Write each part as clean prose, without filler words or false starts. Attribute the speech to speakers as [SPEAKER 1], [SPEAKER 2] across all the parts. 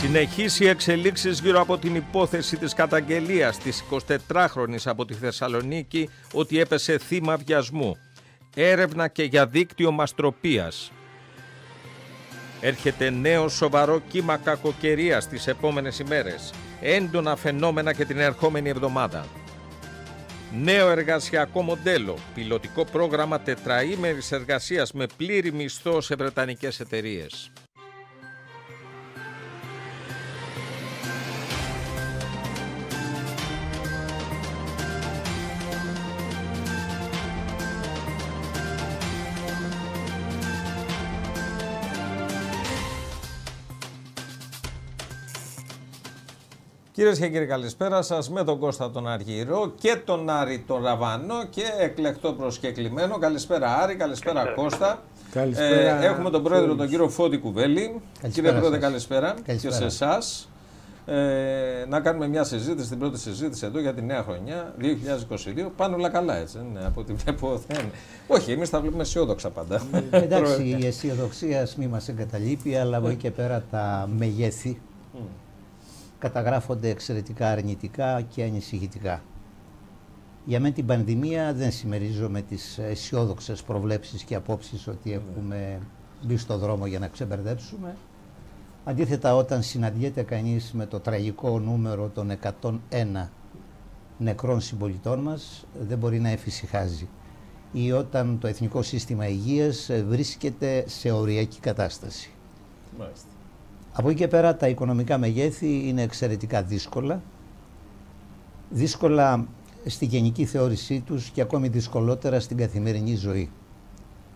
[SPEAKER 1] Συνεχίσει οι εξελίξεις γύρω από την υπόθεση της καταγγελίας της 24χρονης από τη Θεσσαλονίκη ότι έπεσε θύμα βιασμού. Έρευνα και για δίκτυο μαστροπίας. Έρχεται νέο σοβαρό κύμα κακοκαιρίας τις επόμενες ημέρες. Έντονα φαινόμενα και την ερχόμενη εβδομάδα. Νέο εργασιακό μοντέλο. Πιλωτικό πρόγραμμα τετραήμερης εργασίας με πλήρη μισθό σε βρετανικές εταιρείες. Κυρίες και κύριοι, καλησπέρα σας με τον Κώστα τον Αργυρό και τον Άρη τον Ραβανό και εκλεκτό προσκεκλημένο. Καλησπέρα Άρη, καλησπέρα Κώστα.
[SPEAKER 2] Καλησπέρα.
[SPEAKER 1] Έχουμε τον πρόεδρο τον κύριο Φώτη Κουβέλη. Κύριε Πρόεδρε, καλησπέρα και σε εσάς. Να κάνουμε μια συζήτηση, την πρώτη συζήτηση εδώ για τη νέα χρονιά 2022. Πάνε όλα καλά, έτσι, από ό,τι βλέπω. Όχι, εμείς τα βλέπουμε αισιόδοξα πάντα.
[SPEAKER 2] Εντάξει, η αισιοδοξία μη μας εγκαταλείπει, αλλά από εκεί και πέρα τα μεγέθη καταγράφονται εξαιρετικά αρνητικά και ανησυχητικά. Για μένα την πανδημία δεν συμμερίζομαι τις αισιόδοξες προβλέψεις και απόψεις ότι έχουμε μπει στο δρόμο για να ξεμπερδέψουμε. Αντίθετα, όταν συναντιέται κανείς με το τραγικό νούμερο των 101 νεκρών συμπολιτών μας, δεν μπορεί να εφησυχάζει. Ή όταν το Εθνικό Σύστημα Υγείας βρίσκεται σε οριακή κατάσταση.
[SPEAKER 1] Μάλιστα.
[SPEAKER 2] Από εκεί και πέρα τα οικονομικά μεγέθη είναι εξαιρετικά δύσκολα. Δύσκολα στη γενική θεώρησή τους και ακόμη δυσκολότερα στην καθημερινή ζωή.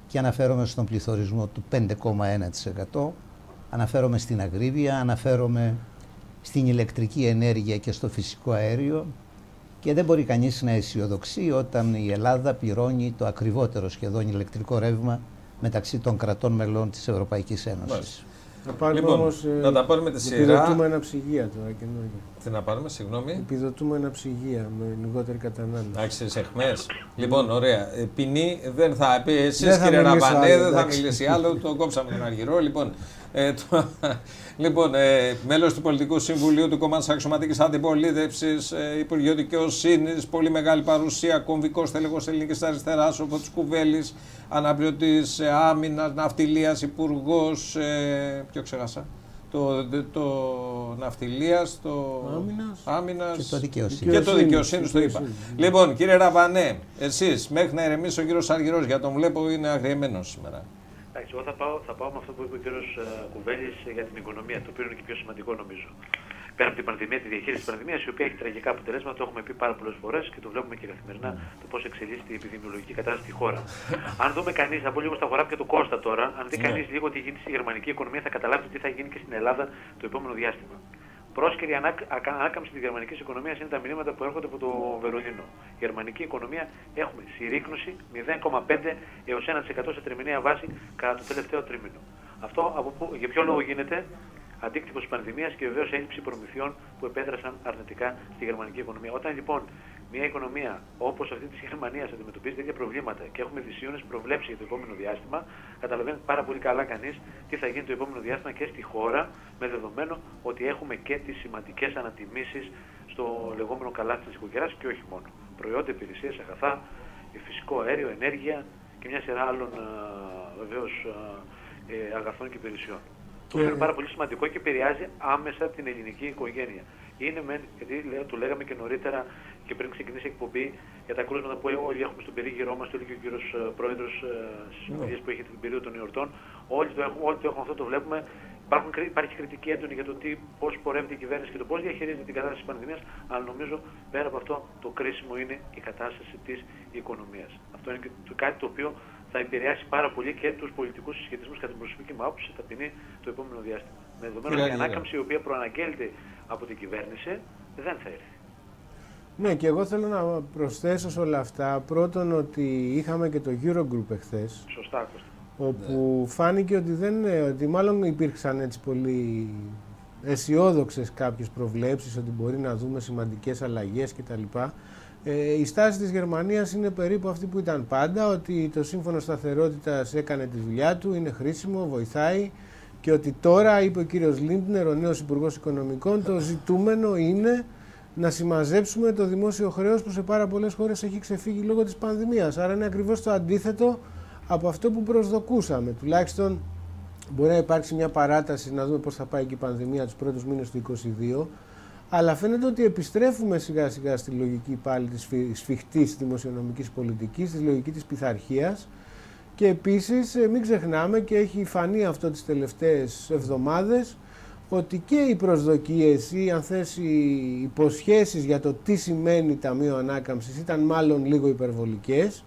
[SPEAKER 2] Και αναφέρομαι στον πληθωρισμό του 5,1%, αναφέρομαι στην ακρίβεια, αναφέρομαι στην ηλεκτρική ενέργεια και στο φυσικό αέριο και δεν μπορεί κανείς να αισιοδοξεί όταν η Ελλάδα πληρώνει το ακριβότερο σχεδόν ηλεκτρικό ρεύμα μεταξύ των κρατών μελών της Ευρωπαϊκής Ένωσης.
[SPEAKER 3] Να πάρουμε
[SPEAKER 1] Λοιπόν,
[SPEAKER 3] όμως,
[SPEAKER 1] να τα πάρουμε τη σειρά.
[SPEAKER 3] επιδοτούμε ένα ψυγεία τώρα καινούργια.
[SPEAKER 1] Τι να πάρουμε, συγγνώμη.
[SPEAKER 3] Επιδοτούμε ένα ψυγεία με λιγότερη κατανάλωση.
[SPEAKER 1] Άξιες εχμές. Λοιπόν, ωραία. Ποινή δεν θα πει εσείς,
[SPEAKER 3] Δεν θα
[SPEAKER 1] κύριε
[SPEAKER 3] μιλήσω
[SPEAKER 1] Ραβανέ,
[SPEAKER 3] άλλο,
[SPEAKER 1] δεν θα
[SPEAKER 3] εντάξει.
[SPEAKER 1] μιλήσει άλλο. Το κόψαμε τον Αργυρό. Λοιπόν, μέλος του Πολιτικού Συμβουλίου του Κόμματος Αξιωματικής Αντιπολίτευσης, Υπουργείο Δικαιοσύνης, πολύ μεγάλη παρουσία, κομβικός τέλεχος Ελληνικής Αριστεράς, ο Φώτης Κουβέλης, αναπληρωτής Άμυνας, Ναυτιλίας, Υπουργός. Ποιο ξέχασα. Το Ναυτιλίας, το Άμυνας
[SPEAKER 2] και το Δικαιοσύνη.
[SPEAKER 1] Και το Δικαιοσύνη, το είπα. Λοιπόν, κύριε Ραβανέ, εσείς μέχρι να ηρεμήσει ο κύριος Αργυρός, για τον βλέπω είναι αγριεμένος σήμερα.
[SPEAKER 4] Εντάξει, εγώ θα πάω με αυτό που είπε ο κύριος Κουβέλης για την οικονομία, το οποίο είναι και πιο σημαντικό νομίζω. Πέρα από την πανδημία, τη διαχείριση της πανδημίας, η οποία έχει τραγικά αποτελέσματα, το έχουμε πει πάρα πολλές φορές και το βλέπουμε και καθημερινά το πώς εξελίσσεται η επιδημιολογική κατάσταση στη χώρα. Αν δούμε κανείς, θα πω λίγο στα χωράφια του Κώστα τώρα, αν δει κανείς λίγο τι γίνεται στη γερμανική οικονομία, θα καταλάβει τι θα γίνει και στην Ελλάδα το επόμενο διάστημα. Πρόσκαιρη ανάκαμψη της γερμανικής οικονομίας είναι τα μηνύματα που έρχονται από το Βερολίνο. Η γερμανική οικονομία έχουμε συρρίκνωση 0,5 έως 1% σε τριμηνία βάση κατά το τελευταίο τρίμηνο. Αυτό για ποιο λόγο γίνεται? Αντίκτυπος της πανδημίας και βεβαίως έλλειψη προμηθειών που επέδρασαν αρνητικά στη γερμανική οικονομία. Όταν λοιπόν μια οικονομία όπως αυτή της Γερμανίας αντιμετωπίζει τέτοια προβλήματα και έχουμε δυσίωνες προβλέψεις για το επόμενο διάστημα, καταλαβαίνει πάρα πολύ καλά κανείς τι θα γίνει το επόμενο διάστημα και στη χώρα, με δεδομένο ότι έχουμε και τις σημαντικές ανατιμήσεις στο λεγόμενο καλάθι της νοικοκυράς και όχι μόνο. Προϊόντα, υπηρεσίες, αγαθά, φυσικό αέριο, ενέργεια και μια σειρά άλλων βεβαίως αγαθών και υπηρεσιών. Το οποίο είναι πάρα πολύ σημαντικό και επηρεάζει άμεσα την ελληνική οικογένεια. Είναι γιατί το λέγαμε και νωρίτερα και πριν ξεκινήσει η εκπομπή για τα κρούσματα που όλοι έχουμε στον περίγυρό μας, το έλεγε ο κύριος Πρόεδρος στις ομιλίες που έχει την περίοδο των εορτών. Όλοι το έχουμε αυτό, το βλέπουμε. Υπάρχει κριτική έντονη για το πώς πορεύεται η κυβέρνηση και το πώς διαχειρίζεται την κατάσταση της πανδημίας, αλλά νομίζω πέρα από αυτό το κρίσιμο είναι η κατάσταση της οικονομίας. Αυτό είναι και κάτι το οποίο θα επηρεάσει πάρα πολύ και τους πολιτικούς συσχετισμούς κατά την προσωπική μου άποψη θα ποινεί το επόμενο διάστημα. Με δεδομένο ότι η ανάκαμψη η οποία προαναγγέλλεται από την κυβέρνηση δεν θα έρθει. Ναι,
[SPEAKER 3] και εγώ θέλω να προσθέσω σε όλα αυτά. Πρώτον, ότι είχαμε και το Eurogroup εχθές.
[SPEAKER 4] Σωστά, Κώστα.
[SPEAKER 3] Όπου φάνηκε ότι μάλλον υπήρξαν έτσι πολύ αισιόδοξες κάποιες προβλέψεις ότι μπορεί να δούμε σημαντικές αλλαγές κτλ. Η στάση της Γερμανίας είναι περίπου αυτή που ήταν πάντα, ότι το Σύμφωνο Σταθερότητας έκανε τη δουλειά του, είναι χρήσιμο, βοηθάει Και ότι τώρα, είπε ο κύριος Λίντνερ, ο νέος Υπουργός Οικονομικών, το ζητούμενο είναι να συμμαζέψουμε το δημόσιο χρέος που σε πάρα πολλές χώρες έχει ξεφύγει λόγω της πανδημίας. Άρα είναι ακριβώς το αντίθετο από αυτό που προσδοκούσαμε. Τουλάχιστον μπορεί να υπάρξει μια παράταση, να δούμε πώς θα πάει και η πανδημία τους πρώτους μήνες του 2022. Αλλά φαίνεται ότι επιστρέφουμε σιγά σιγά στη λογική πάλι της σφιχτής δημοσιονομικής πολιτικής, στη λογική της πειθαρχίας. Και επίσης μην ξεχνάμε, και έχει φανεί αυτό τις τελευταίες εβδομάδες, ότι και οι προσδοκίες ή αν θες οι υποσχέσεις για το τι σημαίνει Ταμείο Ανάκαμψης ήταν μάλλον λίγο υπερβολικές.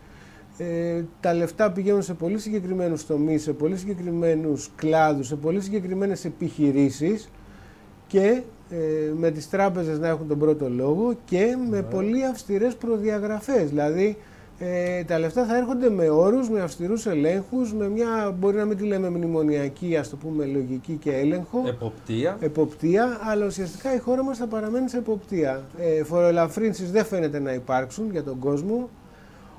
[SPEAKER 3] Τα λεφτά πηγαίνουν σε πολύ συγκεκριμένους τομείς, σε πολύ συγκεκριμένους κλάδους, σε πολύ συγκεκριμένες επιχειρήσεις και με τις τράπεζες να έχουν τον πρώτο λόγο και με πολύ αυστηρές προδιαγραφές. Δηλαδή τα λεφτά θα έρχονται με όρους, με αυστηρούς ελέγχους, με μια, μπορεί να μην τη λέμε μνημονιακή, ας το πούμε λογική και έλεγχο. Εποπτεία, αλλά ουσιαστικά η χώρα μας θα παραμένει σε εποπτεία. Φοροελαφρύνσεις δεν φαίνεται να υπάρξουν για τον κόσμο.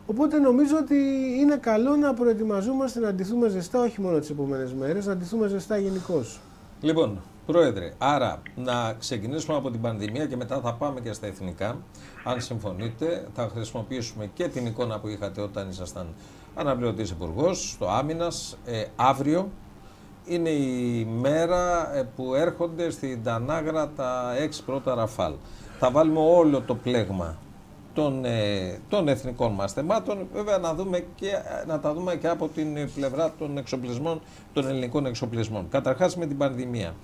[SPEAKER 3] Οπότε νομίζω ότι είναι καλό να προετοιμαζόμαστε να ντυθούμε ζεστά, όχι μόνο τις επόμενες μέρες, να ντυθούμε ζεστά γενικώς.
[SPEAKER 1] Λοιπόν, Πρόεδρε, άρα να ξεκινήσουμε από την πανδημία και μετά θα πάμε και στα εθνικά. Αν συμφωνείτε, θα χρησιμοποιήσουμε και την εικόνα που είχατε όταν ήσασταν αναπληρωτής υπουργός στο Άμυνας. Αύριο είναι η μέρα που έρχονται στην Τανάγρα τα 6 πρώτα Ραφάλ. Θα βάλουμε όλο το πλέγμα των εθνικών μας θεμάτων, βέβαια να τα δούμε και από την πλευρά των εξοπλισμών, των ελληνικών εξοπλισμών. Καταρχάς με την πανδημία.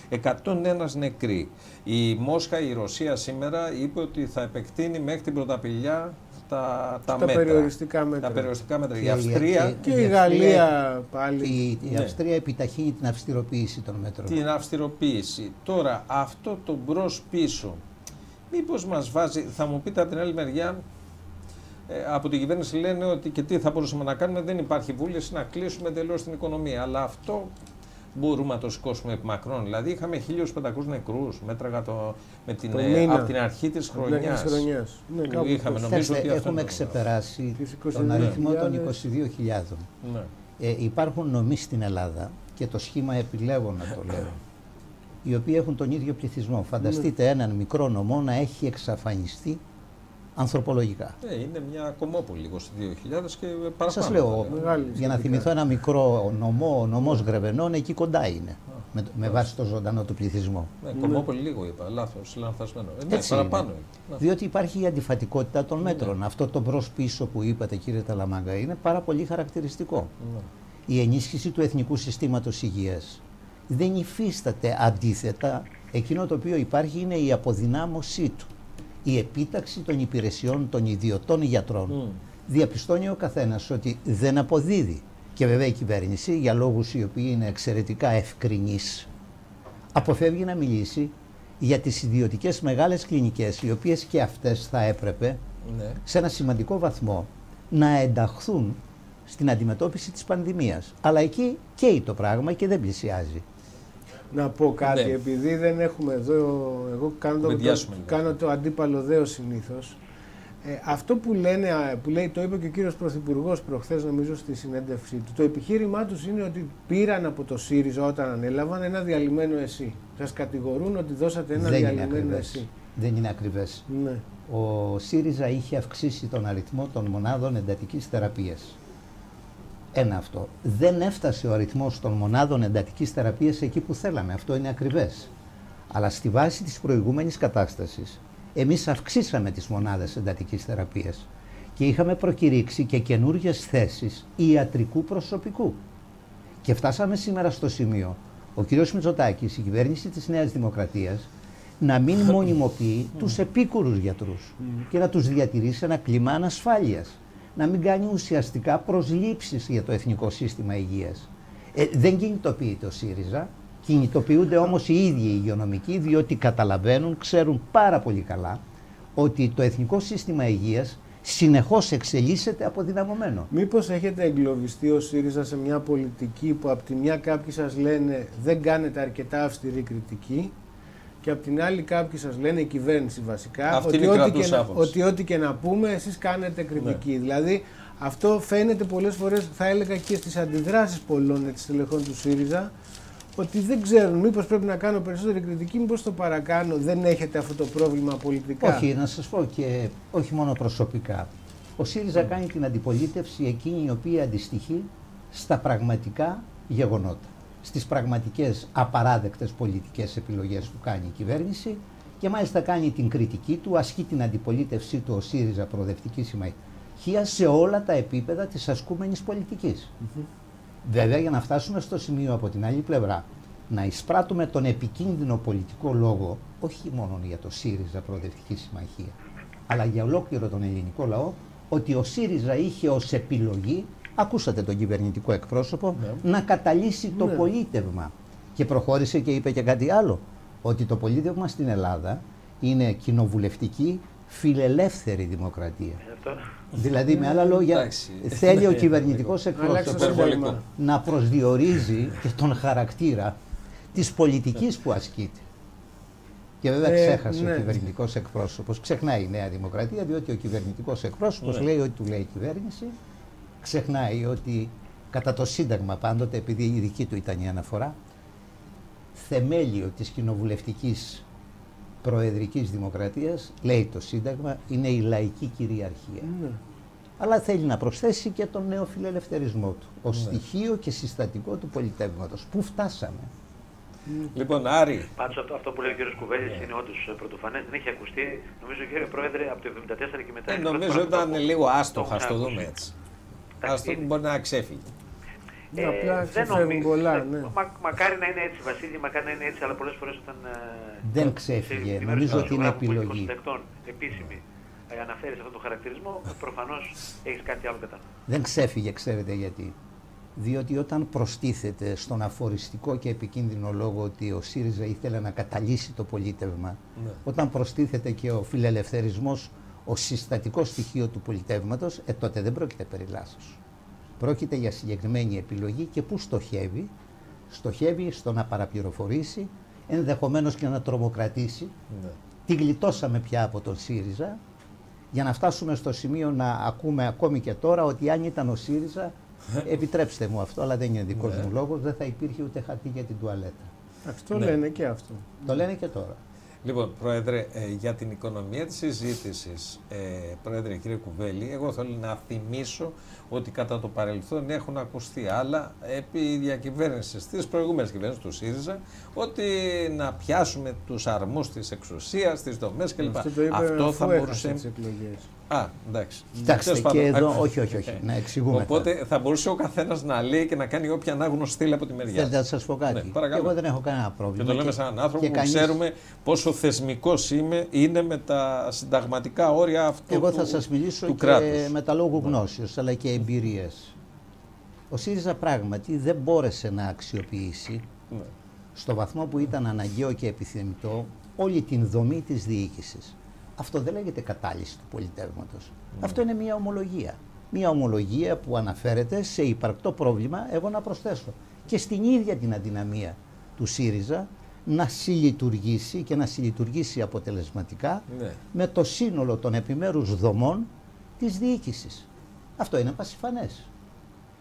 [SPEAKER 1] 101 νεκροί. Η Μόσχα, η Ρωσία σήμερα είπε ότι θα επεκτείνει μέχρι την Πρωταπηλιά τα μέτρα.
[SPEAKER 3] Περιοριστικά μέτρα.
[SPEAKER 1] Τα περιοριστικά μέτρα. Η Αυστρία
[SPEAKER 3] και η Γαλλία πάλι.
[SPEAKER 2] Η Αυστρία επιταχύνει την αυστηροποίηση των μέτρων.
[SPEAKER 1] Την αυστηροποίηση. Τώρα αυτό το μπρος πίσω, μήπως μας βάζει, θα μου πείτε από την άλλη μεριά, από την κυβέρνηση λένε ότι και τι θα μπορούσαμε να κάνουμε, δεν υπάρχει βούληση να κλείσουμε εντελώς την οικονομία. Αλλά αυτό μπορούμε να το σηκώσουμε επί μακρόν. Δηλαδή είχαμε 1.500 νεκρούς, μέτραγα από την αρχή της χρονιάς.
[SPEAKER 3] Ναι,
[SPEAKER 1] είχαμε, νομίζω ότι
[SPEAKER 2] έχουμε ξεπεράσει τον αριθμό των 22.000.
[SPEAKER 1] Ναι.
[SPEAKER 2] Υπάρχουν νομοί στην Ελλάδα, και το σχήμα επιλέγω να το λέω, οι οποίοι έχουν τον ίδιο πληθυσμό. Φανταστείτε έναν μικρό νομό να έχει εξαφανιστεί ανθρωπολογικά.
[SPEAKER 1] Είναι μια κομμόπολη, 22.000 και παραπάνω.
[SPEAKER 2] Σας λέω, για να θυμηθώ ένα μικρό νομό, ο νομός Γρεβενών, εκεί κοντά είναι, με βάση το ζωντανό του πληθυσμό.
[SPEAKER 1] Κομμόπολη λίγο είπα, λανθασμένο.
[SPEAKER 2] Παραπάνω. Διότι υπάρχει η αντιφατικότητα των μέτρων. Αυτό το μπρος πίσω που είπατε, κύριε Ταλαμάγκα, είναι πάρα πολύ χαρακτηριστικό. Η ενίσχυση του εθνικού συστήματος υγείας δεν υφίσταται, αντίθετα, εκείνο το οποίο υπάρχει είναι η αποδυνάμωσή του. Η επίταξη των υπηρεσιών των ιδιωτών γιατρών. Διαπιστώνει ο καθένας ότι δεν αποδίδει. Και βέβαια η κυβέρνηση, για λόγους οι οποίοι είναι εξαιρετικά ευκρινείς, αποφεύγει να μιλήσει για τις ιδιωτικές μεγάλες κλινικές, οι οποίες και αυτές θα έπρεπε σε ένα σημαντικό βαθμό να ενταχθούν στην αντιμετώπιση της πανδημίας. Αλλά εκεί καίει το πράγμα και δεν πλησιάζει.
[SPEAKER 3] Να πω κάτι, επειδή δεν έχουμε εδώ, εγώ κάνω το αντίπαλο δέος συνήθως. Αυτό που λέει, το είπε και ο κύριος Πρωθυπουργός προχθές, νομίζω, στη συνέντευξή του. Το επιχείρημά τους είναι ότι πήραν από το ΣΥΡΙΖΑ όταν ανέλαβαν ένα διαλυμένο ΕΣΥ. Σας κατηγορούν ότι δώσατε ένα διαλυμένο ΕΣΥ.
[SPEAKER 2] Δεν είναι ακριβές.
[SPEAKER 3] Ναι.
[SPEAKER 2] Ο ΣΥΡΙΖΑ είχε αυξήσει τον αριθμό των μονάδων εντατικής θεραπείας. Ένα αυτό. Δεν έφτασε ο αριθμός των μονάδων εντατικής θεραπείας εκεί που θέλαμε. Αυτό είναι ακριβές. Αλλά στη βάση της προηγούμενης κατάστασης, εμείς αυξήσαμε τις μονάδες εντατικής θεραπείας και είχαμε προκηρύξει και καινούργιες θέσεις ιατρικού προσωπικού. Και φτάσαμε σήμερα στο σημείο, ο κ. Μητσοτάκης, η κυβέρνηση της Νέας Δημοκρατίας, να μην μονιμοποιεί τους επίκουρους γιατρούς και να τους διατηρεί σε ένα κλίμα ανασφάλειας. Να μην κάνει ουσιαστικά προσλήψεις για το εθνικό σύστημα υγείας. Δεν κινητοποιείται ο ΣΥΡΙΖΑ, κινητοποιούνται όμως οι ίδιοι οι υγειονομικοί, διότι καταλαβαίνουν, ξέρουν πάρα πολύ καλά ότι το εθνικό σύστημα υγείας συνεχώς εξελίσσεται αποδυναμωμένο.
[SPEAKER 3] Μήπως έχετε εγκλωβιστεί ο ΣΥΡΙΖΑ σε μια πολιτική που από τη μια κάποιοι σας λένε δεν κάνετε αρκετά αυστηρή κριτική και από την άλλη κάποιοι σας λένε, η κυβέρνηση βασικά, ότι ό,τι και να πούμε εσείς κάνετε κριτική. Ναι. Δηλαδή αυτό φαίνεται πολλές φορές, θα έλεγα, και στις αντιδράσεις πολλών στελεχών του ΣΥΡΙΖΑ, ότι δεν ξέρουν, μήπως πρέπει να κάνω περισσότερη κριτική, μήπως το παρακάνω, δεν έχετε αυτό το πρόβλημα πολιτικά?
[SPEAKER 2] Όχι, να σας πω και όχι μόνο προσωπικά. Ο ΣΥΡΙΖΑ κάνει την αντιπολίτευση εκείνη η οποία αντιστοιχεί στα πραγματικά γεγονότα. Στις πραγματικές απαράδεκτες πολιτικές επιλογές που κάνει η κυβέρνηση και μάλιστα κάνει την κριτική του, ασκεί την αντιπολίτευσή του ο ΣΥΡΙΖΑ Προοδευτική Συμμαχία σε όλα τα επίπεδα της ασκούμενης πολιτικής. Βέβαια, για να φτάσουμε στο σημείο από την άλλη πλευρά να εισπράττουμε τον επικίνδυνο πολιτικό λόγο όχι μόνο για το ΣΥΡΙΖΑ Προοδευτική Συμμαχία, αλλά για ολόκληρο τον ελληνικό λαό, ότι ο ΣΥΡΙΖΑ είχε ως επιλογή, ακούσατε τον κυβερνητικό εκπρόσωπο, να καταλύσει το πολίτευμα. Και προχώρησε και είπε και κάτι άλλο, ότι το πολίτευμα στην Ελλάδα είναι κοινοβουλευτική φιλελεύθερη δημοκρατία. Δηλαδή, με άλλα λόγια, θέλει ο κυβερνητικός εκπρόσωπος να προσδιορίζει και τον χαρακτήρα της πολιτικής που ασκείται. Και βέβαια ξέχασε ο κυβερνητικός εκπρόσωπος, ξεχνάει η Νέα Δημοκρατία, διότι ο κυβερνητικός εκπρόσωπος λέει ό,τι του λέει η κυβέρνηση, ξεχνάει ότι κατά το Σύνταγμα πάντοτε, επειδή η δική του ήταν η αναφορά, θεμέλιο της κοινοβουλευτικής προεδρικής δημοκρατίας, λέει το Σύνταγμα, είναι η λαϊκή κυριαρχία. Αλλά θέλει να προσθέσει και τον νεοφιλελευθερισμό του, ως στοιχείο και συστατικό του πολιτεύματος. Πού φτάσαμε?
[SPEAKER 1] Λοιπόν, Άρη.
[SPEAKER 4] Πάντως αυτό που λέει ο κ. Κουβέλης είναι όντως πρωτοφανές, δεν έχει ακουστεί. Νομίζω, κύριε Πρόεδρε, από το 1974 και μετά.
[SPEAKER 1] Νομίζω ήταν λίγο άστοχα, ας το δούμε έτσι. Αυτό μπορεί να ξέφυγε.
[SPEAKER 3] Απλά ξεφεύγουν πολλά, ναι.
[SPEAKER 4] Μακάρι να είναι έτσι, Βασίλη, μακάρι να είναι έτσι, αλλά πολλές φορές όταν.
[SPEAKER 2] Δεν ξέφυγε. Νομίζω ότι είναι επιλογή.
[SPEAKER 4] Επίσημη αναφέρεις αυτόν τον χαρακτηρισμό, προφανώς έχεις κάτι άλλο κατά.
[SPEAKER 2] Δεν ξέφυγε, ξέρετε γιατί? Διότι όταν προστίθεται στον αφοριστικό και επικίνδυνο λόγο ότι ο ΣΥΡΙΖΑ ήθελε να καταλύσει το πολίτευμα, όταν προστίθεται και ο φιλελευθερισμός ως συστατικό στοιχείο του πολιτεύματος, τότε δεν πρόκειται περί λάθος. Πρόκειται για συγκεκριμένη επιλογή και πού στοχεύει? Στοχεύει στο να παραπληροφορήσει, ενδεχομένως και να τρομοκρατήσει. Τι γλιτώσαμε πια από τον ΣΥΡΙΖΑ, για να φτάσουμε στο σημείο να ακούμε ακόμη και τώρα ότι αν ήταν ο ΣΥΡΙΖΑ, επιτρέψτε μου αυτό, αλλά δεν είναι δικός μου λόγος, δεν θα υπήρχε ούτε χαρτί για την τουαλέτα.
[SPEAKER 3] Αυτό λένε και αυτό.
[SPEAKER 2] Το λένε και τώρα.
[SPEAKER 1] Λοιπόν, Πρόεδρε, για την οικονομία της συζήτησης, Πρόεδρε, κύριε Κουβέλη, εγώ θέλω να θυμίσω ότι κατά το παρελθόν έχουν ακουστεί άλλα επί διακυβέρνησης της προηγούμενης κυβέρνησης του ΣΥΡΙΖΑ, ότι να πιάσουμε τους αρμούς της εξουσίας, τις δομές κλπ. Αυτό θα μπορούσε. Εντάξει.
[SPEAKER 2] Κοιτάξτε και εδώ, όχι, να εξηγούμε.
[SPEAKER 1] Οπότε θα μπορούσε ο καθένας να λέει και να κάνει όποια ανάγνωση θέλει από τη μεριά.
[SPEAKER 2] Θέλετε να σας πω κάτι? Εγώ δεν έχω κανένα πρόβλημα.
[SPEAKER 1] Και το λέμε σαν έναν άνθρωπο που ξέρουμε πόσο θεσμικός είναι με τα συνταγματικά όρια αυτού του κράτους.
[SPEAKER 2] Εγώ θα σας μιλήσω και με τα λόγου γνώσεως, αλλά και εμπειρίες. Ο ΣΥΡΙΖΑ πράγματι δεν μπόρεσε να αξιοποιήσει στο βαθμό που ήταν αναγκαίο και επιθυμητό όλη την δομή της διοίκησης. Αυτό δεν λέγεται κατάλυση του πολιτεύματος. Αυτό είναι μια ομολογία. Μια ομολογία που αναφέρεται σε υπαρκτό πρόβλημα, εγώ να προσθέσω, και στην ίδια την αδυναμία του ΣΥΡΙΖΑ να συλλειτουργήσει και να συλλειτουργήσει αποτελεσματικά με το σύνολο των επιμέρους δομών της διοίκησης. Αυτό είναι πασιφανές.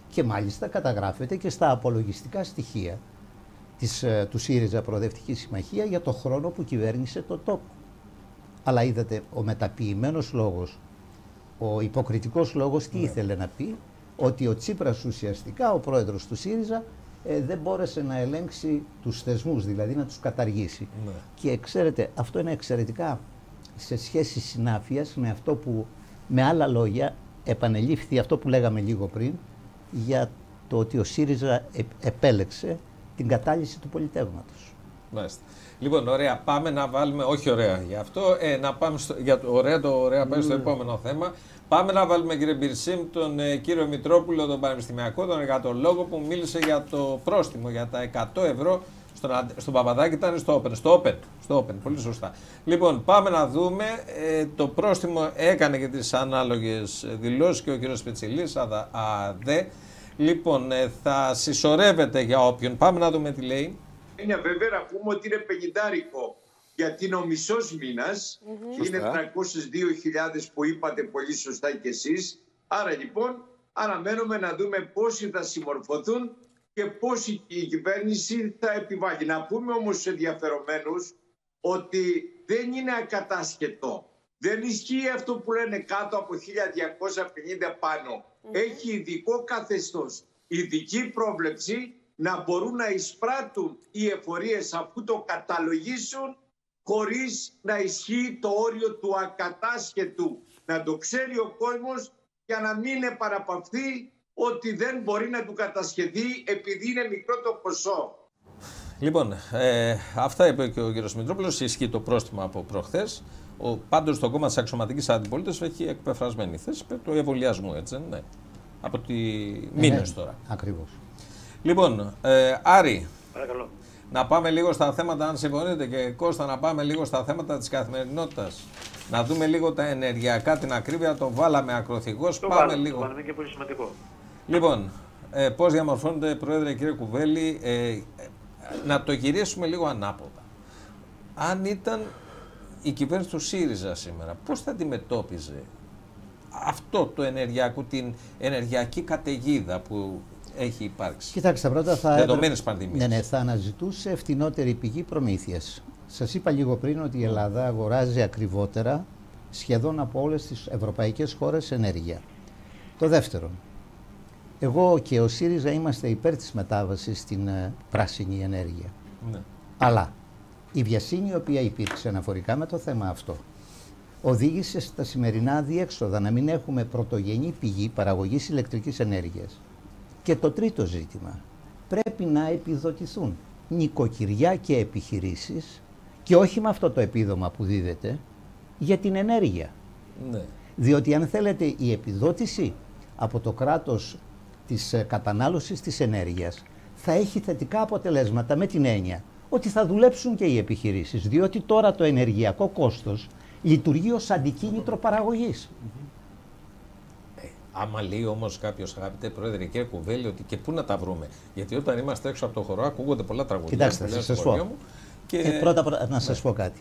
[SPEAKER 2] Και μάλιστα καταγράφεται και στα απολογιστικά στοιχεία του ΣΥΡΙΖΑ Προοδευτική Συμμαχία για το χρόνο που κυβέρνησε το τόπο. Αλλά είδατε, ο μεταποιημένος λόγος, ο υποκριτικός λόγος τι ήθελε να πει? Ότι ο Τσίπρας ουσιαστικά, ο πρόεδρος του ΣΥΡΙΖΑ, δεν μπόρεσε να ελέγξει τους θεσμούς, δηλαδή να τους καταργήσει. Και ξέρετε, αυτό είναι εξαιρετικά σε σχέση συνάφειας με αυτό που, με άλλα λόγια, επανελήφθη αυτό που λέγαμε λίγο πριν, για το ότι ο ΣΥΡΙΖΑ επέλεξε την κατάλυση του πολιτεύματος.
[SPEAKER 1] Μάλιστα. Λοιπόν, ωραία, πάμε να βάλουμε, όχι ωραία γι' αυτό, να πάμε πάμε στο επόμενο θέμα. Πάμε να βάλουμε, κύριε Μπιρσίμ, τον κύριο Μητρόπουλο, τον πανεπιστημιακό, τον εργατολόγο, που μίλησε για το πρόστιμο, για τα 100 ευρώ στον Παπαδάκη, ήταν στο Open, πολύ σωστά. Λοιπόν, πάμε να δούμε, το πρόστιμο έκανε και τις ανάλογες δηλώσεις και ο κύριος Πετσιλής, ΑΔΕ. Λοιπόν, θα συσσωρεύεται για όποιον. Πάμε να δούμε τι λέει.
[SPEAKER 5] Είναι βέβαια να πούμε ότι είναι 50 γιατί είναι ο μισός μήνας και είναι 302.000 που είπατε πολύ σωστά κι εσείς. Άρα λοιπόν αναμένουμε να δούμε πόσοι θα συμμορφωθούν και πώς η κυβέρνηση θα επιβάλλει. Να πούμε όμως στους ενδιαφερομένους ότι δεν είναι ακατάσχετο. Δεν ισχύει αυτό που λένε κάτω από 1250 πάνω. Έχει ειδικό καθεστώς, ειδική πρόβλεψη να μπορούν να εισπράττουν οι εφορίες αφού το καταλογίσουν χωρίς να ισχύει το όριο του ακατάσχετου. Να το ξέρει ο κόσμος για να μην επαναπαυθεί ότι δεν μπορεί να του κατασχεθεί επειδή είναι μικρό το ποσό.
[SPEAKER 1] Λοιπόν, αυτά είπε και ο κ. Μητρόπουλος. Ισχύει το πρόστιμο από προχθές. Πάντως το κόμμα της αξιωματικής αντιπολίτευσης έχει εκπεφρασμένη θέση του εμβολιασμού, έτσι, ναι. Από τη μήνες τώρα.
[SPEAKER 2] Ακριβώς.
[SPEAKER 1] Λοιπόν, Άρη,
[SPEAKER 4] Παρακαλώ.
[SPEAKER 1] να πάμε λίγο στα θέματα, αν συμφωνείτε, και Κώστα, να πάμε λίγο στα θέματα της καθημερινότητας. Να δούμε λίγο τα ενεργειακά, την ακρίβεια, το βάλαμε ακροθυγός, πάμε λίγο.
[SPEAKER 4] Το βάλαμε και πολύ σημαντικό.
[SPEAKER 1] Λοιπόν, πώς διαμορφώνεται, Πρόεδρε, κύριε Κουβέλη, να το γυρίσουμε λίγο ανάποδα. Αν ήταν η κυβέρνηση του ΣΥΡΙΖΑ σήμερα, πώς θα αντιμετώπιζε αυτό το ενεργειακό, την ενεργειακή καταιγίδα που έχει υπάρξει?
[SPEAKER 2] Κοιτάξτε, πρώτα
[SPEAKER 1] δεδομένες πανδημίες.
[SPEAKER 2] Ναι, θα αναζητούσε φτηνότερη πηγή προμήθειας. Σας είπα λίγο πριν ότι η Ελλάδα αγοράζει ακριβότερα σχεδόν από όλες τις ευρωπαϊκές χώρες ενέργεια. Το δεύτερο, εγώ και ο ΣΥΡΙΖΑ είμαστε υπέρ της μετάβασης στην πράσινη ενέργεια.
[SPEAKER 1] Ναι.
[SPEAKER 2] Αλλά η βιασύνη η οποία υπήρξε αναφορικά με το θέμα αυτό οδήγησε στα σημερινά διέξοδα να μην έχουμε πρωτογενή πηγή παραγωγής ηλεκτρικής ενέργειας. Και το τρίτο ζήτημα, πρέπει να επιδοτηθούν νοικοκυριά και επιχειρήσεις και όχι με αυτό το επίδομα που δίδεται για την ενέργεια.
[SPEAKER 1] Ναι.
[SPEAKER 2] Διότι αν θέλετε η επιδότηση από το κράτος της κατανάλωσης της ενέργειας θα έχει θετικά αποτελέσματα με την έννοια ότι θα δουλέψουν και οι επιχειρήσεις, διότι τώρα το ενεργειακό κόστος λειτουργεί ως αντικίνητρο παραγωγής.
[SPEAKER 1] Άμα λέει όμως κάποιος, αγαπητέ Πρόεδρε, κύριε Κουβέλη, ότι και πού να τα βρούμε. Γιατί όταν είμαστε έξω από το χώρο ακούγονται πολλά τραγουδία.
[SPEAKER 2] Κοιτάξτε, θα σας πω. Πρώτα να σας πω κάτι.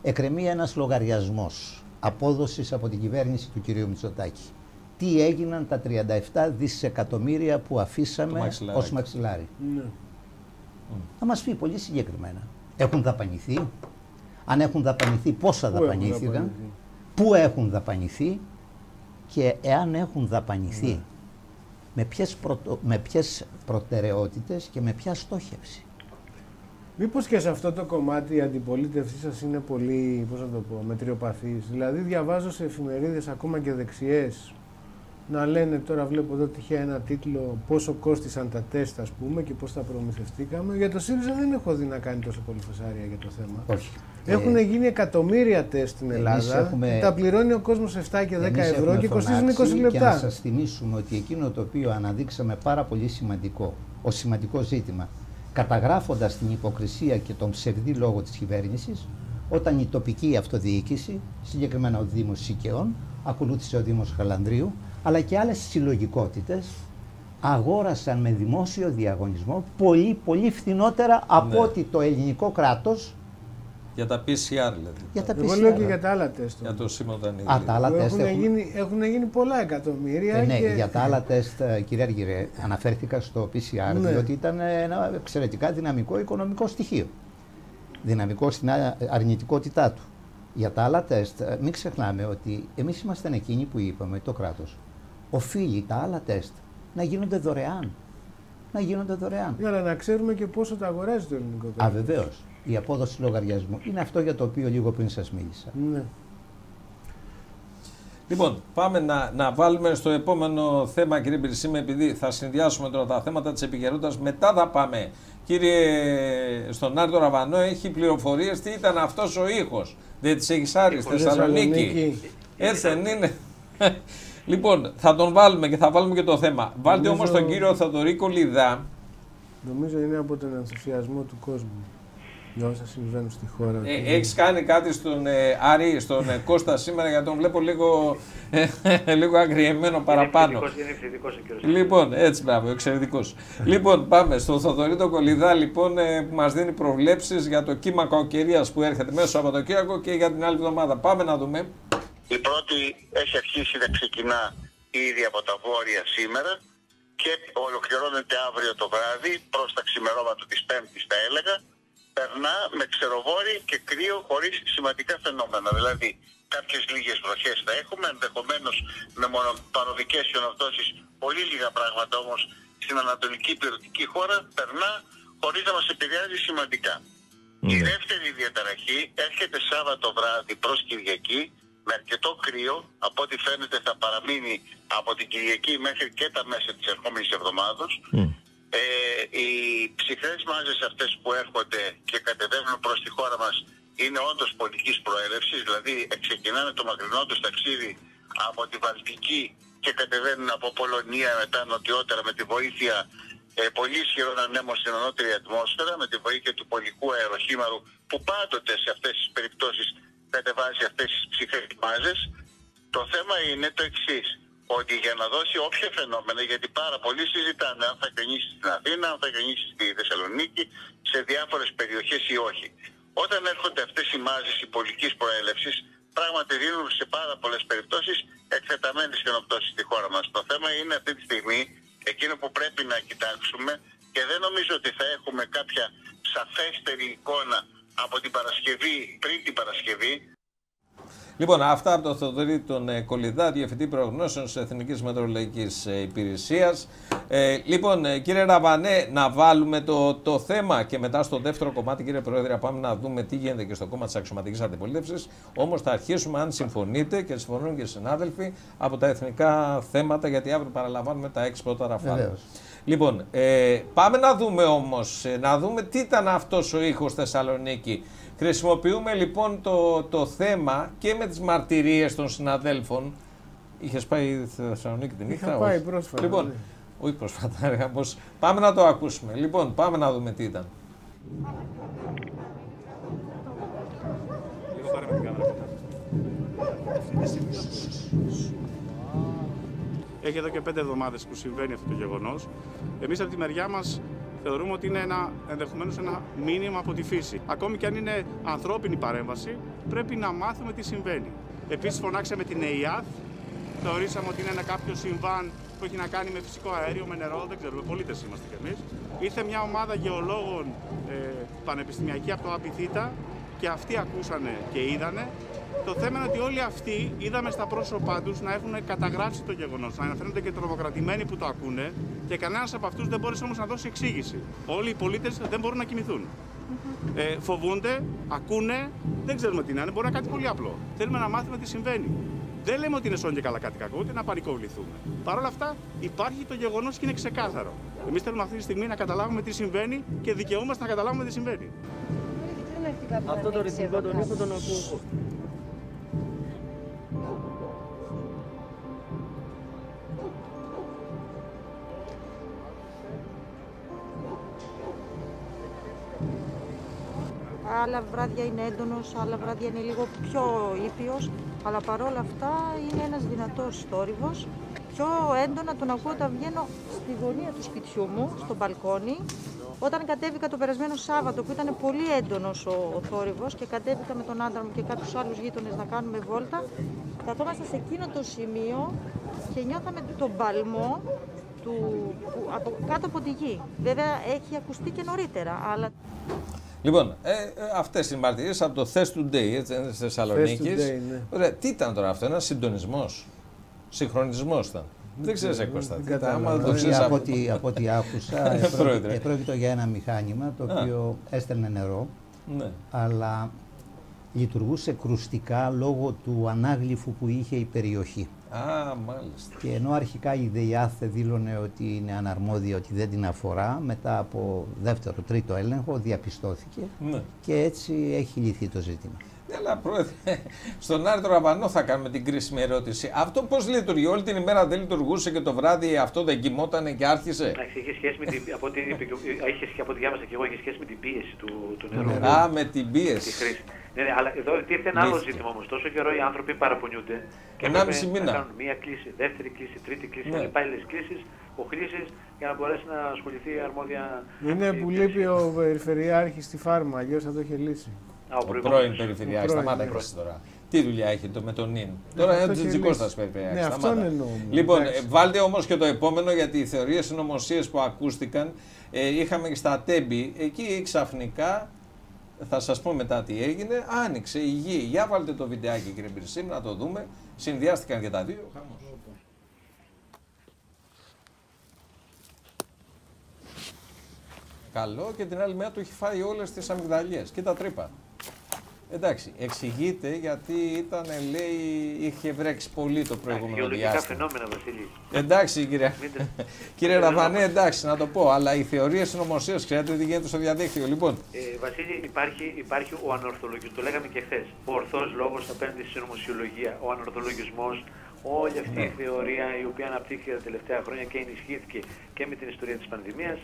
[SPEAKER 2] Εκκρεμεί ένας λογαριασμός απόδοσης από την κυβέρνηση του κυρίου Μητσοτάκη. Τι έγιναν τα 37 δισεκατομμύρια που αφήσαμε ως μαξιλάρι.
[SPEAKER 3] Ναι.
[SPEAKER 2] Θα μας πει πολύ συγκεκριμένα. Έχουν δαπανηθεί. Αν έχουν δαπανηθεί, πόσα δαπανήθηκαν. Πού έχουν δαπανηθεί. Και εάν έχουν δαπανηθεί, με ποιες προτεραιότητες και με ποια στόχευση.
[SPEAKER 3] Μήπως και σε αυτό το κομμάτι η αντιπολίτευσή σας είναι πολύ, πώς να το πω, μετριοπαθής? Δηλαδή διαβάζω σε εφημερίδες ακόμα και δεξιές να λένε, τώρα βλέπω εδώ τυχαία ένα τίτλο, πόσο κόστησαν τα τεστ, ας πούμε, και πώς τα προμηθευτήκαμε. Για το ΣΥΡΙΖΑ δεν έχω δει να κάνει τόσο πολύ φασάρια για το θέμα.
[SPEAKER 2] Όχι.
[SPEAKER 3] Έχουν γίνει εκατομμύρια τεστ στην Ελλάδα, τα πληρώνει ο κόσμος 7 και 10 ευρώ και κοστίζουν 20 λεπτά.
[SPEAKER 2] Και να σας θυμίσουμε ότι εκείνο το οποίο αναδείξαμε πάρα πολύ σημαντικό, ως σημαντικό ζήτημα, καταγράφοντας την υποκρισία και τον ψευδή λόγο της κυβέρνησης, όταν η τοπική αυτοδιοίκηση, συγκεκριμένα ο Δήμος Σικαιών, ακολούθησε ο Δήμος Χαλανδρίου, αλλά και άλλες συλλογικότητες, αγόρασαν με δημόσιο διαγωνισμό πολύ φθηνότερα από ότι το ελληνικό κράτος.
[SPEAKER 1] Για τα PCR, δηλαδή.
[SPEAKER 2] Για τα PCR.
[SPEAKER 3] Εγώ λέω και για τα άλλα τεστ.
[SPEAKER 1] Για το συμμετανίδι.
[SPEAKER 2] Τα άλλα τεστ
[SPEAKER 3] έχουν γίνει πολλά εκατομμύρια.
[SPEAKER 2] Ναι,
[SPEAKER 3] και...
[SPEAKER 2] για τα άλλα τεστ, κύριε Αργυρέ, αναφέρθηκα στο PCR,
[SPEAKER 3] ναι,
[SPEAKER 2] διότι ήταν ένα εξαιρετικά δυναμικό οικονομικό στοιχείο. Δυναμικό στην αρνητικότητά του. Για τα άλλα τεστ, μην ξεχνάμε ότι εμείς ήμασταν εκείνοι που είπαμε, το κράτος οφείλει τα άλλα τεστ να γίνονται δωρεάν.
[SPEAKER 3] Ναι, αλλά να ξέρουμε και πόσο τα αγοράζει το ελληνικό κράτος.
[SPEAKER 2] Βεβαίως. Η απόδοση λογαριασμού είναι αυτό για το οποίο λίγο πριν σας μίλησα.
[SPEAKER 3] Ναι.
[SPEAKER 1] Λοιπόν, πάμε να βάλουμε στο επόμενο θέμα, κύριε Πυρσίμε, επειδή θα συνδυάσουμε τώρα τα θέματα της επικαιρότητας. Μετά θα πάμε, κύριε, στον Άρη Ραβανό, έχει πληροφορίες τι ήταν αυτός ο ήχος. Δεν τις έχεις, Άρη, στη Θεσσαλονίκη? Έτσι δεν είναι? Λοιπόν, θα τον βάλουμε και θα βάλουμε και το θέμα. Βάλτε όμως τον κύριο Θοδωρή Κολιδά.
[SPEAKER 3] Νομίζω είναι από τον ενθουσιασμό του κόσμου για όσα συμβαίνουν στη χώρα.
[SPEAKER 1] Έχεις κάνει κάτι στον Άρη, στον Κώστα σήμερα, γιατί τον βλέπω λίγο αγριεμένο παραπάνω.
[SPEAKER 4] Είναι εξαιρετικός ο κύριος.
[SPEAKER 1] Λοιπόν, έτσι, μπράβο, εξαιρετικός. Λοιπόν, πάμε στον Θοδωρή τον Κολιδά, λοιπόν, που μας δίνει προβλέψεις για το κύμα κακοκαιρίας που έρχεται μέσα στο Σαββατοκύριακο και για την άλλη εβδομάδα. Πάμε να δούμε.
[SPEAKER 6] Η πρώτη έχει αρχίσει να ξεκινά ήδη από τα βόρεια σήμερα και ολοκληρώνεται αύριο το βράδυ, προς τα ξημερώματα της Πέμπτης θα έλεγα, περνά με ξεροβόρη και κρύο χωρίς σημαντικά φαινόμενα. Δηλαδή κάποιες λίγες βροχές θα έχουμε, ενδεχομένως με μονοπαροδικές χιονοπτώσεις, πολύ λίγα πράγματα όμως στην ανατολική υπηρετική χώρα, περνά χωρίς να μας επηρεάζει σημαντικά. Η δεύτερη διαταραχή έρχεται Σάββατο βράδυ προς Κυριακή με αρκετό κρύο, από ό,τι φαίνεται θα παραμείνει από την Κυριακή μέχρι και τα μέσα της ερχόμενης εβδομάδος. Οι ψυχρές μάζες αυτές που έρχονται και κατεβαίνουν προς τη χώρα μας είναι όντως πολιτικής προέλευσης, δηλαδή ξεκινάνε το μακρινό τους ταξίδι από τη Βαλτική και κατεβαίνουν από Πολωνία μετά νοτιότερα με τη βοήθεια πολύ ισχυρών ανέμων στην ανώτερη ατμόσφαιρα, με τη βοήθεια του πολικού αεροχήμαρου που πάντοτε σε αυτές τις περιπτώσεις κατεβάζει αυτές τις ψυχρές μάζες. Το θέμα είναι το εξής, ότι για να δώσει όποια φαινόμενα, γιατί πάρα πολλοί συζητάνε αν θα κινήσει στην Αθήνα, αν θα κινήσει στη Θεσσαλονίκη, σε διάφορες περιοχές ή όχι. Όταν έρχονται αυτές οι μάζες υπολικής προέλευσης, πράγματι δίνουν σε πάρα πολλές περιπτώσεις εκτεταμένες χιονοπτώσεις στη χώρα μας. Το θέμα είναι αυτή τη στιγμή, εκείνο που πρέπει να κοιτάξουμε, και δεν νομίζω ότι θα έχουμε κάποια σαφέστερη εικόνα από την Παρασκευή, πριν την Παρασκευή.
[SPEAKER 1] Λοιπόν, αυτά από τον Θοδωρή τον Κολιδά, Διευθυντή Προγνώσεων της Εθνικής Μετεωρολογικής Υπηρεσίας. Λοιπόν, κύριε Ραβανέ, να βάλουμε το θέμα και μετά στο δεύτερο κομμάτι, κύριε Πρόεδρε, πάμε να δούμε τι γίνεται και στο κόμμα της αξιωματικής αντιπολίτευσης. Όμως θα αρχίσουμε, αν συμφωνείτε και συμφωνούν και οι συνάδελφοι, από τα εθνικά θέματα, γιατί αύριο παραλαμβάνουμε τα 6 πρώτα ραφάλ. Λοιπόν, πάμε να δούμε όμως, να δούμε τι ήταν αυτός ο ήχος Θεσσαλονίκη. Χρησιμοποιούμε λοιπόν το θέμα και με τις μαρτυρίες των συναδέλφων. Είχες πάει στη Θεσσαλονίκη την νύχτα?
[SPEAKER 3] Είχα πάει πρόσφατα.
[SPEAKER 1] Λοιπόν, όχι πρόσφατα, πάμε να το ακούσουμε. Λοιπόν, πάμε να δούμε τι ήταν.
[SPEAKER 7] Λίγο πάρε με την κάμερα. Έχει εδώ και 5 εβδομάδες που συμβαίνει αυτό το γεγονός. Εμείς από τη μεριά μας θεωρούμε ότι είναι ενδεχομένως ένα μήνυμα από τη φύση. Ακόμη και αν είναι ανθρώπινη παρέμβαση, πρέπει να μάθουμε τι συμβαίνει. Επίσης φωνάξαμε την ΕΙΑΔ, θεωρήσαμε ότι είναι ένα κάποιο συμβάν που έχει να κάνει με φυσικό αέριο, με νερό, δεν ξέρουμε, πολίτες είμαστε κι εμείς. Ήρθε μια ομάδα γεωλόγων πανεπιστημιακοί από το ΑΠΙΘΙΤΑ και αυτοί ακούσανε και είδανε. Το θέμα είναι ότι όλοι αυτοί είδαμε στα πρόσωπά τους να έχουν καταγράψει το γεγονός, να αναφέρονται και τρομοκρατημένοι που το ακούνε και κανένας από αυτούς δεν μπόρεσε όμως να δώσει εξήγηση. Όλοι οι πολίτες δεν μπορούν να κοιμηθούν. Φοβούνται, ακούνε, δεν ξέρουμε τι να είναι, μπορεί να είναι κάτι πολύ απλό. Θέλουμε να μάθουμε τι συμβαίνει. Δεν λέμε ότι είναι σόν και καλά κάτι κακό, ούτε να πανικοβληθούμε. Παρ' όλα αυτά υπάρχει το γεγονός και είναι ξεκάθαρο. Εμείς θέλουμε αυτή τη στιγμή να καταλάβουμε τι συμβαίνει και δικαιούμαστε να καταλάβουμε τι συμβαίνει.
[SPEAKER 8] Αυτό το ρυθμικό τον ήχο τον ακούω.
[SPEAKER 9] Άλλα βράδια είναι έντονος, άλλα βράδια είναι λίγο πιο ήπιος, αλλά παρόλα αυτά είναι ένας δυνατός θόρυβος. Πιο έντονα τον ακούω όταν βγαίνω στη γωνία του σπιτιού μου, στο μπαλκόνι. Όταν κατέβηκα το περασμένο Σάββατο που ήταν πολύ έντονος ο θόρυβος και κατέβηκα με τον άντρα μου και κάποιους άλλους γείτονες να κάνουμε βόλτα, καθόμαστε σε εκείνο το σημείο και νιώθαμε τον παλμό κάτω από τη γη. Βέβαια έχει ακουστεί και νωρίτερα, αλλά...
[SPEAKER 1] Λοιπόν, αυτές οι μαρτυρίες από το Thess Today, έτσι, της Θεσσαλονίκης.
[SPEAKER 3] Ναι.
[SPEAKER 1] Ωραία, τι ήταν τώρα αυτό, ένας συντονισμός, συγχρονισμός ήταν. Δεν ξέρεις, Κώστα.
[SPEAKER 2] Από ό,τι άκουσα, πρόκειται για ένα μηχάνημα το οποίο έστελνε νερό, ναι, αλλά λειτουργούσε κρουστικά λόγω του ανάγλυφου που είχε η περιοχή.
[SPEAKER 1] Μάλιστα.
[SPEAKER 2] Και ενώ αρχικά η ΔΕΙΑΘ δήλωνε ότι είναι αναρμόδια, ότι δεν την αφορά, μετά από δεύτερο-τρίτο έλεγχο διαπιστώθηκε, ναι, και έτσι έχει λυθεί το ζήτημα.
[SPEAKER 1] Αλλά Πρόεδρε, στον Άρη Ραβανό θα κάνουμε την κρίσιμη ερώτηση. Αυτό πώς λειτουργεί, όλη την ημέρα δεν λειτουργούσε και το βράδυ αυτό δεν κοιμότανε και άρχισε?
[SPEAKER 4] Έχει σχέση με την, από ό,τι διάβασα και εγώ, έχει σχέση με την πίεση του νερού.
[SPEAKER 1] Με την πίεση.
[SPEAKER 4] Ναι, αλλά εδώ τίθεται ένα άλλο ζήτημα όμως. Τόσο καιρό οι άνθρωποι παραπονιούνται και
[SPEAKER 1] να
[SPEAKER 4] κάνουν μία κλίση, δεύτερη κλίση, τρίτη κλίση, αλλεπάλληλες κλίσεις, οχλήσεις για να μπορέσει να ασχοληθεί η αρμόδια.
[SPEAKER 3] Είναι που λείπει ο Περιφερειάρχης στη Φάρμα, αλλιώς θα το είχε λύσει.
[SPEAKER 1] Ο πρώην Περιφερειάρχης, σταμάτα τώρα. Τι δουλειά έχει με τον νυν. Τώρα είναι Τζιτζικώστας πρέπει.
[SPEAKER 3] Ναι, αυτόν εννοώ.
[SPEAKER 1] Λοιπόν, βάλτε όμως και το επόμενο, γιατί οι θεωρίες συνωμοσίες που ακούστηκαν είχαμε και στα Τέμπη. Εκεί ξαφνικά, θα σας πω μετά τι έγινε, άνοιξε η γη. Για βάλτε το βιντεάκι, κύριε Μπυρσίμ, να το δούμε. Συνδυάστηκαν και τα δύο. Καλό, και την άλλη μέρα του έχει φάει όλες τις αμυγδαλιές και τα τρύπα. Εντάξει, εξηγείται γιατί ήταν, λέει, είχε βρέξει πολύ το προηγούμενο διάστημα.
[SPEAKER 4] Φαινόμενα, Βασίλη.
[SPEAKER 1] Εντάξει, κύριε Ραβανέ, εντάξει, να το πω, αλλά οι θεωρίες συνωμοσίας, ξέρετε τι γίνεται στο διαδίκτυο, λοιπόν.
[SPEAKER 4] Βασίλη, υπάρχει ο ανορθολογισμός, το λέγαμε και χθες. Ο ορθός λόγος απέναντι στη συνωμοσιολογία, ο ανορθολογισμός, όλη αυτή η θεωρία η οποία αναπτύχθηκε τα τελευταία χρόνια και ενισχύθηκε και με την ιστορία της πανδημίας.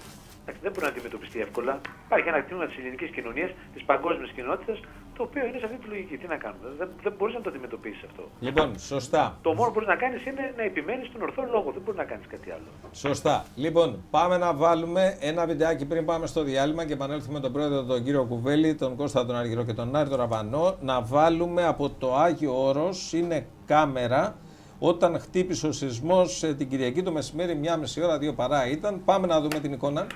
[SPEAKER 4] Δεν μπορεί να αντιμετωπιστεί εύκολα. Υπάρχει ένα τμήμα της ελληνικής κοινωνίας, της παγκόσμιας κοινότητας, το οποίο είναι σε αυτή τη λογική. Τι να κάνουμε, δεν μπορείς να το αντιμετωπίσεις αυτό.
[SPEAKER 1] Λοιπόν, σωστά.
[SPEAKER 4] Το μόνο που μπορείς να κάνεις είναι να επιμένεις στον ορθό λόγο. Δεν μπορείς να κάνεις κάτι άλλο.
[SPEAKER 1] Σωστά. Λοιπόν, πάμε να βάλουμε ένα βιντεάκι πριν πάμε στο διάλειμμα και επανέλθουμε τον πρόεδρο, τον κύριο Κουβέλη, τον Κώστα τον Αργυρό και τον Άρη τον Ραβανό. Να βάλουμε από το Άγιο Όρος, είναι κάμερα. Όταν χτύπησε ο σεισμός την Κυριακή το μεσημέρι, 1,5 ώρα, 2 παρά ήταν. Πάμε να δούμε την εικόνα.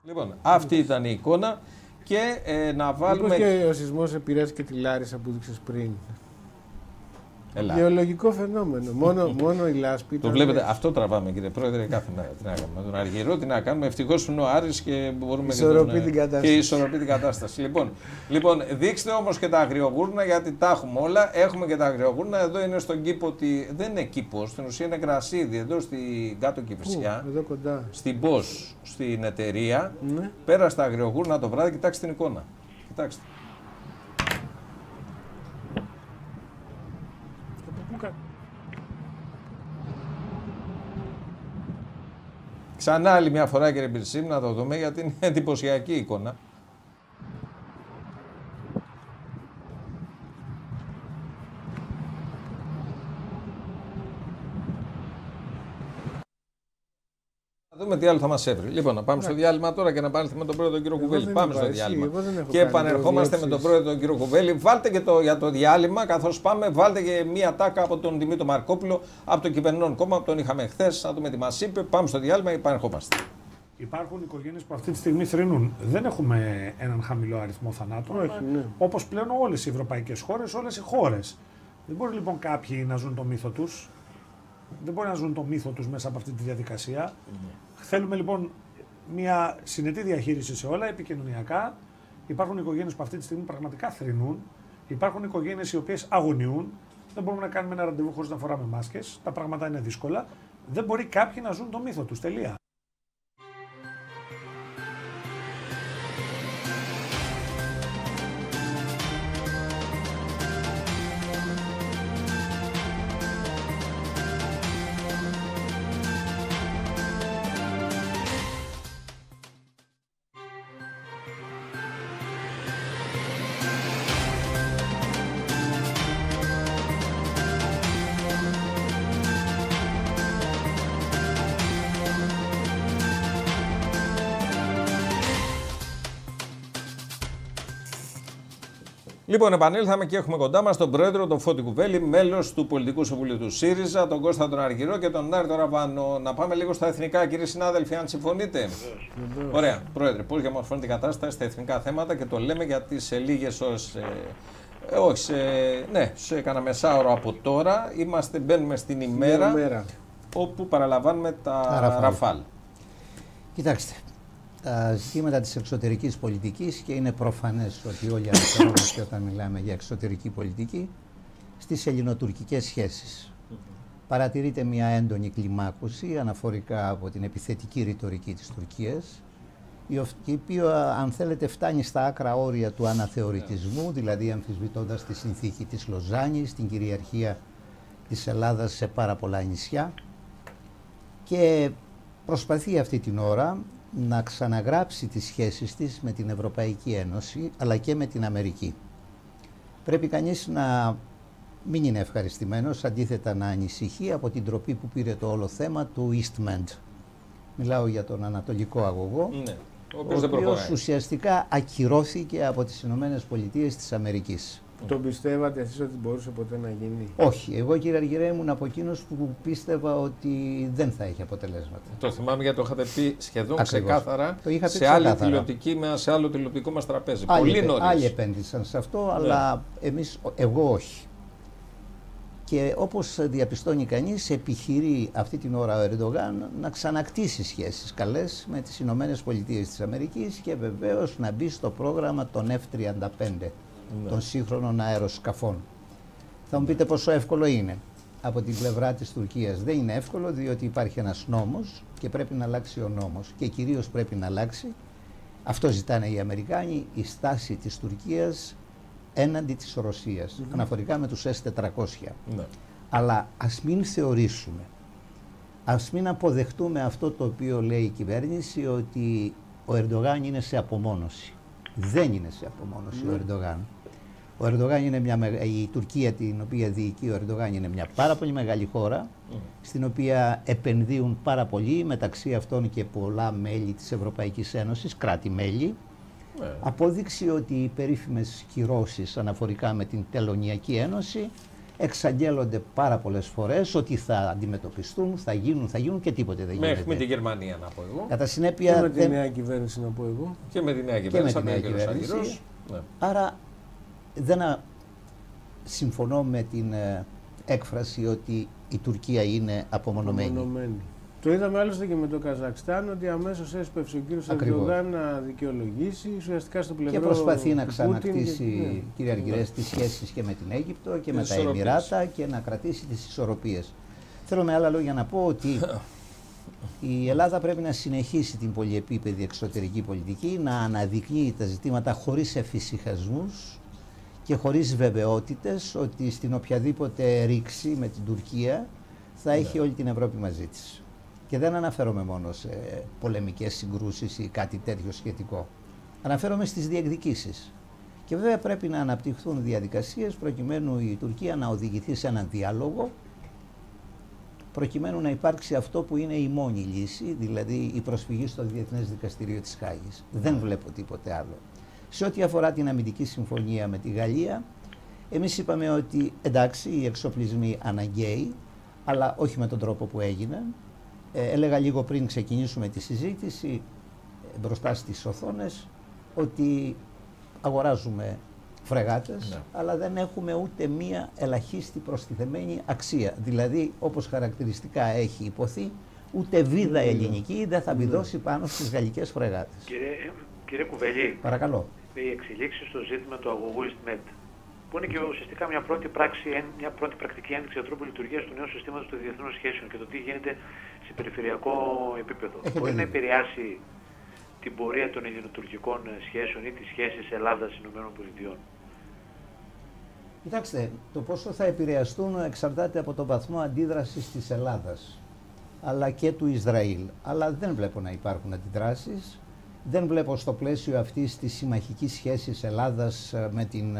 [SPEAKER 1] Λοιπόν, αυτή ήταν η εικόνα. Και να βάλουμε.
[SPEAKER 3] Μήπως και ο σεισμός επηρέασε και τη Λάρισα που δείξες πριν. Γεωλογικό φαινόμενο. Μόνο η λάσπη.
[SPEAKER 1] Το βλέπετε, αυτό τραβάμε, κύριε Πρόεδρε, κάθε μέρα. Τι να κάνουμε. Με τον Αργυρό, τι να κάνουμε. Ευτυχώς είναι ο Άρης και μπορούμε και ισορροπεί την κατάσταση. Λοιπόν, δείξτε όμως και τα αγριογούρνα, γιατί τα έχουμε όλα. Έχουμε και τα αγριογούρνα. Εδώ είναι στον κήπο. Δεν είναι κήπο, στην ουσία είναι γρασίδι. Εδώ στην κάτω Κηφισιά.
[SPEAKER 3] Εδώ κοντά.
[SPEAKER 1] Στην Μπος, στην εταιρεία. Ναι. Πέρα στα αγριογούρνα το βράδυ, κοιτάξτε την εικόνα. Κοιτάξτε. Ξανά άλλη μια φορά, κύριε Μπυρσίμ, να το δούμε, γιατί είναι εντυπωσιακή εικόνα. Να δούμε τι άλλο θα μας έβρει. Λοιπόν, να πάμε στο διάλειμμα τώρα και να επανέλθουμε με τον πρόεδρο τον κύριο Κουβέλη. Πάμε στο διάλειμμα. Και επανερχόμαστε με τον πρόεδρο τον κύριο Κουβέλη. Βάλτε και για το διάλειμμα, καθώς πάμε, βάλτε και μία τάκα από τον Δημήτρο Μαρκόπουλο, από το Κυβερνών Κόμμα, που τον είχαμε χθες. Να δούμε τι μας είπε. Πάμε στο διάλειμμα και επανερχόμαστε.
[SPEAKER 10] Υπάρχουν οικογένειες που αυτή τη στιγμή θρηνούν. Δεν έχουμε έναν χαμηλό αριθμό θανάτων.
[SPEAKER 3] Ναι.
[SPEAKER 10] Όπως πλέον όλες οι ευρωπαϊκές χώρες, όλες οι χώρες. Δεν μπορεί λοιπόν κάποιοι να ζουν το μύθο τους. Δεν μπορεί να ζουν το μύθο τους μέσα από αυτή τη διαδικασία. Θέλουμε λοιπόν μια συνετή διαχείριση σε όλα, επικοινωνιακά. Υπάρχουν οικογένειες που αυτή τη στιγμή πραγματικά θρηνούν. Υπάρχουν οικογένειες οι οποίες αγωνιούν. Δεν μπορούμε να κάνουμε ένα ραντεβού χωρίς να φοράμε μάσκες. Τα πράγματα είναι δύσκολα. Δεν μπορεί κάποιοι να ζουν το μύθο τους. Τελεία.
[SPEAKER 1] Λοιπόν, επανήλθαμε και έχουμε κοντά μας τον πρόεδρο, τον Φώτη Κουβέλη, μέλος του Πολιτικού Συμβουλίου του ΣΥΡΙΖΑ, τον Κώστα τον Αργυρό και τον Άρη τον Ραβανό. Να πάμε λίγο στα εθνικά, κύριοι συνάδελφοι, αν συμφωνείτε. Ωραία, πρόεδρε, πώς διαμορφώνεται η κατάσταση στα εθνικά θέματα, και το λέμε γιατί σε λίγες ώρες, σε κανένα μεσάωρο από τώρα, μπαίνουμε στην ημέρα όπου παραλαμβάνουμε τα Ραφάλ.
[SPEAKER 2] Κοιτάξτε. Τα ζητήματα της εξωτερικής πολιτικής, και είναι προφανές ότι όλοι αναφερόμαστε όταν μιλάμε για εξωτερική πολιτική, στις ελληνοτουρκικές σχέσεις. Παρατηρείται μια έντονη κλιμάκωση αναφορικά από την επιθετική ρητορική της Τουρκίας, η οποία, αν θέλετε, φτάνει στα άκρα όρια του αναθεωρητισμού, δηλαδή αμφισβητώντας τη συνθήκη της Λοζάνης, την κυριαρχία της Ελλάδας σε πάρα πολλά νησιά, και προσπαθεί αυτή την ώρα να ξαναγράψει τις σχέσεις της με την Ευρωπαϊκή Ένωση αλλά και με την Αμερική. Πρέπει κανείς να μην είναι ευχαριστημένος, αντίθετα να ανησυχεί από την τροπή που πήρε το όλο θέμα του EastMed. Μιλάω για τον Ανατολικό Αγωγό,
[SPEAKER 1] Ναι.
[SPEAKER 2] ο οποίος ουσιαστικά ακυρώθηκε από τις Ηνωμένες Πολιτείες της Αμερικής.
[SPEAKER 3] Το πιστεύατε εσείς ότι μπορούσε ποτέ να γίνει?
[SPEAKER 2] Όχι. Εγώ, κύριε Αργυρέ, ήμουν από εκείνους που πίστευα ότι δεν θα έχει αποτελέσματα.
[SPEAKER 1] Το θυμάμαι γιατί το είχατε πει σχεδόν
[SPEAKER 2] Ακριβώς.
[SPEAKER 1] ξεκάθαρα
[SPEAKER 2] Το είχα πει
[SPEAKER 1] σε, άλλη
[SPEAKER 2] ξεκάθαρα.
[SPEAKER 1] σε άλλο τηλεοπτικό μας τραπέζι.
[SPEAKER 2] Άλλοι,
[SPEAKER 1] Πολύ νωρίς.
[SPEAKER 2] άλλοι επένδυσαν σε αυτό, αλλά εγώ όχι. Και όπως διαπιστώνει κανείς, επιχειρεί αυτή την ώρα ο Ερντογάν να ξανακτήσει σχέσεις καλές με τις Ηνωμένες Πολιτείες της Αμερικής και βεβαίως να μπει στο πρόγραμμα των F-35, των σύγχρονων αεροσκαφών. Θα μου πείτε πόσο εύκολο είναι. Από την πλευρά της Τουρκίας δεν είναι εύκολο, διότι υπάρχει ένας νόμος και πρέπει να αλλάξει ο νόμος και κυρίως πρέπει να αλλάξει, αυτό ζητάνε οι Αμερικάνοι, η στάση της Τουρκίας έναντι της Ρωσίας, αναφορικά με τους S-400. Αλλά ας μην θεωρήσουμε, ας μην αποδεχτούμε αυτό το οποίο λέει η κυβέρνηση, ότι ο Ερντογάν είναι σε απομόνωση. Δεν είναι σε απομόνωση ο Ερντογάν. Ο Ερντογάν είναι η Τουρκία την οποία διοικεί ο Ερντογάν είναι μια πάρα πολύ μεγάλη χώρα, στην οποία επενδύουν πάρα πολύ, μεταξύ αυτών και πολλά μέλη της Ευρωπαϊκής Ένωσης, κράτη-μέλη. Απόδειξη ότι οι περίφημες κυρώσεις αναφορικά με την Τελωνειακή Ένωση εξαγγέλλονται πάρα πολλές φορές ότι θα αντιμετωπιστούν, θα γίνουν και τίποτε δεν γίνεται.
[SPEAKER 1] Μέχρι με τη Γερμανία να πω εγώ.
[SPEAKER 2] Κατά συνέπεια,
[SPEAKER 3] και με τη νέα κυβέρνηση να πω εγώ.
[SPEAKER 1] Και με τη νέα κυβέρνηση.
[SPEAKER 2] Άρα δεν συμφωνώ με την έκφραση ότι η Τουρκία είναι απομονωμένη.
[SPEAKER 3] Το είδαμε άλλωστε και με το Καζακστάν, ότι αμέσως έσπευσε ο κύριος Ερντογάν να δικαιολογήσει ουσιαστικά στο πλευρό.
[SPEAKER 2] Και προσπαθεί να ξανακτήσει, κύριε Αργυρές, τις σχέσεις και με την Αίγυπτο και με τα Εμιράτα και να κρατήσει τις ισορροπίες. Θέλω με άλλα λόγια να πω ότι η Ελλάδα πρέπει να συνεχίσει την πολυεπίπεδη εξωτερική πολιτική, να αναδεικνύει τα ζητήματα χωρίς εφησυχασμούς και χωρίς βεβαιότητες ότι στην οποιαδήποτε ρήξη με την Τουρκία θα έχει όλη την Ευρώπη μαζί της. Και δεν αναφέρομαι μόνο σε πολεμικές συγκρούσεις ή κάτι τέτοιο σχετικό. Αναφέρομαι στις διεκδικήσεις. Και βέβαια πρέπει να αναπτυχθούν διαδικασίες προκειμένου η Τουρκία να οδηγηθεί σε έναν διάλογο, προκειμένου να υπάρξει αυτό που είναι η μόνη λύση, δηλαδή η προσφυγή στο Διεθνές Δικαστήριο της Χάγης. Δεν βλέπω τίποτε άλλο. Σε ό,τι αφορά την αμυντική συμφωνία με τη Γαλλία, εμείς είπαμε ότι εντάξει, οι εξοπλισμοί αναγκαίοι, αλλά όχι με τον τρόπο που έγιναν. Έλεγα λίγο πριν ξεκινήσουμε τη συζήτηση μπροστά στις οθόνες ότι αγοράζουμε φρεγάτες, αλλά δεν έχουμε ούτε μία ελαχίστη προστιθεμένη αξία. Δηλαδή, όπως χαρακτηριστικά έχει υποθεί, ούτε βίδα ελληνική δεν θα βιδώσει πάνω στις γαλλικές φρεγάτες.
[SPEAKER 4] Κύριε Κουβελή,
[SPEAKER 2] παρακαλώ.
[SPEAKER 4] Οι εξελίξεις στο ζήτημα του αγωγού EastMed, που είναι και ουσιαστικά μια πρώτη πρακτική ένδειξη για τρόπο λειτουργίας του νέου συστήματος των διεθνών σχέσεων και το τι γίνεται σε περιφερειακό επίπεδο. Μπορεί να επηρεάσει την πορεία των ελληνοτουρκικών σχέσεων ή τις σχέσεις Ελλάδας-ΗΠΑ.
[SPEAKER 2] Κοιτάξτε, το πόσο θα επηρεαστούν εξαρτάται από τον βαθμό αντίδρασης της Ελλάδας αλλά και του Ισραήλ. Αλλά δεν βλέπω να υπάρχουν αντιδράσεις. Δεν βλέπω στο πλαίσιο αυτής της συμμαχικής σχέσης Ελλάδας με την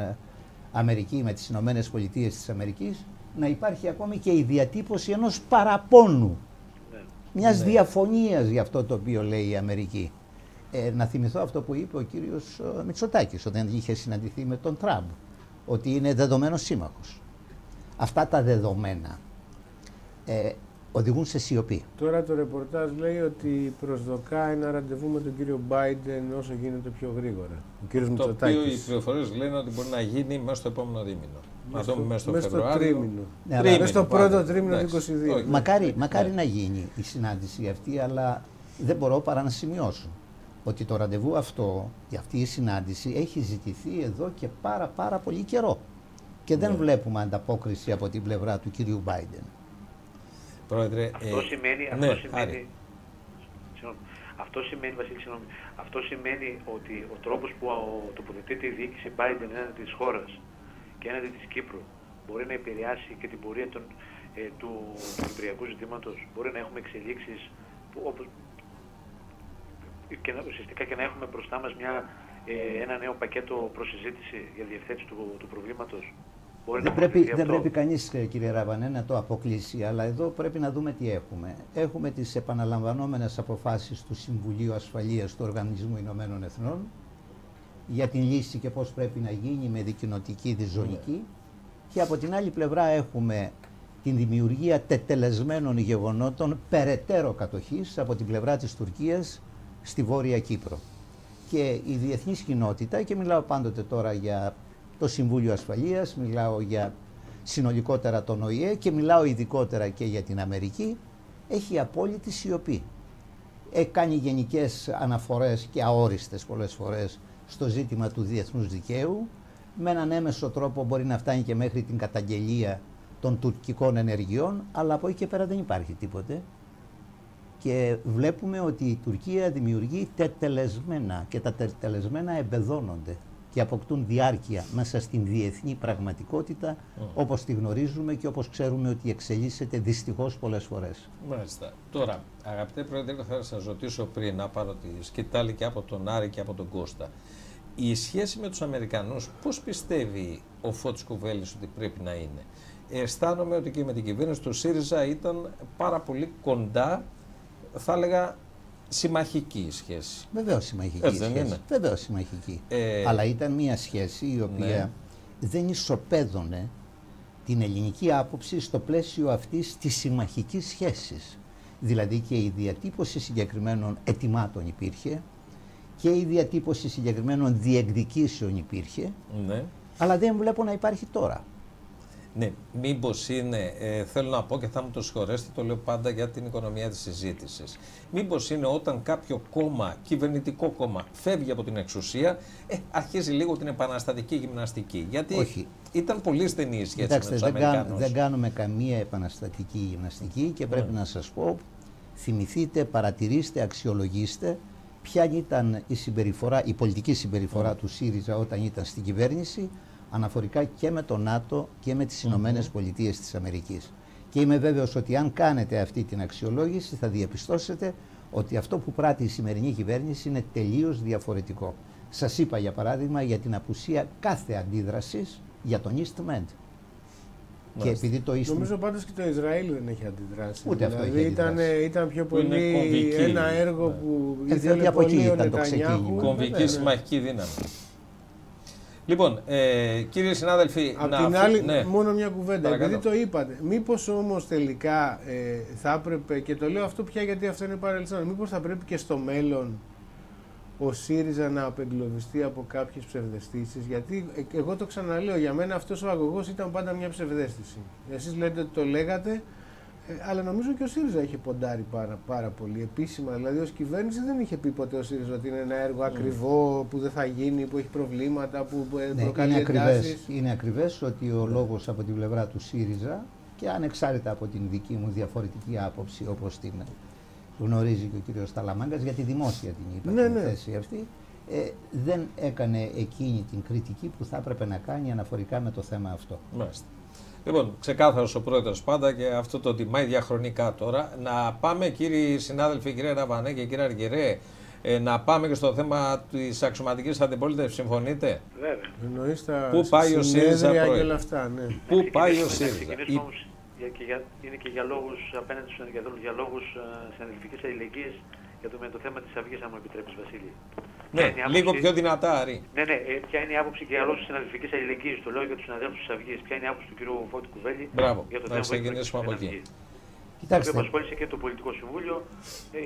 [SPEAKER 2] Αμερική, με τις Ηνωμένες Πολιτείες της Αμερικής, να υπάρχει ακόμη και η διατύπωση ενός παραπώνου, μιας διαφωνίας για αυτό το οποίο λέει η Αμερική. Να θυμηθώ αυτό που είπε ο κύριος Μητσοτάκης όταν είχε συναντηθεί με τον Τραμπ, ότι είναι δεδομένος σύμμαχος. Αυτά τα δεδομένα οδηγούν σε σιωπή.
[SPEAKER 3] Τώρα το ρεπορτάζ λέει ότι προσδοκά ένα ραντεβού με τον κύριο Μπάιντεν όσο γίνεται πιο γρήγορα. Ο κύριος Μητσοτάκης.
[SPEAKER 1] Το οποίο οι πληροφορίες λένε ότι μπορεί να γίνει μέσα στο επόμενο δίμηνο.
[SPEAKER 3] Μέσα στο τρίμηνο. Μέσα στο πρώτο τρίμηνο του 2022.
[SPEAKER 2] Μακάρι να γίνει η συνάντηση αυτή, αλλά δεν μπορώ παρά να σημειώσω ότι το ραντεβού αυτό, αυτή η συνάντηση έχει ζητηθεί εδώ και πάρα πολύ καιρό. Και δεν βλέπουμε ανταπόκριση από την πλευρά του κυρίου Μπάιντεν.
[SPEAKER 1] Πρόεδρε,
[SPEAKER 4] αυτό σημαίνει ότι ο τρόπος που τοποθετείται η διοίκηση Biden έναντι της χώρας και έναντι της Κύπρου μπορεί να επηρεάσει και την πορεία του κυπριακού ζητήματος. Μπορεί να έχουμε εξελίξεις που, όπως και ουσιαστικά και να έχουμε μπροστά μας ένα νέο πακέτο προσυζήτηση για διευθέτηση του προβλήματος.
[SPEAKER 2] Δεν πρέπει κανείς, κύριε Ράβανε, να το αποκλείσει, αλλά εδώ πρέπει να δούμε τι έχουμε. Έχουμε τις επαναλαμβανόμενες αποφάσεις του Συμβουλίου Ασφαλείας του Οργανισμού Ηνωμένων Εθνών για την λύση και πώς πρέπει να γίνει με δικοινοτική διζωνική, και από την άλλη πλευρά έχουμε την δημιουργία τετελεσμένων γεγονότων περαιτέρω κατοχής από την πλευρά της Τουρκίας στη Βόρεια Κύπρο. Και η διεθνής κοινότητα, και μιλάω πάντοτε τώρα για το Συμβούλιο Ασφαλείας, μιλάω για συνολικότερα τον ΟΗΕ και μιλάω ειδικότερα και για την Αμερική, έχει απόλυτη σιωπή. Κάνει γενικές αναφορές και αόριστες πολλές φορές στο ζήτημα του διεθνούς δικαίου. Με έναν έμεσο τρόπο μπορεί να φτάνει και μέχρι την καταγγελία των τουρκικών ενεργειών, αλλά από εκεί και πέρα δεν υπάρχει τίποτε. Και βλέπουμε ότι η Τουρκία δημιουργεί τετελεσμένα και τα τετελεσμένα εμπεδώνονται και αποκτούν διάρκεια μέσα στην διεθνή πραγματικότητα όπως τη γνωρίζουμε και όπως ξέρουμε ότι εξελίσσεται δυστυχώς πολλές φορές.
[SPEAKER 1] Μάλιστα. Τώρα, αγαπητέ Πρόεδρε, θα σας ρωτήσω πριν να πάρω τη σκητάλη και από τον Άρη και από τον Κώστα. Η σχέση με τους Αμερικανούς, πώς πιστεύει ο Φώτης Κουβέλης ότι πρέπει να είναι? Αισθάνομαι ότι και με την κυβέρνηση του ΣΥΡΙΖΑ ήταν πάρα πολύ κοντά, θα έλεγα συμμαχική σχέση.
[SPEAKER 2] Βεβαίως συμμαχική σχέση. Βεβαίως συμμαχική. Αλλά ήταν μια σχέση η οποία δεν ισοπαίδωνε την ελληνική άποψη στο πλαίσιο αυτής της συμμαχικής σχέσης. Δηλαδή και η διατύπωση συγκεκριμένων αιτημάτων υπήρχε και η διατύπωση συγκεκριμένων διεκδικήσεων υπήρχε, αλλά δεν βλέπω να υπάρχει τώρα.
[SPEAKER 1] Ναι, μήπως είναι, θέλω να πω και θα μου το συγχωρέσετε, το λέω πάντα για την οικονομία της συζήτησης. Μήπως είναι όταν κάποιο κόμμα, κυβερνητικό κόμμα, φεύγει από την εξουσία, αρχίζει λίγο την επαναστατική γυμναστική. Γιατί όχι, ήταν πολύ στενή η σχέση με τους Αμερικανούς. Δεν κάνουμε καμία επαναστατική γυμναστική και πρέπει να σας πω, θυμηθείτε, παρατηρήστε, αξιολογήστε ποια ήταν η πολιτική συμπεριφορά του ΣΥΡΙΖΑ όταν ήταν στην κυβέρνηση, αναφορικά και με το ΝΑΤΟ και με τις Ηνωμένες Πολιτείες της Αμερικής. Και είμαι βέβαιος ότι αν κάνετε αυτή την αξιολόγηση θα διαπιστώσετε ότι αυτό που πράττει η σημερινή κυβέρνηση είναι τελείως διαφορετικό. Σας είπα για παράδειγμα για την απουσία κάθε αντίδρασης για τον East Med. Και επειδή το East...
[SPEAKER 3] Νομίζω πάντως και το Ισραήλ δεν έχει αντιδράσει.
[SPEAKER 2] Ούτε αυτό έχει αντιδράσει.
[SPEAKER 3] Ήταν πιο πολύ ένα έργο που ήθελε
[SPEAKER 2] από εκεί
[SPEAKER 3] πολύ
[SPEAKER 2] ήταν το ξεκίνημα.
[SPEAKER 1] Κομβική συμμαχική δύναμη. Λοιπόν, κύριοι συνάδελφοι,
[SPEAKER 3] απ' την άλλη, μόνο μια κουβέντα, επειδή το είπατε, μήπως όμως τελικά θα έπρεπε, και το λέω αυτό πια γιατί αυτό είναι παρελθόν, μήπως θα πρέπει και στο μέλλον ο ΣΥΡΙΖΑ να απεγκλωβιστεί από κάποιες ψευδαισθήσεις, γιατί εγώ το ξαναλέω, για μένα αυτός ο αγωγός ήταν πάντα μια ψευδαίσθηση. Εσείς λέτε ότι το λέγατε, αλλά νομίζω και ο ΣΥΡΙΖΑ είχε ποντάρει πάρα πολύ επίσημα. Δηλαδή, ως κυβέρνηση δεν είχε πει ποτέ ο ΣΥΡΙΖΑ ότι είναι ένα έργο ακριβό, που δεν θα γίνει, που έχει προβλήματα, που προκαλεί εντάσεις.
[SPEAKER 2] Είναι ακριβές ότι ο λόγος από την πλευρά του ΣΥΡΙΖΑ, και ανεξάρτητα από την δική μου διαφορετική άποψη, όπως την γνωρίζει και ο κύριος Ταλαμάγκας, γιατί δημόσια την είπα την θέση αυτή, δεν έκανε εκείνη την κριτική που θα έπρεπε να κάνει αναφορικά με το θέμα αυτό.
[SPEAKER 1] Μάλιστα. Λοιπόν, ξεκάθαρος ο πρόεδρος πάντα και αυτό το τιμάει διαχρονικά τώρα. Να πάμε, κύριοι συνάδελφοι, κύριε Ραβανέ και κύριε Αργυρέ, να πάμε και στο θέμα της αξιωματικής αντιπολίτευσης. Συμφωνείτε?
[SPEAKER 4] Βέβαια.
[SPEAKER 1] Πού πάει ο ΣΥΡΙΖΑ,
[SPEAKER 3] πρόεδρε?
[SPEAKER 1] Πού πάει ο ΣΥΡΙΖΑ?
[SPEAKER 4] Είναι και για λόγους απέναντι για λόγους συναδελφικής αλληλεγγύης με το θέμα της Αυγής, αν μου επιτρέπεις, Βασίλη.
[SPEAKER 1] Ναι, λίγο πιο δυνατά, Άρη.
[SPEAKER 4] Ναι, ποια είναι η άποψη και για λόγους συναδελφικής αλληλεγγύης, το λέω για τους συναδέλφους της Αυγής. Ποια είναι η άποψη του κ. Φώτη Κουβέλη για το θέμα της Αυγής.
[SPEAKER 2] Κοιτάξτε,
[SPEAKER 4] που απασχόλησε και το Πολιτικό Συμβούλιο,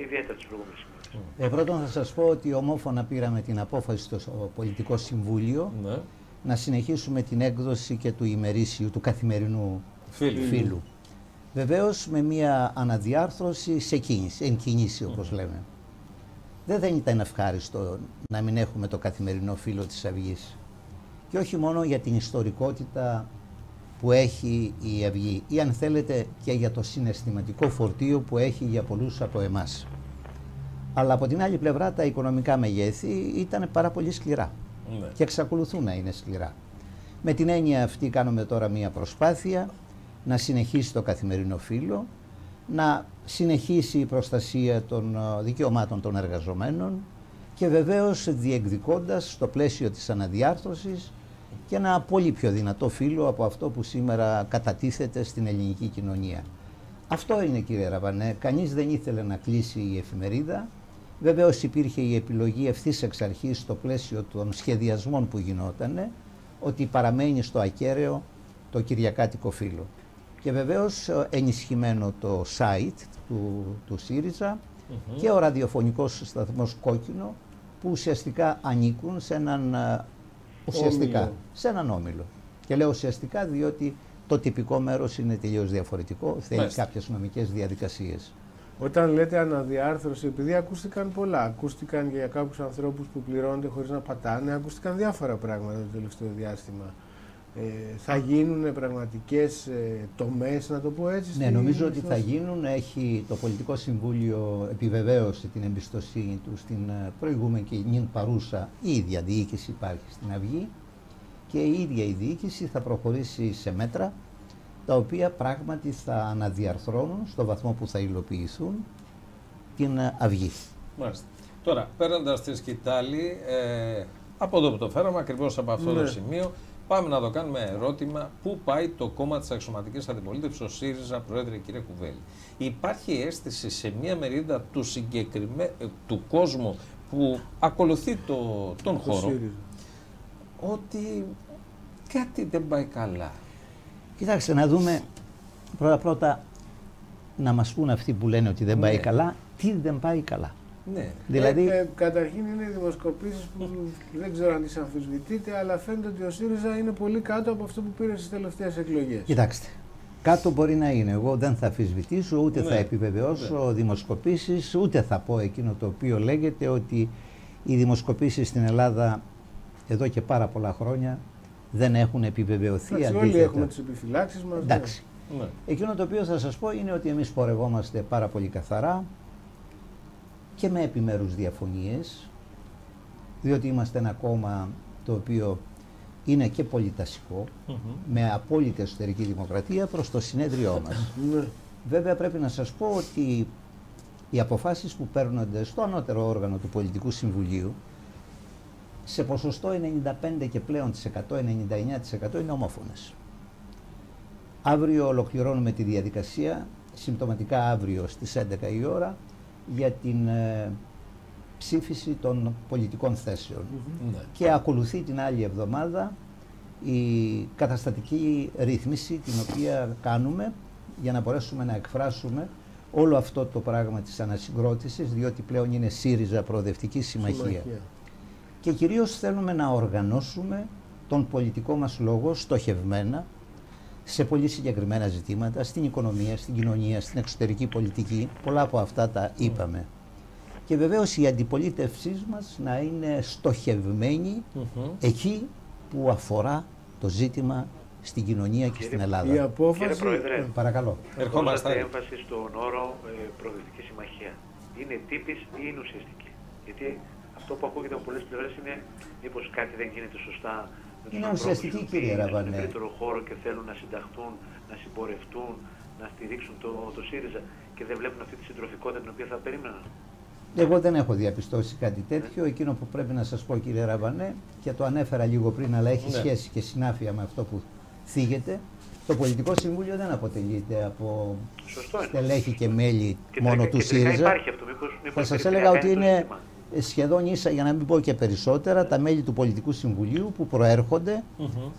[SPEAKER 4] ιδιαίτερα τις προηγούμενες ημέρες.
[SPEAKER 2] Πρώτον θα σας πω ότι ομόφωνα πήραμε την απόφαση στο Πολιτικό Συμβούλιο να συνεχίσουμε την έκδοση και του ημερήσιου, του καθημερινού φύλου. Βεβαίως με μια αναδιάρθρωση εν κινήσει, όπως λέμε. Δεν ήταν ευχάριστο να μην έχουμε το καθημερινό φύλλο της Αυγής. Και όχι μόνο για την ιστορικότητα που έχει η Αυγή, ή αν θέλετε και για το συναισθηματικό φορτίο που έχει για πολλούς από εμάς. Αλλά από την άλλη πλευρά τα οικονομικά μεγέθη ήταν πάρα πολύ σκληρά και εξακολουθούν να είναι σκληρά. Με την έννοια αυτή κάνουμε τώρα μια προσπάθεια να συνεχίσει το καθημερινό φύλλο, να συνεχίσει η προστασία των δικαιωμάτων των εργαζομένων και βεβαίως διεκδικώντας στο πλαίσιο της αναδιάρθρωσης και ένα πολύ πιο δυνατό φύλλο από αυτό που σήμερα κατατίθεται στην ελληνική κοινωνία. Αυτό είναι, κύριε Ραβανέ. Κανείς δεν ήθελε να κλείσει η εφημερίδα. Βεβαίως υπήρχε η επιλογή ευθύς εξ αρχής στο πλαίσιο των σχεδιασμών που γινότανε ότι παραμένει στο ακέραιο το κυριακάτικο φύλλο. Και βεβαίως ενισχυμένο το site του ΣΥΡΙΖΑ και ο ραδιοφωνικός σταθμός Κόκκινο που ουσιαστικά ανήκουν σε έναν όμιλο. Και λέω ουσιαστικά διότι το τυπικό μέρος είναι τελείως διαφορετικό, θέλει κάποιες νομικές διαδικασίες.
[SPEAKER 3] Όταν λέτε αναδιάρθρωση, επειδή ακούστηκαν πολλά, ακούστηκαν για κάποιους ανθρώπους που πληρώνονται χωρίς να πατάνε, ακούστηκαν διάφορα πράγματα το τελευταίο διάστημα. Θα γίνουν πραγματικές τομές, να το πω έτσι?
[SPEAKER 2] Ναι, νομίζω ότι θα γίνουν. Έχει το Πολιτικό Συμβούλιο επιβεβαίωσε την εμπιστοσύνη του στην προηγούμενη και νυν παρούσα η ίδια διοίκηση υπάρχει στην Αυγή και η ίδια η διοίκηση θα προχωρήσει σε μέτρα τα οποία πράγματι θα αναδιαρθρώνουν στο βαθμό που θα υλοποιηθούν την Αυγή.
[SPEAKER 1] Μάλιστα. Τώρα, παίρνοντας τη σκητάλη, από εδώ που το φέραμε, ακριβώς από αυτό το σημείο, πάμε να το κάνουμε ερώτημα: πού πάει το κόμμα της αξιωματικής αντιπολίτευσης, ο ΣΥΡΙΖΑ, Πρόεδρε, κύριε Κουβέλη? Υπάρχει αίσθηση σε μία μερίδα του κόσμου που ακολουθεί τον χώρο ΣΥΡΙΖΑ ότι κάτι δεν πάει καλά?
[SPEAKER 2] Κοιτάξτε, να δούμε πρώτα να μας πούν αυτοί που λένε ότι δεν πάει καλά, τι δεν πάει καλά.
[SPEAKER 1] Ναι.
[SPEAKER 3] Δηλαδή, καταρχήν είναι δημοσκοπήσεις που δεν ξέρω αν τις αμφισβητείτε, αλλά φαίνεται ότι ο ΣΥΡΙΖΑ είναι πολύ κάτω από αυτό που πήρε στις τελευταίες εκλογές.
[SPEAKER 2] Κοιτάξτε, κάτω μπορεί να είναι. Εγώ δεν θα αμφισβητήσω, ούτε θα επιβεβαιώσω δημοσκοπήσεις, ούτε θα πω εκείνο το οποίο λέγεται ότι οι δημοσκοπήσεις στην Ελλάδα εδώ και πάρα πολλά χρόνια δεν έχουν επιβεβαιωθεί.
[SPEAKER 3] Όλοι έχουμε τις επιφυλάξεις μας.
[SPEAKER 2] Εντάξει. Ναι. Εκείνο το οποίο θα σας πω είναι ότι εμείς πορευόμαστε πάρα πολύ καθαρά και με επιμέρους διαφωνίες, διότι είμαστε ένα κόμμα το οποίο είναι και πολιτασικό, με απόλυτη εσωτερική δημοκρατία προς το συνέδριό μας. Βέβαια πρέπει να σας πω ότι οι αποφάσεις που παίρνονται στο ανώτερο όργανο του Πολιτικού Συμβουλίου σε ποσοστό 95 και πλέον της 199% είναι ομόφωνες. Αύριο ολοκληρώνουμε τη διαδικασία, συμπτωματικά αύριο στις 11 η ώρα, για την ψήφιση των πολιτικών θέσεων. Και ακολουθεί την άλλη εβδομάδα η καταστατική ρύθμιση την οποία κάνουμε για να μπορέσουμε να εκφράσουμε όλο αυτό το πράγμα της ανασυγκρότησης, διότι πλέον είναι ΣΥΡΙΖΑ Προοδευτική Συμμαχία. Και κυρίως θέλουμε να οργανώσουμε τον πολιτικό μας λόγο στοχευμένα σε πολύ συγκεκριμένα ζητήματα, στην οικονομία, στην κοινωνία, στην εξωτερική πολιτική. Πολλά από αυτά τα είπαμε. Και βεβαίως η αντιπολίτευσή μας να είναι στοχευμένη εκεί που αφορά το ζήτημα στην κοινωνία και στην Ελλάδα.
[SPEAKER 3] Η απόφαση...
[SPEAKER 4] Κύριε Πρόεδρε,
[SPEAKER 2] παρακαλώ.
[SPEAKER 4] Ερχόμαστε έμφαση στον όρο Προοδευτική Συμμαχία. Είναι τύπης ή είναι ουσιαστική? Γιατί αυτό που ακούγεται από πολλές πλευρές είναι μήπως κάτι δεν γίνεται σωστά με τους ανθρώπους που είναι στον ευρύτερο χώρο και θέλουν να συνταχθούν, να συμπορευτούν, να στηρίξουν το ΣΥΡΙΖΑ και δεν βλέπουν αυτή τη συντροφικότητα την οποία θα περίμεναν.
[SPEAKER 2] Εγώ δεν έχω διαπιστώσει κάτι τέτοιο. Εκείνο που πρέπει να σας πω, κύριε Ραβανέ, και το ανέφερα λίγο πριν, αλλά έχει σχέση και συνάφεια με αυτό που θίγεται, το Πολιτικό Συμβούλιο δεν αποτελείται από στελέχη και μέλη μόνο του ΣΥΡΙΖΑ. Θα σας έλεγα ότι είναι σχεδόν ίσα, για να μην πω και περισσότερα, τα μέλη του Πολιτικού Συμβουλίου που προέρχονται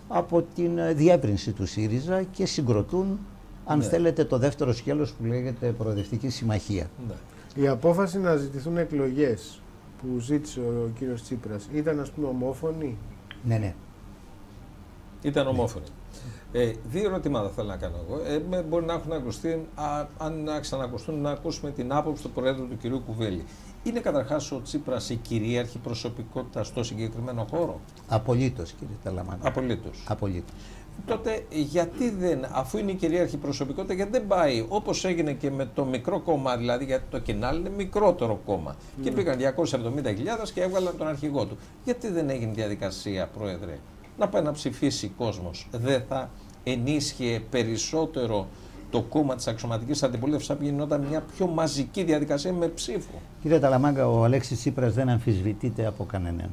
[SPEAKER 2] από την διεύρυνση του ΣΥΡΙΖΑ και συγκροτούν, αν θέλετε, το δεύτερο σκέλος που λέγεται Προοδευτική Συμμαχία.
[SPEAKER 3] Η απόφαση να ζητηθούν εκλογές που ζήτησε ο κύριος Τσίπρας ήταν, ας πούμε, ομόφωνη?
[SPEAKER 2] Ναι.
[SPEAKER 1] Ήταν ομόφωνη. Δύο ερωτήματα θέλω να κάνω εγώ. Μπορεί να έχουν ακουστεί, αν να ξανακουστούν, να ακούσουμε την άποψη του Προέδρου του κυρίου Κουβέλη. Είναι καταρχάς ο Τσίπρας η κυρίαρχη προσωπικότητα στο συγκεκριμένο χώρο?
[SPEAKER 2] Απολύτως, κύριε Ταλαμανά.
[SPEAKER 1] Απολύτως. Τότε γιατί δεν, αφού είναι η κυρίαρχη προσωπικότητα, γιατί δεν πάει όπως έγινε και με το μικρό κόμμα, δηλαδή γιατί το Κινάλ είναι μικρότερο κόμμα και πήγαν 270.000 και έβγαλαν τον αρχηγό του? Γιατί δεν έγινε διαδικασία, Πρόεδρε, να πάει να ψηφίσει κόσμος? Δεν θα ενίσχυε περισσότερο το κόμμα της αξιωματικής αντιπολίτευσης θα γινόταν μια πιο μαζική διαδικασία με ψήφο.
[SPEAKER 2] Κύριε Ταλαμάγκα, ο Αλέξης Τσίπρας δεν αμφισβητείται από κανέναν.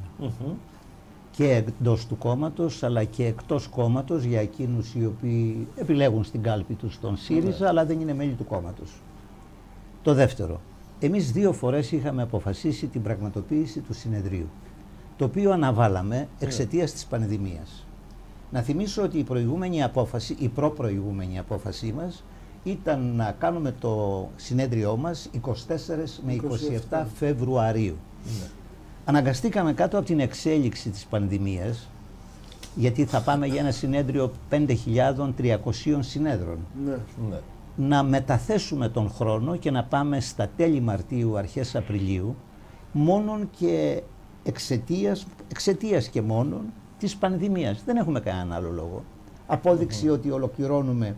[SPEAKER 2] Και εντός του κόμματος, αλλά και εκτός κόμματος για εκείνους οι οποίοι επιλέγουν στην κάλπη τους τον ΣΥΡΙΖΑ, αλλά δεν είναι μέλη του κόμματος. Το δεύτερο, εμείς 2 φορές είχαμε αποφασίσει την πραγματοποίηση του συνεδρίου, το οποίο αναβάλαμε εξαιτίας της πανδημίας. Να θυμίσω ότι η προπροηγούμενη απόφασή μας ήταν να κάνουμε το συνέδριό μας 24 με 27 Φεβρουαρίου. Αναγκαστήκαμε κάτω από την εξέλιξη της πανδημίας, γιατί θα πάμε για ένα συνέδριο 5.300 συνέδρων, να μεταθέσουμε τον χρόνο και να πάμε στα τέλη Μαρτίου, αρχές Απριλίου, μόνον και εξαιτίας και μόνον της πανδημίας. Δεν έχουμε κανέναν άλλο λόγο. Απόδειξη ότι ολοκληρώνουμε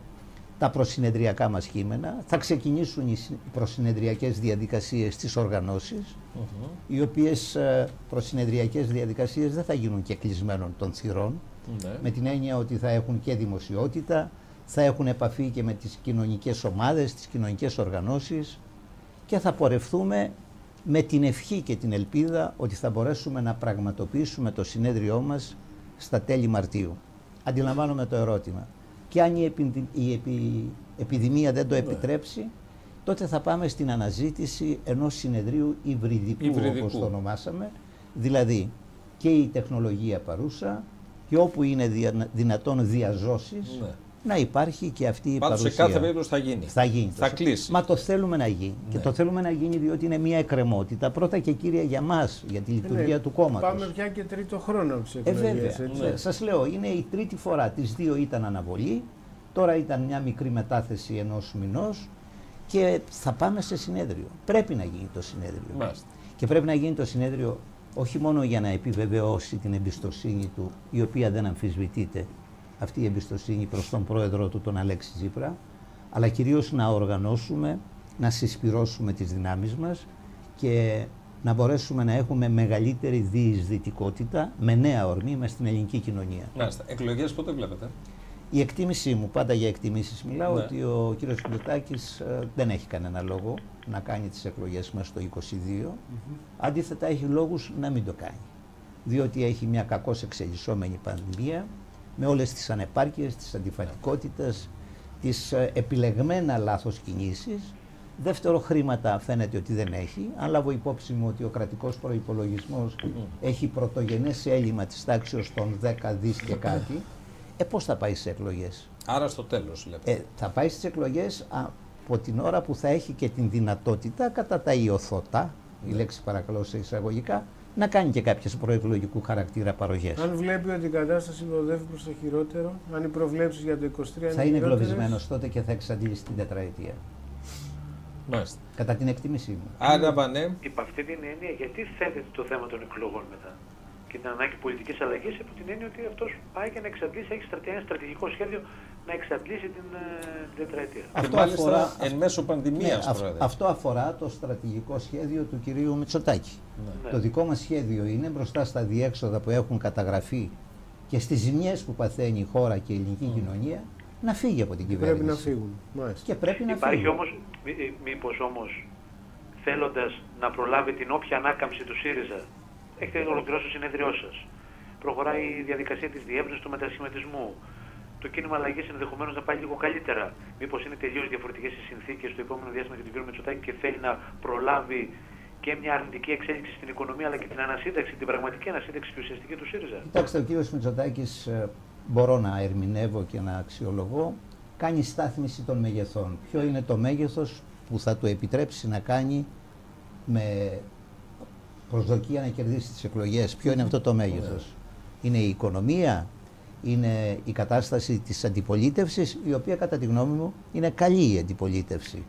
[SPEAKER 2] τα προσυνεδριακά μας κείμενα, θα ξεκινήσουν οι προσυνεδριακές διαδικασίες στις οργανώσεις, οι οποίες προσυνεδριακές διαδικασίες δεν θα γίνουν και κλεισμένων των θυρών, με την έννοια ότι θα έχουν και δημοσιότητα, θα έχουν επαφή και με τις κοινωνικές ομάδες, τις κοινωνικές οργανώσεις και θα πορευτούμε με την ευχή και την ελπίδα ότι θα μπορέσουμε να πραγματοποιήσουμε το συνέδριό μας στα τέλη Μαρτίου. Αντιλαμβάνομαι το ερώτημα. Και αν η επιδημία δεν το επιτρέψει, τότε θα πάμε στην αναζήτηση ενός συνεδρίου υβριδικού, όπως το ονομάσαμε, δηλαδή και η τεχνολογία παρούσα και όπου είναι δυνατόν διαζώσεις, να υπάρχει και αυτή η παρουσία.
[SPEAKER 1] Πάντως σε κάθε περίπτωση θα γίνει.
[SPEAKER 2] Θα γίνει.
[SPEAKER 1] Θα κλείσει.
[SPEAKER 2] Μα το θέλουμε να γίνει. Και το θέλουμε να γίνει διότι είναι μια εκκρεμότητα. Πρώτα και κύρια για μας, για τη λειτουργία του κόμματος.
[SPEAKER 3] Πάμε πια και 3ο χρόνο από τις εκλογές.
[SPEAKER 2] Βέβαια. Σας λέω, είναι η 3η φορά. Τις 2 ήταν αναβολή. Τώρα ήταν μια μικρή μετάθεση ενός μηνός. Και θα πάμε σε συνέδριο. Πρέπει να γίνει το συνέδριο.
[SPEAKER 1] Μάλιστα.
[SPEAKER 2] Και πρέπει να γίνει το συνέδριο όχι μόνο για να επιβεβαιώσει την εμπιστοσύνη του, η οποία δεν αμφισβητείται, αυτή η εμπιστοσύνη προς τον πρόεδρό του, τον Αλέξη Τσίπρα, αλλά κυρίως να οργανώσουμε, να συσπυρώσουμε τις δυνάμεις μας και να μπορέσουμε να έχουμε μεγαλύτερη διεισδυτικότητα με νέα ορμή μες στην ελληνική κοινωνία.
[SPEAKER 1] Μάλιστα. Εκλογές πότε βλέπετε?
[SPEAKER 2] Η εκτίμησή μου, πάντα για εκτιμήσεις μιλάω, ότι ο κύριος Μητσοτάκης δεν έχει κανένα λόγο να κάνει τις εκλογές μας το 2022. Αντίθετα έχει λόγους να μην το κάνει. Διότι έχει μια κακώς εξελισσόμενη πανδημία, με όλες τις ανεπάρκειες, τις αντιφατικότητες, τις επιλεγμένα λάθος κινήσεις. Δεύτερο, χρήματα φαίνεται ότι δεν έχει. Αν λάβω υπόψη μου ότι ο κρατικός προϋπολογισμός έχει πρωτογενές έλλειμμα της τάξης των 10 δις και κάτι, πώς θα πάει στις εκλογές?
[SPEAKER 1] Άρα στο τέλος λέτε.
[SPEAKER 2] Θα πάει στις εκλογές από την ώρα που θα έχει και την δυνατότητα κατά τα ιωθώτα, η λέξη παρακαλώ σε εισαγωγικά, να κάνει και κάποιες προεκλογικού χαρακτήρα παροχές.
[SPEAKER 3] Αν βλέπει ότι η κατάσταση οδεύει προς το χειρότερο, αν οι προβλέψεις για το 23
[SPEAKER 2] θα είναι εγκλωβισμένος τότε και θα εξαντλήσει την τετραετία.
[SPEAKER 1] Μάλιστα.
[SPEAKER 2] Κατά την εκτίμησή μου.
[SPEAKER 1] Άρα, Βανέ.
[SPEAKER 4] Υπ' αυτή την έννοια, γιατί θέτεται το θέμα των εκλογών μετά και την ανάγκη πολιτικής αλλαγής, από την έννοια ότι αυτός πάει και να εξαντλήσει, έχει ένα στρατηγικό σχέδιο να εξαντλήσει την τετραετία.
[SPEAKER 1] Αυτό αφορά εν μέσω πανδημίας, Πρόεδρε.
[SPEAKER 2] Αυτό αφορά το στρατηγικό σχέδιο του κυρίου Μητσοτάκη. Το δικό μας σχέδιο είναι μπροστά στα διέξοδα που έχουν καταγραφεί και στις ζημιές που παθαίνει η χώρα και η ελληνική κοινωνία, να φύγει από την κυβέρνηση.
[SPEAKER 3] Πρέπει να φύγουν.
[SPEAKER 2] Και πρέπει να
[SPEAKER 4] Υπάρχει
[SPEAKER 2] φύγουν.
[SPEAKER 4] όμως, μήπως όμως, θέλοντας να προλάβει την όποια ανάκαμψη του ΣΥΡΙΖΑ, έχετε ολοκληρώσει το συνέδριό σας. Προχωράει η διαδικασία της διεύρυνσης του μετασχηματισμού. Το κίνημα αλλαγής ενδεχομένως να πάει λίγο καλύτερα. Μήπως είναι τελείως διαφορετικές οι συνθήκες στο επόμενο διάστημα για τον κύριο Μητσοτάκη και θέλει να προλάβει και μια αρνητική εξέλιξη στην οικονομία, αλλά και την ανασύνταξη, την πραγματική ανασύνταξη και ουσιαστική του ΣΥΡΙΖΑ?
[SPEAKER 2] Κοιτάξτε, ο κύριος Μητσοτάκης, μπορώ να ερμηνεύω και να αξιολογώ, κάνει στάθμιση των μεγεθών. Ποιο είναι το μέγεθος που θα του επιτρέψει να κάνει με προσδοκία να κερδίσει τις εκλογές? Ποιο είναι αυτό το μέγεθος? Είναι η οικονομία, είναι η κατάσταση της αντιπολίτευσης, η οποία κατά τη γνώμη μου είναι καλή η αντιπολίτευση.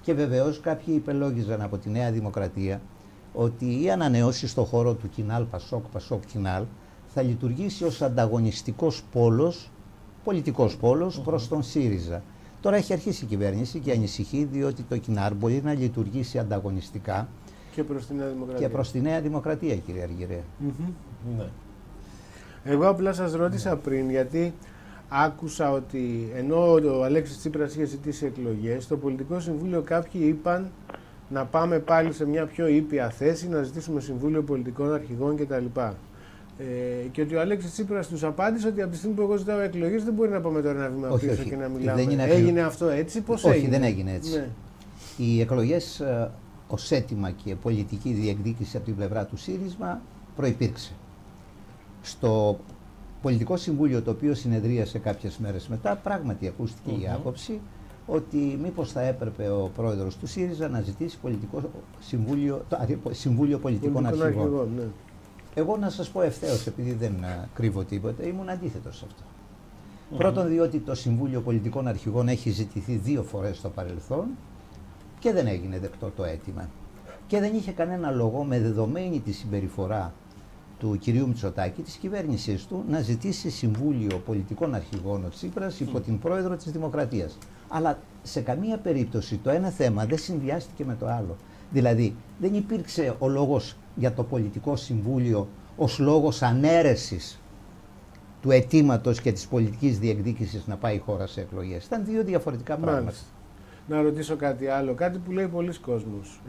[SPEAKER 2] Και βεβαίως κάποιοι υπελόγιζαν από τη Νέα Δημοκρατία ότι οι ανανεώσεις στον χώρο του Κινάλ, Πασόκ Κινάλ, θα λειτουργήσει ως ανταγωνιστικός πόλος, πολιτικός πόλος προς τον ΣΥΡΙΖΑ. Τώρα έχει αρχίσει η κυβέρνηση και ανησυχεί, διότι το Κινάλ μπορεί να λειτουργήσει ανταγωνιστικά
[SPEAKER 3] και προς τη Νέα Δημοκρατία.
[SPEAKER 2] Και προς τη Νέα Δημοκρατία, κύριε Αργυρέ.
[SPEAKER 3] Ναι. Εγώ απλά σας ρώτησα πριν, γιατί άκουσα ότι ενώ ο Αλέξης Τσίπρας είχε ζητήσει εκλογές, στο Πολιτικό Συμβούλιο κάποιοι είπαν να πάμε πάλι σε μια πιο ήπια θέση, να ζητήσουμε Συμβούλιο Πολιτικών Αρχηγών κτλ. Και ότι ο Αλέξης Τσίπρας τους απάντησε ότι από τη στιγμή που εγώ ζητάω εκλογές δεν μπορεί να πάμε τώρα ένα βήμα πίσω και να μιλάμε. Έγινε αυτό έτσι, πώς έγινε?
[SPEAKER 2] Όχι, δεν έγινε έτσι. Ναι. Οι εκλογές ως αίτημα και πολιτική διεκδίκηση από την πλευρά του ΣΥΡΙΖΑ προϋπήρξε. Στο Πολιτικό Συμβούλιο, το οποίο συνεδρίασε κάποιες μέρες μετά, πράγματι ακούστηκε η άποψη ότι μήπως θα έπρεπε ο πρόεδρος του ΣΥΡΙΖΑ να ζητήσει Συμβούλιο Πολιτικών Αρχηγών. Ναι. Εγώ να σας πω ευθέως, επειδή δεν κρύβω τίποτα, ήμουν αντίθετος σε αυτό. Πρώτον, διότι το Συμβούλιο Πολιτικών Αρχηγών έχει ζητηθεί 2 φορές στο παρελθόν και δεν έγινε δεκτό το αίτημα. Και δεν είχε κανένα λόγο, με δεδομένη τη συμπεριφορά του κυρίου Μητσοτάκη, της κυβέρνησης του, να ζητήσει Συμβούλιο Πολιτικών Αρχηγών ο Τσίπρας υπό την πρόεδρο της Δημοκρατίας. Αλλά σε καμία περίπτωση το ένα θέμα δεν συνδυάστηκε με το άλλο. Δηλαδή, δεν υπήρξε ο λόγος για το Πολιτικό Συμβούλιο ως λόγος ανέρεσης του αιτήματος και της πολιτικής διεκδίκησης να πάει η χώρα σε εκλογές. Ήταν 2 διαφορετικά πράγματα.
[SPEAKER 3] Να ρωτήσω κάτι άλλο, κάτι που λέει πολλοί κόσμος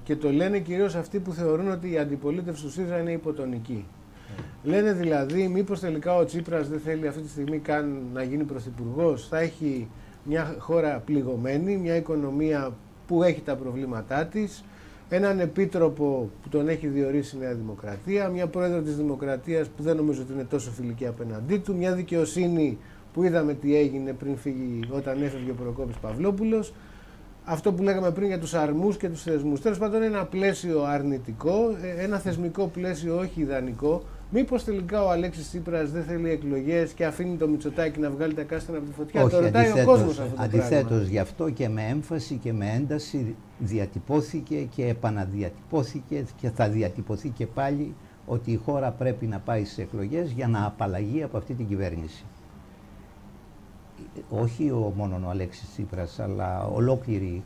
[SPEAKER 3] και το λένε κυρίως αυτοί που θεωρούν ότι η αντιπολίτευση του ΣΥΡΙΖΑ είναι υποτονική. Λένε δηλαδή μήπως τελικά ο Τσίπρας δεν θέλει αυτή τη στιγμή καν να γίνει πρωθυπουργός, θα έχει μια χώρα πληγωμένη, μια οικονομία που έχει τα προβλήματά της, έναν επίτροπο που τον έχει διορίσει η Νέα Δημοκρατία, μια πρόεδρο της Δημοκρατίας που δεν νομίζω ότι είναι τόσο φιλική απέναντί του, μια δικαιοσύνη που είδαμε τι έγινε πριν φύγει, όταν έφευγε ο Προκόπης Παυλόπουλος. Αυτό που λέγαμε πριν για τους αρμούς και τους θεσμούς. Τέλος πάντων, ένα πλαίσιο αρνητικό, ένα θεσμικό πλαίσιο όχι ιδανικό. Μήπως τελικά ο Αλέξης Τσίπρας δεν θέλει εκλογές και αφήνει το Μητσοτάκη να βγάλει τα κάστανα από τη φωτιά?
[SPEAKER 2] Όχι,
[SPEAKER 3] το ρωτάει ο κόσμος αυτό το
[SPEAKER 2] αντιθέτως, γι' αυτό και με έμφαση και με ένταση διατυπώθηκε και επαναδιατυπώθηκε και θα διατυπωθεί και πάλι ότι η χώρα πρέπει να πάει σε εκλογές για να απαλλαγεί από αυτή την κυβέρνηση. Όχι μόνο ο Αλέξης Τσίπρας, αλλά ολόκληρη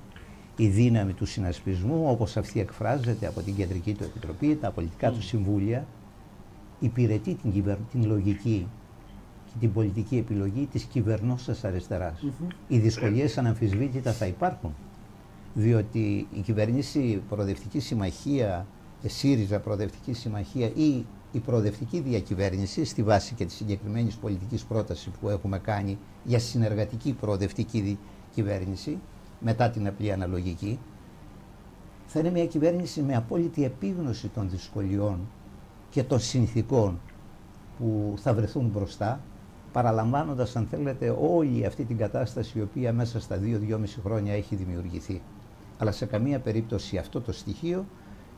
[SPEAKER 2] η δύναμη του συνασπισμού, όπως αυτή εκφράζεται από την Κεντρική του Επιτροπή, τα πολιτικά του συμβούλια, υπηρετεί την λογική και την πολιτική επιλογή της κυβερνώσας αριστεράς. Οι δυσκολίες αναμφισβήτητα θα υπάρχουν, διότι η κυβέρνηση Προοδευτική Συμμαχία, ΣΥΡΙΖΑ Προοδευτική Συμμαχία ή η προοδευτική διακυβέρνηση, στη βάση και της συγκεκριμένης πολιτικής πρότασης που έχουμε κάνει για συνεργατική προοδευτική κυβέρνηση, μετά την απλή αναλογική, θα είναι μια κυβέρνηση με απόλυτη επίγνωση των δυσκολιών και των συνθήκων που θα βρεθούν μπροστά, παραλαμβάνοντας, αν θέλετε, όλη αυτή την κατάσταση η οποία μέσα στα 2-2,5 χρόνια έχει δημιουργηθεί. Αλλά σε καμία περίπτωση αυτό το στοιχείο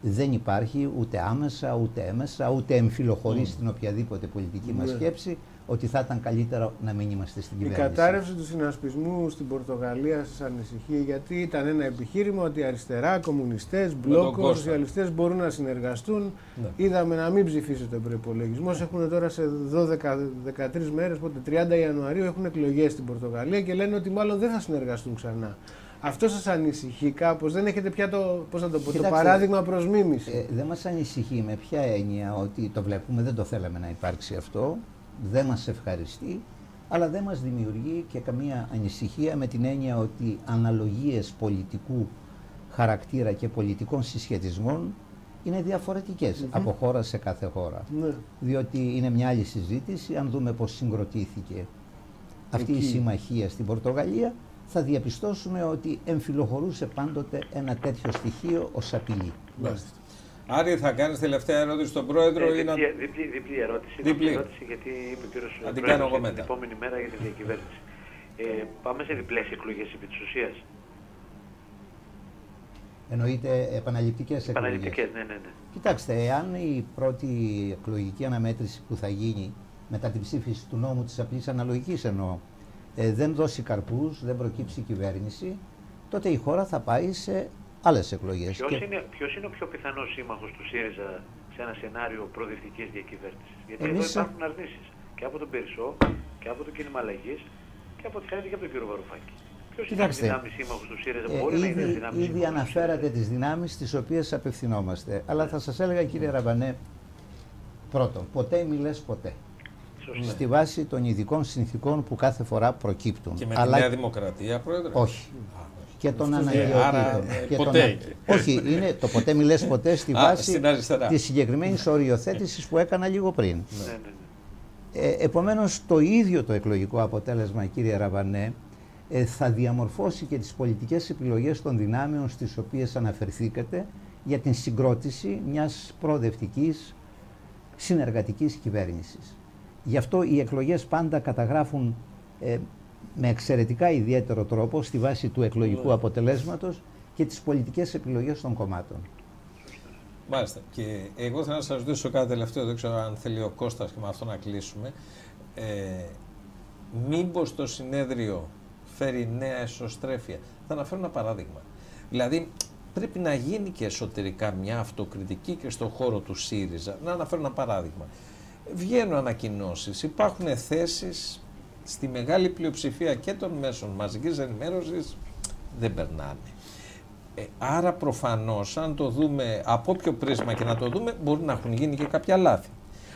[SPEAKER 2] δεν υπάρχει ούτε άμεσα, ούτε έμεσα, ούτε εμφυλοχωρεί στην οποιαδήποτε πολιτική μας σκέψη ότι θα ήταν καλύτερο να μην είμαστε στην κυβέρνηση.
[SPEAKER 3] Η κατάρρευση του συνασπισμού στην Πορτογαλία σας ανησυχεί? Γιατί ήταν ένα επιχείρημα ότι αριστερά, κομμουνιστές, μπλοκ, σοσιαλιστές μπορούν να συνεργαστούν. Είδαμε να μην ψηφίσετε ο προϋπολογισμός. Έχουν τώρα σε 12-13 μέρες, πότε 30 Ιανουαρίου έχουν εκλογές στην Πορτογαλία και λένε ότι μάλλον δεν θα συνεργαστούν ξανά. Αυτό σας ανησυχεί κάπως? Δεν έχετε πια το παράδειγμα προς μίμηση?
[SPEAKER 2] Δεν μας ανησυχεί με ποια έννοια ότι το βλέπουμε, δεν το θέλαμε να υπάρξει αυτό, δεν μας ευχαριστεί, αλλά δεν μας δημιουργεί και καμία ανησυχία με την έννοια ότι αναλογίες πολιτικού χαρακτήρα και πολιτικών συσχετισμών είναι διαφορετικές από χώρα σε κάθε χώρα. Διότι είναι μια άλλη συζήτηση, αν δούμε πώς συγκροτήθηκε αυτή η συμμαχία στην Πορτογαλία, θα διαπιστώσουμε ότι εμφυλοχωρούσε πάντοτε ένα τέτοιο στοιχείο ως απειλή.
[SPEAKER 1] Άρη, θα κάνεις τελευταία ερώτηση στον Πρόεδρο ή να...
[SPEAKER 4] Διπλή ερώτηση. Διπλή ερώτηση, γιατί είπε ο κύριος Πρόεδρος την επόμενη μέρα για τη διακυβέρνηση. Πάμε σε διπλές εκλογές επί της ουσίας?
[SPEAKER 2] Εννοείται επαναληπτικές εκλογές?
[SPEAKER 4] Επαναληπτικές, ναι.
[SPEAKER 2] Κοιτάξτε, εάν η πρώτη εκλογική αναμέτρηση που θα γίνει μετά την ψήφιση του νόμου της απλής αναλογικής εννοώ, δεν δώσει καρπούς, δεν προκύψει κυβέρνηση, τότε η χώρα θα πάει σε άλλες εκλογές.
[SPEAKER 4] Ποιος είναι ο πιο πιθανός σύμμαχος του ΣΥΡΙΖΑ σε ένα σενάριο προοδευτικής διακυβέρνησης? Γιατί εδώ υπάρχουν αρνήσεις και από τον Περισσό και από το κίνημα αλλαγής και από ό,τι φαίνεται και από τον κύριο Βαρουφάκη. Ποιος είναι ο δυνάμεις σύμμαχος του ΣΥΡΙΖΑ? Μπορεί να είναι δυνάμεις?
[SPEAKER 2] Ήδη αναφέρατε τις δυνάμεις στις οποίες απευθυνόμαστε. Αλλά θα σας έλεγα, κύριε Ραβανέ, πρώτον, ποτέ μιλές ποτέ. στη βάση των ειδικών συνθήκων που κάθε φορά προκύπτουν.
[SPEAKER 1] Και με τη Νέα Δημοκρατία, Πρόεδρε.
[SPEAKER 2] Όχι. Και των αναγκαιοτήτων.
[SPEAKER 1] Ποτέ.
[SPEAKER 2] Όχι, είναι το ποτέ μη λες ποτέ στη βάση της συγκεκριμένης οριοθέτησης που έκανα λίγο πριν. Επομένως, το ίδιο το εκλογικό αποτέλεσμα, κύριε Ραβανέ, θα διαμορφώσει και τις πολιτικές επιλογές των δυνάμεων στις οποίες αναφερθήκατε για την συγκρότηση μιας προοδευτικής συνεργατικής κυβέρνησης. Γι' αυτό οι εκλογές πάντα καταγράφουν με εξαιρετικά ιδιαίτερο τρόπο στη βάση του εκλογικού αποτελέσματος και τις πολιτικές επιλογές των κομμάτων.
[SPEAKER 1] Μάλιστα. Και εγώ θέλω να σας ρωτήσω κάτι τελευταίο, δεν ξέρω αν θέλει ο Κώστας και με αυτό να κλείσουμε. Μήπως το συνέδριο φέρει νέα εσωστρέφεια? Θα αναφέρω ένα παράδειγμα. Δηλαδή, πρέπει να γίνει και εσωτερικά μια αυτοκριτική και στον χώρο του ΣΥΡΙΖΑ. Να αναφέρω ένα παράδειγμα. Βγαίνουν ανακοινώσεις, υπάρχουν θέσεις στη μεγάλη πλειοψηφία και των μέσων μαζικής ενημέρωσης, δεν περνάνε. Άρα προφανώς, αν το δούμε από όποιο πρίσμα και να το δούμε, μπορεί να έχουν γίνει και κάποια λάθη.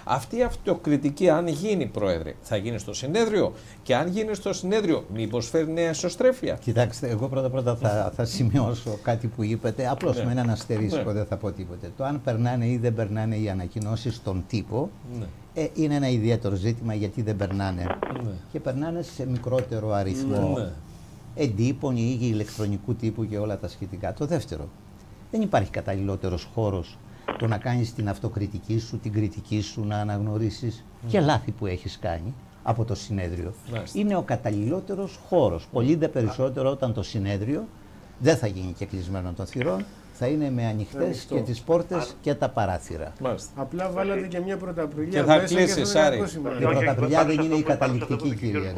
[SPEAKER 1] Αυτή η αυτοκριτική, αν γίνει, Πρόεδρε, θα γίνει στο συνέδριο, και αν γίνει στο συνέδριο, μήπως φέρει νέα εσωστρέφεια?
[SPEAKER 2] Κοιτάξτε, εγώ πρώτα θα σημειώσω κάτι που είπατε, απλώς με έναν αστερίσκο, δεν θα πω τίποτε. Το αν περνάνε ή δεν περνάνε οι ανακοινώσεις στον τύπο, είναι ένα ιδιαίτερο ζήτημα, γιατί δεν περνάνε. Και περνάνε σε μικρότερο αριθμό εντύπων ή ηλεκτρονικού τύπου και όλα τα σχετικά. Το δεύτερο, δεν υπάρχει καταλληλότερος χώρος το να κάνεις την αυτοκριτική σου, την κριτική σου, να αναγνωρίσεις και λάθη που έχεις κάνει από το συνέδριο. Είναι ο καταλληλότερος χώρος. Πολύ δε περισσότερο όταν το συνέδριο δεν θα γίνει και κλεισμένο των θυρών, θα είναι με ανοιχτές και τις πόρτες και τα παράθυρα.
[SPEAKER 3] Απλά βάλατε και μια πρωταπριλιά.
[SPEAKER 1] Και θα κλείσει, Σάρη.
[SPEAKER 2] Η πρωταπριλιά δεν είναι η καταληκτική, κύριε.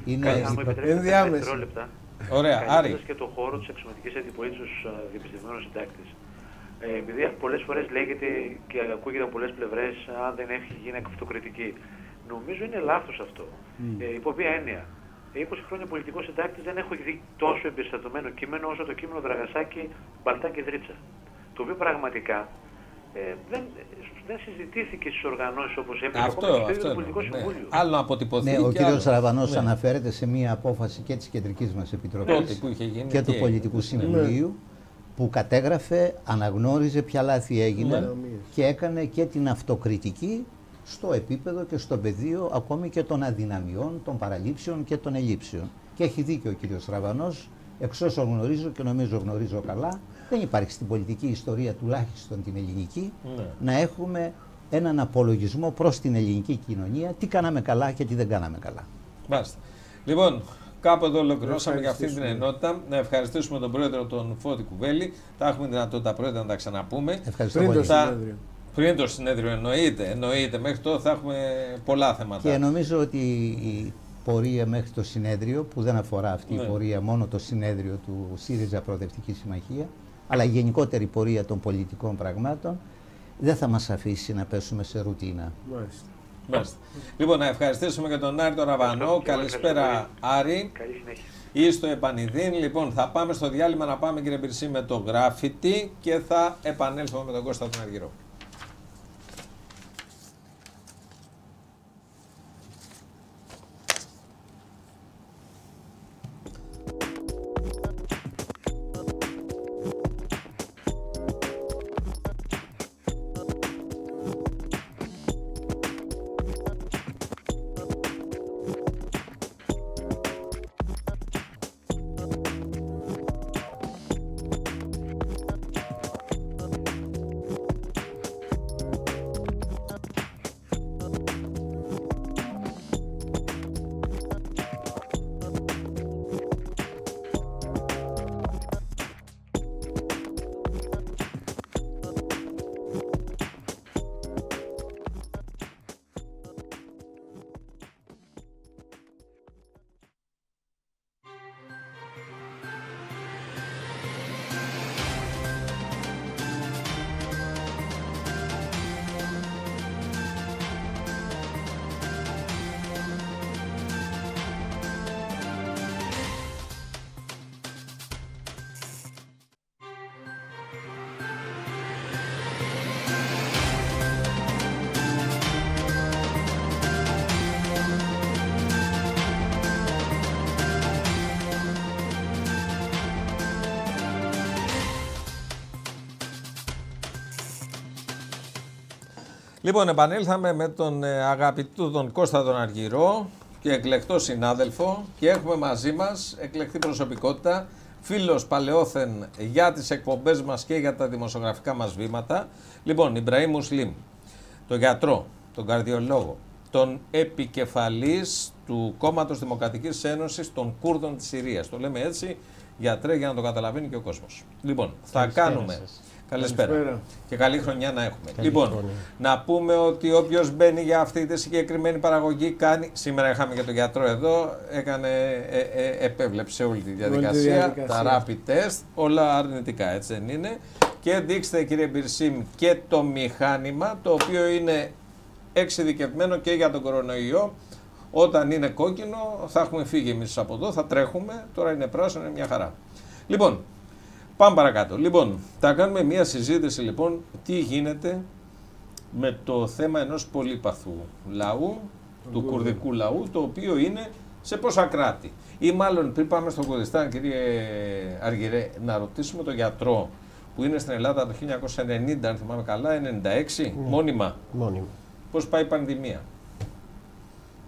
[SPEAKER 2] Είναι
[SPEAKER 3] ενδιάμεση.
[SPEAKER 1] Ωραία, Άρη.
[SPEAKER 4] Και το χώρο της αξιωματικής αντιπολίτευσης στους διεπιστευμένους συντάκτες. Επειδή πολλές φορές λέγεται και ακούγεται από πολλές πλευρές, αν δεν έχει γίνει αυτοκριτική. Νομίζω είναι λάθος αυτό. Υπό ποια έννοια? 20 χρόνια πολιτικός συντάκτης δεν έχω δει τόσο εμπεριστατωμένο κείμενο όσο το κείμενο Δραγασάκη, Μπαλτά και Δρίτσα. Το οποίο πραγματικά δεν συζητήθηκε στις οργανώσεις όπως έπρεπε.
[SPEAKER 1] Αυτό
[SPEAKER 4] στο πολιτικό συμβούλιο.
[SPEAKER 1] Άλλο να αποτυπωθεί.
[SPEAKER 2] Ο κύριος Ραβανός αναφέρεται σε μία απόφαση και της Κεντρικής μας Επιτροπής και του Πολιτικού Συμβουλίου, που κατέγραφε, αναγνώριζε ποια λάθη έγινε και έκανε και την αυτοκριτική στο επίπεδο και στο πεδίο ακόμη και των αδυναμιών, των παραλήψεων και των ελλείψεων. Και έχει δίκιο ο κύριος Ραβανός, εξ όσων γνωρίζω και νομίζω γνωρίζω καλά, δεν υπάρχει στην πολιτική ιστορία, τουλάχιστον την ελληνική, να έχουμε έναν απολογισμό προς την ελληνική κοινωνία, τι κάναμε καλά και τι δεν κάναμε καλά.
[SPEAKER 1] Μάλιστα. Λοιπόν, κάπου εδώ ολοκληρώσαμε για αυτή την ενότητα. Να ευχαριστήσουμε τον πρόεδρο τον Φώτη Κουβέλη. Θα έχουμε δυνατότητα, πρόεδρε, να τα ξαναπούμε.
[SPEAKER 2] Ευχαριστώ πολύ.
[SPEAKER 1] Πριν το συνέδριο, εννοείται. Μέχρι τώρα θα έχουμε πολλά θέματα.
[SPEAKER 2] Και νομίζω ότι η πορεία μέχρι το συνέδριο, που δεν αφορά αυτή η πορεία μόνο το συνέδριο του ΣΥΡΙΖΑ Προοδευτική Συμμαχία, αλλά η γενικότερη πορεία των πολιτικών πραγμάτων, δεν θα μας αφήσει να πέσουμε σε ρουτίνα.
[SPEAKER 1] Μάλιστα. Λοιπόν, να ευχαριστήσουμε και τον Άρη τον Ραβανό. Καλησπέρα, Άρη.
[SPEAKER 4] Καλή συνέχεια.
[SPEAKER 1] Ή στο Επανειδήν. Λοιπόν, θα πάμε στο διάλειμμα να πάμε, κύριε Πυρσή, με το γράφιτι και θα επανέλθουμε με τον Κώστα τον Αργυρό. Λοιπόν, επανήλθαμε με τον αγαπητό τον Κώστα τον Αργυρό και εκλεκτό συνάδελφο και έχουμε μαζί μας εκλεκτή προσωπικότητα, φίλος παλαιόθεν για τις εκπομπές μας και για τα δημοσιογραφικά μας βήματα. Λοιπόν, Ιμπραήμ Μουσλίμ, τον γιατρό, τον καρδιολόγο, τον επικεφαλής του Κόμματος Δημοκρατικής Ένωσης των Κούρδων της Συρίας. Το λέμε έτσι, γιατρέ, για να το καταλαβαίνει και ο κόσμος. Λοιπόν, θα κάνουμε... Καλησπέρα. Και καλή χρονιά να έχουμε. Λοιπόν, να πούμε ότι όποιος μπαίνει για αυτή τη συγκεκριμένη παραγωγή κάνει. Σήμερα είχαμε και τον γιατρό εδώ, επέβλεψε όλη τη διαδικασία, τα rapid test, όλα αρνητικά, έτσι δεν είναι. Και δείξτε, κύριε Μπιρσίμ, και το μηχάνημα, το οποίο είναι εξειδικευμένο και για τον κορονοϊό. Όταν είναι κόκκινο, θα έχουμε φύγει εμείς από εδώ, θα τρέχουμε. Τώρα είναι πράσινο, είναι μια χαρά. Λοιπόν. Πάμε παρακάτω. Λοιπόν, θα κάνουμε μια συζήτηση λοιπόν τι γίνεται με το θέμα ενός πολύπαθου λαού, του κουρδικού λαού, το οποίο είναι σε πόσα κράτη. Ή μάλλον πριν πάμε στο Κουρδιστάν, κύριε Αργυρέ, να ρωτήσουμε τον γιατρό που είναι στην Ελλάδα το 1990, αν θυμάμαι καλά, 96, μόνιμα. Πώς πάει η πανδημία?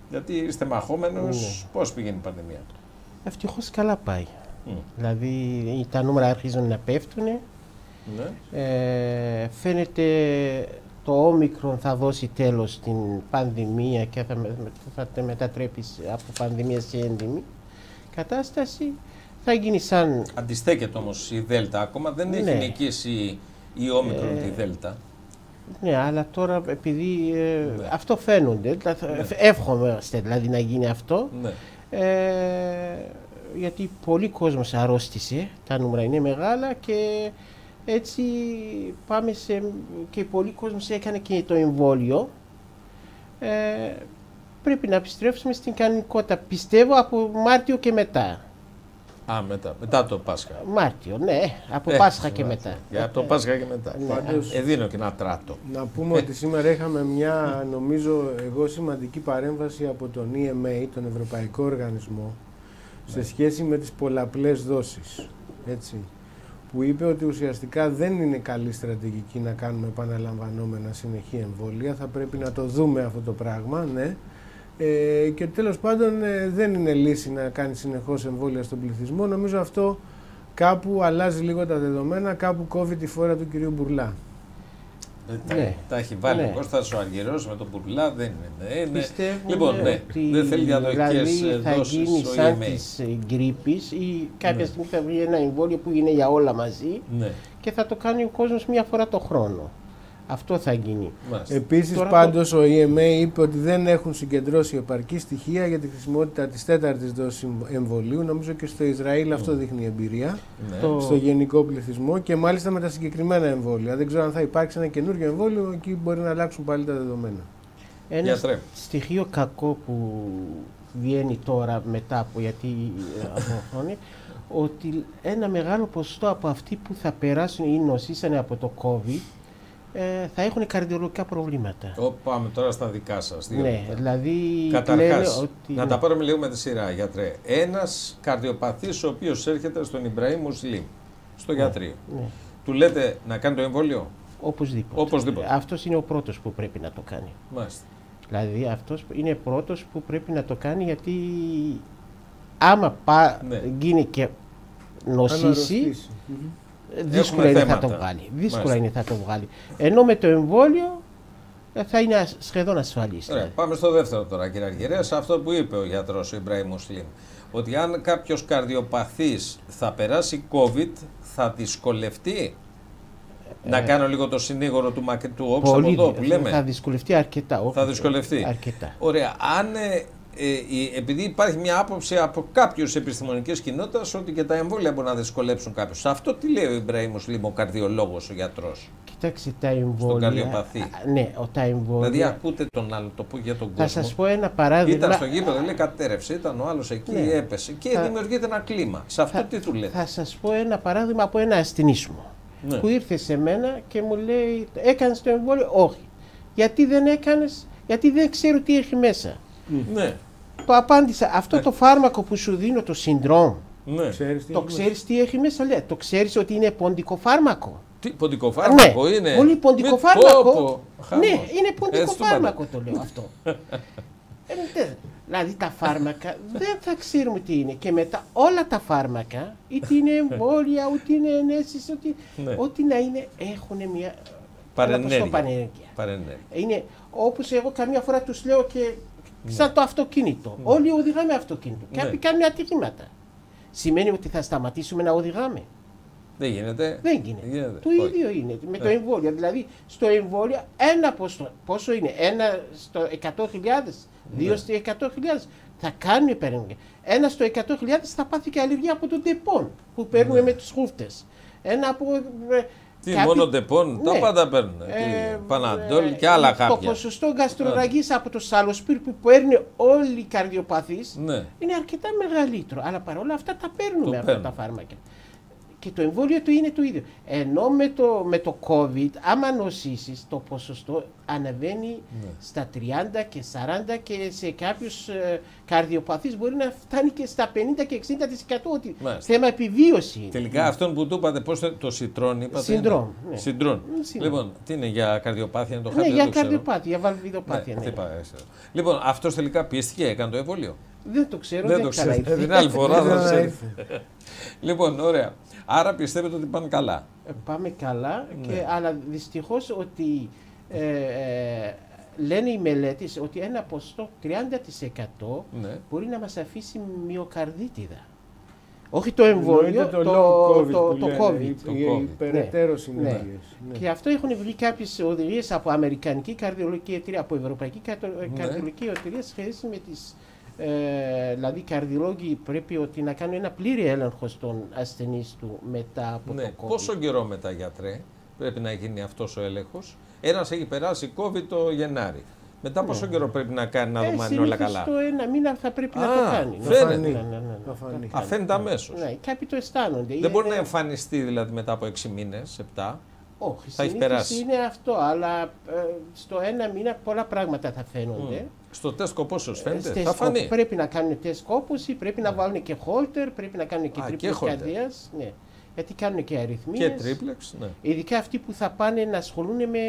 [SPEAKER 1] Γιατί είστε μαχόμενος, πώς πηγαίνει η πανδημία?
[SPEAKER 11] Ευτυχώς καλά πάει. Δηλαδή τα νούμερα αρχίζουν να πέφτουν. Φαίνεται το όμικρον θα δώσει τέλος στην πανδημία και θα μετατρέπει από πανδημία σε έντιμη κατάσταση. Θα γίνει σαν...
[SPEAKER 1] Αντιστέκεται όμως η Δέλτα ακόμα, δεν έχει νικήσει η όμικρον τη Δέλτα.
[SPEAKER 11] Ναι, αλλά τώρα επειδή αυτό φαίνονται, εύχομαι δηλαδή να γίνει αυτό. Γιατί πολλοί κόσμος αρρώστησε, τα νούμερα είναι μεγάλα και έτσι πάμε και πολλοί κόσμος έκανε και το εμβόλιο. Πρέπει να επιστρέψουμε στην κανονικότητα, πιστεύω, από Μάρτιο και μετά.
[SPEAKER 1] Μετά το Πάσχα.
[SPEAKER 11] Μάρτιο, ναι, από Πάσχα και μετά.
[SPEAKER 1] Από το Πάσχα και μετά. Δίνω και ένα τράτο.
[SPEAKER 3] Να πούμε ότι σήμερα είχαμε μια, νομίζω εγώ, σημαντική παρέμβαση από τον EMA, τον Ευρωπαϊκό Οργανισμό, σε σχέση με τις πολλαπλές δόσεις, έτσι, που είπε ότι ουσιαστικά δεν είναι καλή στρατηγική να κάνουμε επαναλαμβανόμενα συνεχή εμβόλια, θα πρέπει να το δούμε αυτό το πράγμα, ναι, και τέλος πάντων δεν είναι λύση να κάνει συνεχώς εμβόλια στον πληθυσμό. Νομίζω αυτό κάπου αλλάζει λίγο τα δεδομένα, κάπου κόβει τη φόρα του κυρίου Μπουρλά.
[SPEAKER 1] Τα έχει βάλει ο Κώστας ο Αργυρός με τον Μπουρλά, δεν είναι. Λοιπόν, δεν θέλει διαδοχικές
[SPEAKER 11] θα γίνει σαν της γκρίπης ή κάποια στιγμή θα βρει ένα εμβόλιο που είναι για όλα μαζί και θα το κάνει ο κόσμος μία φορά το χρόνο. Αυτό θα γίνει.
[SPEAKER 3] Επίσης, πάντως, ο EMA είπε ότι δεν έχουν συγκεντρώσει επαρκή στοιχεία για τη χρησιμότητα της 4ης δόσης εμβολίου. Νομίζω και στο Ισραήλ αυτό δείχνει εμπειρία στο γενικό πληθυσμό και μάλιστα με τα συγκεκριμένα εμβόλια. Δεν ξέρω αν θα υπάρξει ένα καινούργιο εμβόλιο, εκεί μπορεί να αλλάξουν πάλι τα δεδομένα.
[SPEAKER 11] Ένα στοιχείο κακό που βγαίνει τώρα μετά από γιατί χρόνια, ότι ένα μεγάλο ποσοστό από αυτοί που θα περάσουν ή νοσήσανε από το COVID θα έχουν καρδιολογικά προβλήματα.
[SPEAKER 1] Πάμε τώρα στα δικά σας.
[SPEAKER 11] Ναι, δηλαδή
[SPEAKER 1] καταρχάς, να τα πάρουμε λίγο με τη σειρά, γιατρέ. Ένας καρδιοπαθής ο οποίος έρχεται στον Ιμπραήμ Μουσλίμ, στο γιατρείο. Του λέτε να κάνει το εμβόλιο?
[SPEAKER 11] Οπωσδήποτε. Αυτός είναι ο πρώτος που πρέπει να το κάνει.
[SPEAKER 1] Μάλιστα.
[SPEAKER 11] Δηλαδή αυτός είναι πρώτος που πρέπει να το κάνει, γιατί άμα γίνει και νοσήσει, δύσκολα είναι θα το βγάλει. Δύσκολα είναι θα το βγάλει. Ενώ με το εμβόλιο θα είναι σχεδόν ασφαλής.
[SPEAKER 1] Πάμε στο δεύτερο τώρα, κύριε Αργυρέ, σε αυτό που είπε ο γιατρός ο Ιμπραήμ Μουσλίμ. Ότι αν κάποιος καρδιοπαθής θα περάσει COVID, θα δυσκολευτεί. Να κάνω λίγο το συνήγορο του όξου από εδώ που λέμε.
[SPEAKER 11] Θα δυσκολευτεί αρκετά.
[SPEAKER 1] Θα δυσκολευτεί.
[SPEAKER 11] Αρκετά.
[SPEAKER 1] Ωραία. Αν επειδή υπάρχει μια άποψη από κάποιους επιστημονικές κοινότητες ότι και τα εμβόλια μπορούν να δυσκολέψουν κάποιους. Αυτό τι λέει ο Ιμπραήμ Μουσλίμ, ο καρδιολόγος, ο γιατρός?
[SPEAKER 11] Κοιτάξτε, τα εμβόλια.
[SPEAKER 1] Στον καρδιοπαθή.
[SPEAKER 11] Ναι, τα εμβόλια.
[SPEAKER 1] Δηλαδή, ακούτε τον άλλο, το πω για τον κόσμο.
[SPEAKER 11] Θα σας πω ένα παράδειγμα.
[SPEAKER 1] Ήταν στο γήπεδο, λέει, κατέρευσε, ήταν ο άλλος εκεί, έπεσε. Και δημιουργείται ένα κλίμα. Σε αυτό τι του λέτε?
[SPEAKER 11] Θα σας πω ένα παράδειγμα από ένα ασθενή μου. Που ήρθε σε μένα και μου λέει, έκανες το εμβόλιο? Όχι. Γιατί δεν έκανες? Γιατί δεν ξέρω τι έχει μέσα.
[SPEAKER 1] Ναι.
[SPEAKER 11] Το απάντησα, αυτό το φάρμακο που σου δίνω, το Syndrome, το ξέρεις τι έχει μέσα? Λέει, το ξέρεις ότι είναι ποντικό φάρμακο?
[SPEAKER 1] Τι ποντικό φάρμακο είναι.
[SPEAKER 11] Πολύ ποντικό φάρμακο. Ναι, είναι ποντικό φάρμακο το λέω αυτό. Δηλαδή τα φάρμακα δεν θα ξέρουμε τι είναι. Και μετά όλα τα φάρμακα, είτε είναι εμβόλια, ούτε είναι ενέσεις, ό,τι να είναι, έχουν μια παρενέργεια. Είναι όπως εγώ καμιά φορά τους λέω και σαν το αυτοκίνητο. Όλοι οδηγάμε αυτοκίνητο. Κάποιοι κάνουν ατυχήματα. Σημαίνει ότι θα σταματήσουμε να οδηγάμε.
[SPEAKER 1] Δεν γίνεται.
[SPEAKER 11] Δεν γίνεται. Το ίδιο είναι με το εμβόλιο. Δηλαδή στο εμβόλιο ένα πόσο είναι, 1 στο 100.000, 2 στο 100.000 θα κάνουν υπερενέργεια. 1 στο 100.000 θα πάθει και αλλεργία από τον τεπών που παίρνουμε με τις χούφτες. Ένα από.
[SPEAKER 1] Τι μόνο τεπών, τα πάντα παίρνουν. Παναντόλ και άλλα κάποια.
[SPEAKER 11] Το ποσοστό γαστροραγής από το σαλοσπύρ που παίρνουν όλοι οι καρδιοπαθείς είναι αρκετά μεγαλύτερο. Αλλά παρόλα αυτά τα παίρνουμε αυτά τα φάρμακα. Και το εμβόλιο του είναι το ίδιο. Ενώ με το COVID, άμα νοσήσεις, το ποσοστό ανεβαίνει στα 30 και 40 και σε κάποιους καρδιοπαθείς μπορεί να φτάνει και στα 50 και 60%. Ότι θέμα επιβίωση είναι.
[SPEAKER 1] Τελικά αυτόν που του είπατε, πώς το Σιτρόν είπατε. Συντρόν. Λοιπόν, τι είναι για καρδιοπάθεια, είναι το χάρτη.
[SPEAKER 11] Ναι, για καρδιοπάθεια, για βαλβιδοπάθεια.
[SPEAKER 1] Λοιπόν, αυτός τελικά πιέστηκε, έκανε το εμβόλιο.
[SPEAKER 11] Δεν το ξέρω, δεν ξέρω.
[SPEAKER 1] Την άλλη φορά θα ξέρει. Λοιπόν, ωραία. Άρα πιστεύετε ότι πάνε καλά.
[SPEAKER 11] Πάμε καλά, αλλά δυστυχώς ότι λένε οι μελέτες ότι ένα ποσοστό 30% μπορεί να μας αφήσει μυοκαρδίτιδα. Όχι το εμβόλιο, το COVID.
[SPEAKER 3] Οι περαιτέρω συνέπειες.
[SPEAKER 11] Και αυτό έχουν βγει κάποιες οδηγίες από Αμερικανική καρδιολογική εταιρεία, από Ευρωπαϊκή καρδιολογική εταιρεία σχέση με τις. Δηλαδή οι καρδιολόγοι πρέπει να κάνουν ένα πλήρη έλεγχο στον ασθενή του μετά από το COVID.
[SPEAKER 1] Πόσο καιρό μετά, γιατρέ, πρέπει να γίνει αυτός ο έλεγχος? Ένας έχει περάσει COVID το Γενάρη. Μετά πόσο καιρό πρέπει να κάνει να δούμε αν είναι όλα καλά?
[SPEAKER 11] Στο 1 μήνα θα πρέπει να το κάνει.
[SPEAKER 1] Φαίνεται. Φαίνεται αμέσως.
[SPEAKER 11] Κάποιοι το αισθάνονται.
[SPEAKER 1] Δεν μπορεί να εμφανιστεί δηλαδή μετά από 6 μήνες, 7.
[SPEAKER 11] Όχι,
[SPEAKER 1] θα έχει περάσει.
[SPEAKER 11] Είναι αυτό, αλλά στο 1 μήνα πολλά πράγματα θα φαίνονται.
[SPEAKER 1] Στο τεστ κοπόσεως φαίνεται, θα φανεί.
[SPEAKER 11] Πρέπει να κάνουν τεστ κόπωση, πρέπει να βάλουν και χόλτερ, πρέπει να κάνουν και τρίπλεξ καρδίας. Ναι. Γιατί κάνουν και αριθμίες.
[SPEAKER 1] Και τρίπλεξ, ναι.
[SPEAKER 11] Ειδικά αυτοί που θα πάνε να ασχολούν με.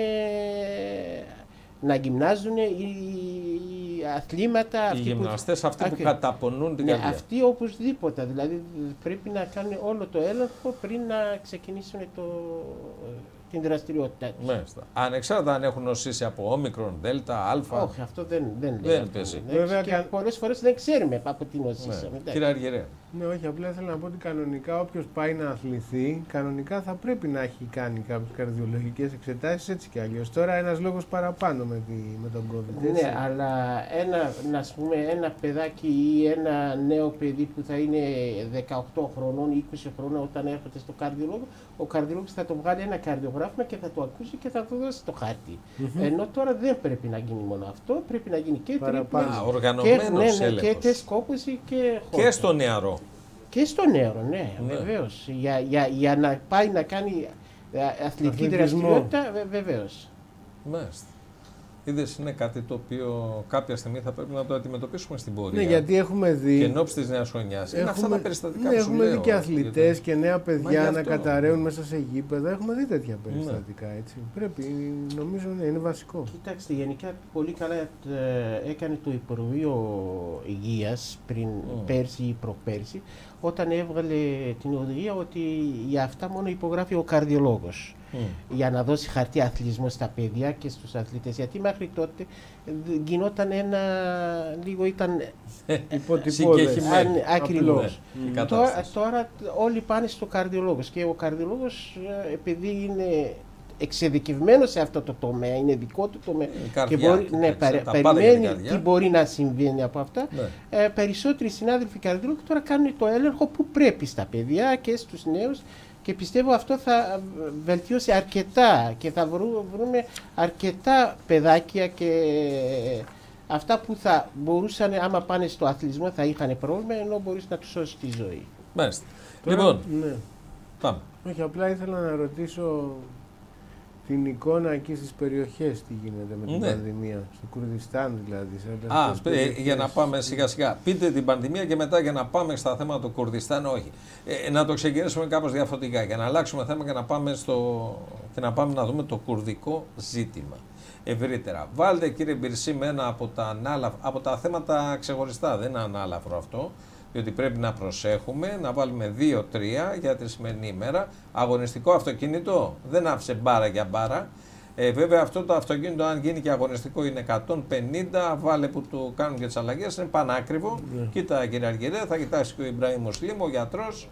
[SPEAKER 11] Να γυμνάζουν οι αθλήματα.
[SPEAKER 1] Οι γυμναστές, αυτοί που καταπονούν την καρδιά.
[SPEAKER 11] Αυτοί οπωσδήποτε. Δηλαδή πρέπει να κάνουν όλο το έλεγχο πριν να ξεκινήσουν την δραστηριότητά τους.
[SPEAKER 1] Μάλιστα. Ανεξάρτητα αν έχουν νοσήσει από όμικρον, δέλτα, αλφα.
[SPEAKER 11] Όχι, αυτό δεν παίζει. Και πολλές φορές δεν ξέρουμε από τι νοσήσαμε.
[SPEAKER 1] Κύριε Αργυρέ.
[SPEAKER 3] Ναι, όχι, απλά θέλω να πω ότι κανονικά όποιος πάει να αθληθεί, κανονικά θα πρέπει να έχει κάνει κάποιες καρδιολογικές εξετάσεις έτσι κι αλλιώς. Τώρα ένας λόγος παραπάνω με τον COVID. Έτσι.
[SPEAKER 11] Ναι, αλλά ένα παιδάκι ή ένα νέο παιδί που θα είναι 18 χρονών ή 20 χρονών όταν έρχεται στο καρδιολόγο, ο καρδιολόγος θα το βγάλει ένα καρδιογράφημα και θα το ακούσει και θα του δώσει το χάρτη. Ενώ τώρα δεν πρέπει να γίνει μόνο αυτό, πρέπει να γίνει και
[SPEAKER 1] οργανωμένος έλεγχος.
[SPEAKER 11] Και τεσκόπωση και χώρο.
[SPEAKER 1] Και στο νεαρό.
[SPEAKER 11] Και στο νεαρό, ναι, βεβαίως. Για να πάει να κάνει αθλητική δραστηριότητα, βεβαίως.
[SPEAKER 1] Μάλιστα. Είδες, είναι κάτι το οποίο κάποια στιγμή θα πρέπει να το αντιμετωπίσουμε στην πορεία.
[SPEAKER 3] Ναι, γιατί έχουμε δει.
[SPEAKER 1] Και εν ώψη της νέας χρονιάς. Είναι αυτά τα περιστατικά που σου
[SPEAKER 3] έχουμε
[SPEAKER 1] λέω,
[SPEAKER 3] δει και αθλητές και νέα παιδιά να καταραίουν μέσα σε γήπεδα. Έχουμε δει τέτοια περιστατικά. Έτσι. Πρέπει, νομίζω, είναι βασικό.
[SPEAKER 11] Κοιτάξτε, γενικά πολύ καλά έκανε το Υπουργείο Υγείας πριν πέρσι ή προπέρσι, όταν έβγαλε την οδηγία ότι για αυτά μόνο υπογράφει ο καρδιολόγος. Για να δώσει χαρτί αθλητισμό στα παιδιά και στους αθλητές. Γιατί μέχρι τότε γινόταν λίγο ήταν ακριβώς. Τώρα όλοι πάνε στο καρδιολόγο και ο καρδιολόγος επειδή είναι εξειδικευμένος σε αυτό το τομέα, είναι δικό του τομέα και μπορεί, περιμένει τι μπορεί να συμβαίνει από αυτά. Περισσότεροι συνάδελφοι καρδιολόγοι τώρα κάνουν το έλεγχο που πρέπει στα παιδιά και στους νέους. Και πιστεύω αυτό θα βελτιώσει αρκετά και θα βρούμε αρκετά παιδάκια και αυτά που θα μπορούσαν, άμα πάνε στο αθλητισμό, θα είχαν πρόβλημα, ενώ μπορείς να τους σώσει τη ζωή.
[SPEAKER 1] Μάλιστα. Λοιπόν,
[SPEAKER 3] ναι.
[SPEAKER 1] πάμε.
[SPEAKER 3] Όχι, απλά ήθελα να ρωτήσω την εικόνα εκεί στις περιοχές, τι γίνεται με την πανδημία, στο Κουρδιστάν δηλαδή.
[SPEAKER 1] Για να πάμε σιγά σιγά. Πείτε την πανδημία και μετά για να πάμε στα θέματα του Κουρδιστάν, όχι. Να το ξεκινήσουμε κάπως διαφορετικά, για να αλλάξουμε θέμα και να πάμε να δούμε το κουρδικό ζήτημα. Ευρύτερα. Βάλτε, κύριε Μπιρσίμ, ένα από τα θέματα ξεχωριστά, δεν είναι ανάλαφρο αυτό, διότι πρέπει να προσέχουμε, να βάλουμε 2-3 για τη σημερινή ημέρα. Αγωνιστικό αυτοκίνητο, δεν άφησε μπάρα για μπάρα. Βέβαια αυτό το αυτοκίνητο, αν γίνει και αγωνιστικό, είναι 150, βάλε που του κάνουν και τις αλλαγές, είναι πανάκριβο. Κοίτα, κύριε Αργυρέ, θα κοιτάξει και ο Ιμπραήμ Μουσλίμ, ο γιατρός,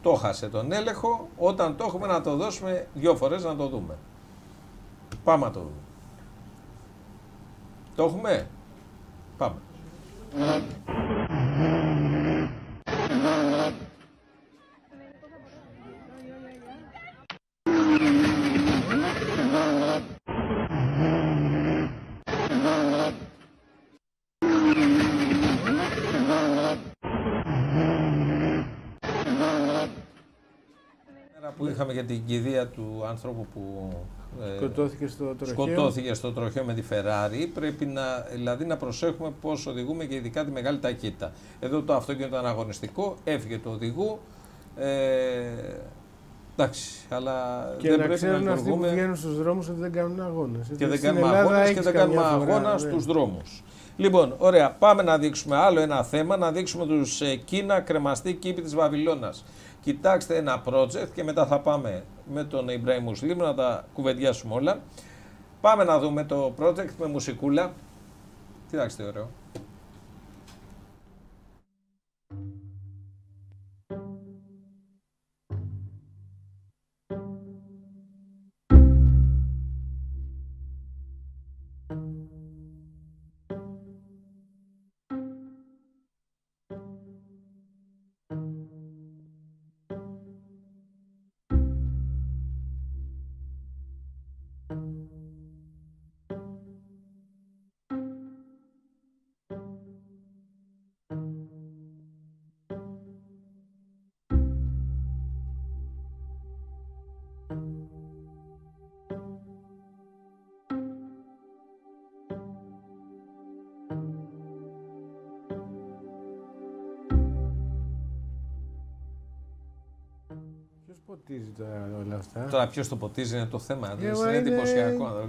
[SPEAKER 1] το χάσε τον έλεγχο, όταν το έχουμε να το δώσουμε 2 φορές να το δούμε. Πάμε να το δούμε. Το έχουμε. Πάμε. Που είχαμε για την κηδεία του άνθρωπου που σκοτώθηκε στο τροχαίο με τη Ferrari, πρέπει να προσέχουμε πώς οδηγούμε και ειδικά τη μεγάλη ταχύτητα. Εδώ το αυτοκίνητο ήταν αγωνιστικό, έφυγε το οδηγού, εντάξει, αλλά
[SPEAKER 3] και
[SPEAKER 1] δεν
[SPEAKER 3] να
[SPEAKER 1] πρέπει
[SPEAKER 3] ξέρουν
[SPEAKER 1] να
[SPEAKER 3] αυτοί που βγαίνουν στους δρόμους ότι δεν κάνουν αγώνες.
[SPEAKER 1] Και δεν κάνουμε αγώνες και δεν κάνουμε αγώνα στους δρόμους. Λοιπόν, ωραία, πάμε να δείξουμε άλλο ένα θέμα, να δείξουμε τους Κίνα κρεμαστή κήπη της Βαβυλώνας. Κοιτάξτε ένα project και μετά θα πάμε με τον Ιμπραήμ Μουσλίμ να τα κουβεντιάσουμε όλα. Πάμε να δούμε το project με μουσικούλα. Κοιτάξτε, ωραίο.
[SPEAKER 3] Ποτίζει όλα αυτά.
[SPEAKER 1] Τώρα ποιος το ποτίζει είναι το θέμα. Είναι εντυπωσιακό.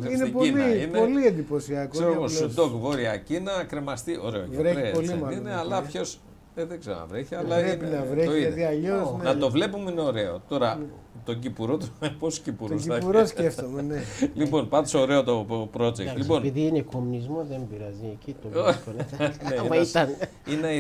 [SPEAKER 3] Είναι πολύ εντυπωσιακό.
[SPEAKER 1] Ξέρω, Σουντόκ, Βόρεια Κίνα, κρεμαστεί. Ωραίο.
[SPEAKER 3] Βρέχει πολύ μάλλον.
[SPEAKER 1] Είναι, αλλά ποιος. Δεν ξέρω να βρέχει, αλλά
[SPEAKER 3] πρέπει να βρέχει, γιατί αλλιώς.
[SPEAKER 1] Να το βλέπουμε είναι ωραίο. Τώρα τον Κυπουρό, πόσους Κυπουρούς θα έχει.
[SPEAKER 3] Τον Κυπουρό σκέφτομαι, ναι.
[SPEAKER 1] Λοιπόν, πάντως ωραίο το project. Λοιπόν,
[SPEAKER 11] επειδή είναι κομμουνισμό δεν πειράζει, εκεί το βρίσκω.
[SPEAKER 1] Είναι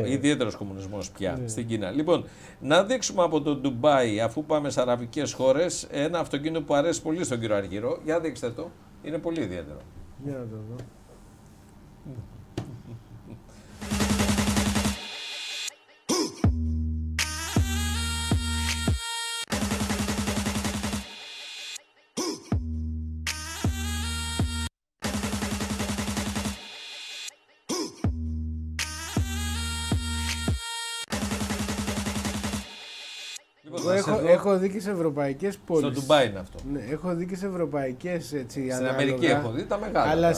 [SPEAKER 1] ιδιαίτερος κομμουνισμός πια στην Κίνα. Λοιπόν, να δείξουμε από το Ντουμπάι, αφού πάμε σε αραβικές χώρες, ένα αυτοκίνητο που αρέσει πολύ στον κύριο Αργυρό. Για δείξτε το, είναι πολύ ιδιαίτερο.
[SPEAKER 3] Για να το δω. Έχω δει και σε ευρωπαϊκές πόλεις.
[SPEAKER 1] Στο Ντουμπάι είναι αυτό.
[SPEAKER 3] Ναι, έχω δει και σε ευρωπαϊκές έτσι.
[SPEAKER 1] Στην Αμερική έχω δει τα μεγάλα.
[SPEAKER 3] Αλλά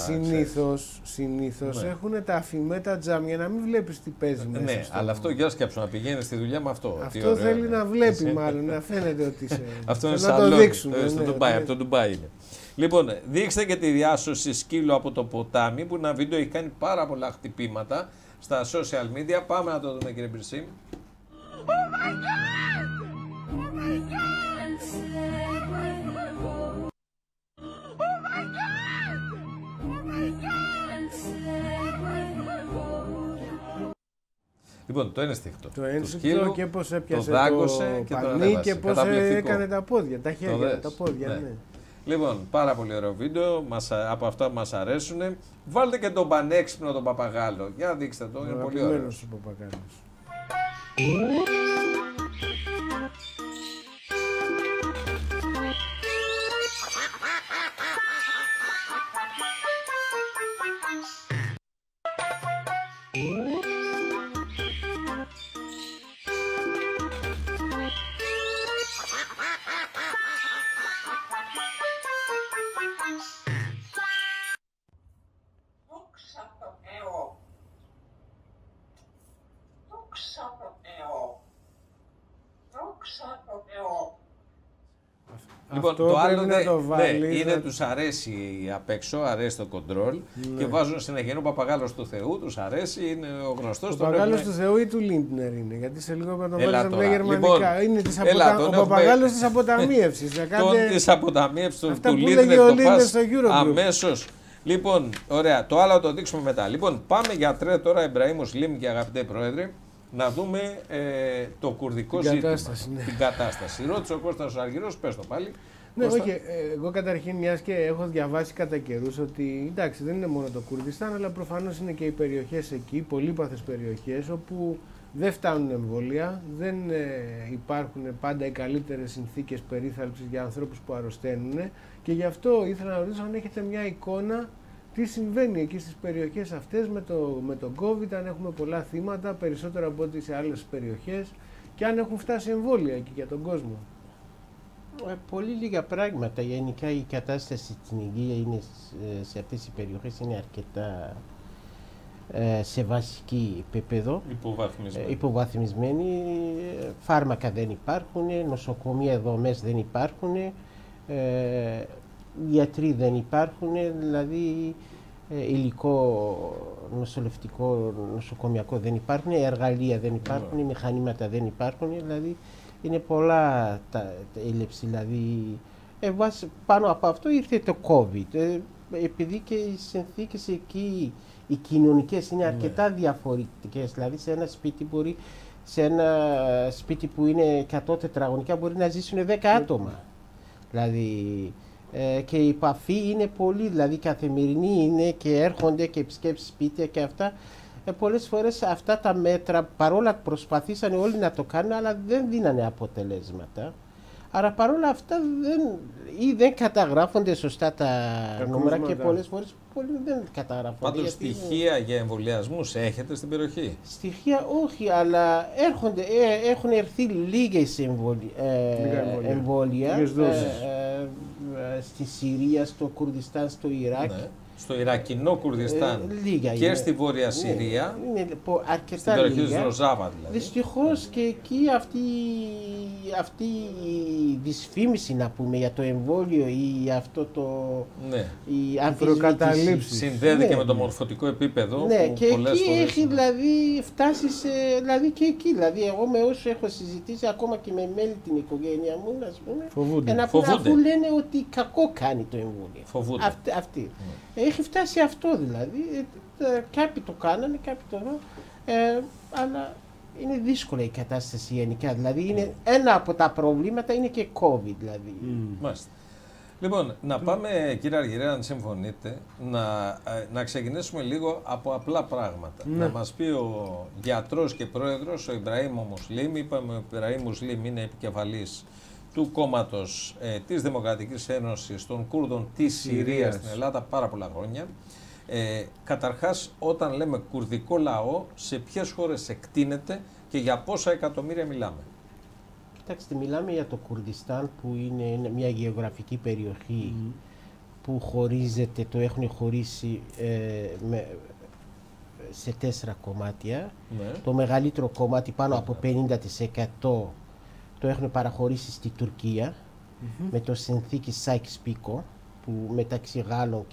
[SPEAKER 3] συνήθως έχουν τα αφημέτα τζάμ για να μην βλέπεις τι παίζει μέσα.
[SPEAKER 1] Ναι, αλλά αυτό για σκέψου να πηγαίνεις στη δουλειά με αυτό.
[SPEAKER 3] Αυτό θέλει να βλέπει μάλλον, να φαίνεται ότι είσαι.
[SPEAKER 1] Αυτό είναι
[SPEAKER 3] να το δείξουν.
[SPEAKER 1] Στο Ντουμπάι, από το Ντουμπάι είναι. Λοιπόν, δείξτε και τη διάσωση σκύλου από το ποτάμι, που ένα βίντεο έχει κάνει πάρα πολλά χτυπήματα στα social media. Πάμε να το δούμε, κύριε Μπιρσίμ. Λοιπόν, το ένστικτο.
[SPEAKER 3] Το ένστικτο και πώς έπιασε
[SPEAKER 1] το δάγκωσε
[SPEAKER 3] το πανί και πώς έκανε τα πόδια, τα χέρια, τα πόδια. Ναι.
[SPEAKER 1] Λοιπόν, πάρα πολύ ωραίο βίντεο, από αυτά που μας αρέσουν. Βάλτε και τον πανέξυπνο τον παπαγάλο. Για δείξτε το, είναι πολύ ωραίο.
[SPEAKER 12] Δόξα τω Θεώ. Δόξα τω Θεώ.
[SPEAKER 1] Λοιπόν,
[SPEAKER 3] αυτό
[SPEAKER 1] το άλλο
[SPEAKER 3] είναι
[SPEAKER 1] τους αρέσει απ' έξω, αρέσει το κοντρόλ και βάζουν συνέχεια. Είναι ο Παπαγάλος του Θεού, τους αρέσει, είναι ο γνωστός.
[SPEAKER 3] Ο Παπαγάλος του Θεού ή του Λίντνερ είναι, γιατί σε λίγο θα το βάλεις στα γερμανικά. Είναι ο Παπαγάλος της αποταμίευσης.
[SPEAKER 1] Της αποταμίευσης του Λίντνερ το πας αμέσως. Λοιπόν, ωραία, το άλλο θα το δείξουμε μετά. Λοιπόν, πάμε γιατρέ τώρα, Εμπραήμ Μουσλίμ και αγαπητέ Πρόεδρε, να δούμε το κουρδικό ζήτημα. Την κατάσταση. Ρώτησε ο Κώστας ο Αργυρός, πες το πάλι.
[SPEAKER 3] Ναι, όχι. Εγώ καταρχήν, μιας και έχω διαβάσει κατά καιρούς ότι εντάξει, δεν είναι μόνο το Κουρδιστάν, αλλά προφανώς είναι και οι περιοχές εκεί, πολύπαθες περιοχές, όπου δεν φτάνουν εμβόλια, δεν υπάρχουν πάντα οι καλύτερες συνθήκες περίθαλψης για ανθρώπους που αρρωσταίνουν. Και γι' αυτό ήθελα να ρωτήσω αν έχετε μια εικόνα τι συμβαίνει εκεί στις περιοχές αυτές με το COVID, αν έχουμε πολλά θύματα, περισσότερα από ό,τι σε άλλες περιοχές, και αν έχουν φτάσει εμβόλια εκεί για τον κόσμο.
[SPEAKER 11] Πολύ λίγα πράγματα. Γενικά η κατάσταση στην υγεία είναι, σε αυτές τις περιοχές είναι αρκετά σε βασική επίπεδο. Υποβαθμισμένη. Φάρμακα δεν υπάρχουν, νοσοκομεία δομές δεν υπάρχουν, γιατροί δεν υπάρχουν, δηλαδή υλικό νοσηλευτικό, νοσοκομιακό δεν υπάρχουν, εργαλεία δεν υπάρχουν, μηχανήματα δεν υπάρχουν, δηλαδή είναι πολλά τα έλλειψη. Δηλαδή, πάνω από αυτό ήρθε το COVID, επειδή και οι συνθήκες εκεί, οι κοινωνικές είναι αρκετά διαφορετικές, δηλαδή σε ένα σπίτι που είναι 100 τετραγωνικά μπορεί να ζήσουν 10 άτομα. Δηλαδή, και η επαφή είναι πολύ, δηλαδή καθημερινή είναι και έρχονται και επισκέψεις σπίτια και αυτά. Πολλές φορές αυτά τα μέτρα, παρόλα που προσπαθήσαν όλοι να το κάνουν, αλλά δεν δίνανε αποτελέσματα. Άρα παρόλα αυτά δεν καταγράφονται σωστά τα νούμερα και πολλές φορές δεν καταγράφονται.
[SPEAKER 1] Πάντως στοιχεία για εμβολιασμούς έχετε στην περιοχή?
[SPEAKER 11] Στοιχεία όχι, αλλά έχουν έρθει λίγες εμβόλια στη Συρία, στο Κουρδιστάν, στο Ιράκ. Ναι.
[SPEAKER 1] Στο Ιρακινό Κουρδιστάν και
[SPEAKER 11] είναι.
[SPEAKER 1] Στη Βόρεια Συρία,
[SPEAKER 11] αρκετά
[SPEAKER 1] στην περιοχή
[SPEAKER 11] λίγα.
[SPEAKER 1] της Ροζάβα δηλαδή.
[SPEAKER 11] Δυστυχώς και εκεί αυτή η δυσφήμιση, να πούμε, για το εμβόλιο ή αυτό το...
[SPEAKER 1] Ναι.
[SPEAKER 11] Η αμφισβήτηση.
[SPEAKER 1] Συνδέεται και με το μορφωτικό επίπεδο.
[SPEAKER 11] Ναι,
[SPEAKER 1] που
[SPEAKER 11] και
[SPEAKER 1] πολλές
[SPEAKER 11] εκεί
[SPEAKER 1] φορές
[SPEAKER 11] έχει δηλαδή φτάσει σε... Δηλαδή και εκεί, δηλαδή εγώ με όσους έχω συζητήσει, ακόμα και με μέλη την οικογένεια μου, ας πούμε, αφού λένε ότι κακό κάνει το εμβόλιο.
[SPEAKER 1] Φοβούνται.
[SPEAKER 11] Αυτή. Έχει φτάσει αυτό δηλαδή, κάποιοι το κάνανε, κάποιοι το αλλά είναι δύσκολη η κατάσταση γενικά, δηλαδή είναι ένα από τα προβλήματα είναι και COVID δηλαδή.
[SPEAKER 1] Μάλιστα. Λοιπόν, να πάμε κύριε Αργυρέ, αν συμφωνείτε, να ξεκινήσουμε λίγο από απλά πράγματα. Να μας πει ο γιατρός και πρόεδρος, ο Εμπραήμ Μουσλίμ, είπαμε ο Εμπραήμ Μουσλίμ είναι επικεφαλής του κόμματος της Δημοκρατικής Ένωσης των Κούρδων της Συρίας στην Ελλάδα πάρα πολλά χρόνια. Καταρχάς, όταν λέμε κουρδικό λαό, σε ποιες χώρες εκτείνεται και για πόσα εκατομμύρια μιλάμε?
[SPEAKER 11] Κοιτάξτε, μιλάμε για το Κουρδιστάν που είναι μια γεωγραφική περιοχή που χωρίζεται, το έχουν χωρίσει σε 4 κομμάτια. Το μεγαλύτερο κομμάτι, πάνω από 50%, το έχουν παραχωρήσει στη Τουρκία με το συνθήκη Sykes-Picot που μεταξύ Γάλλων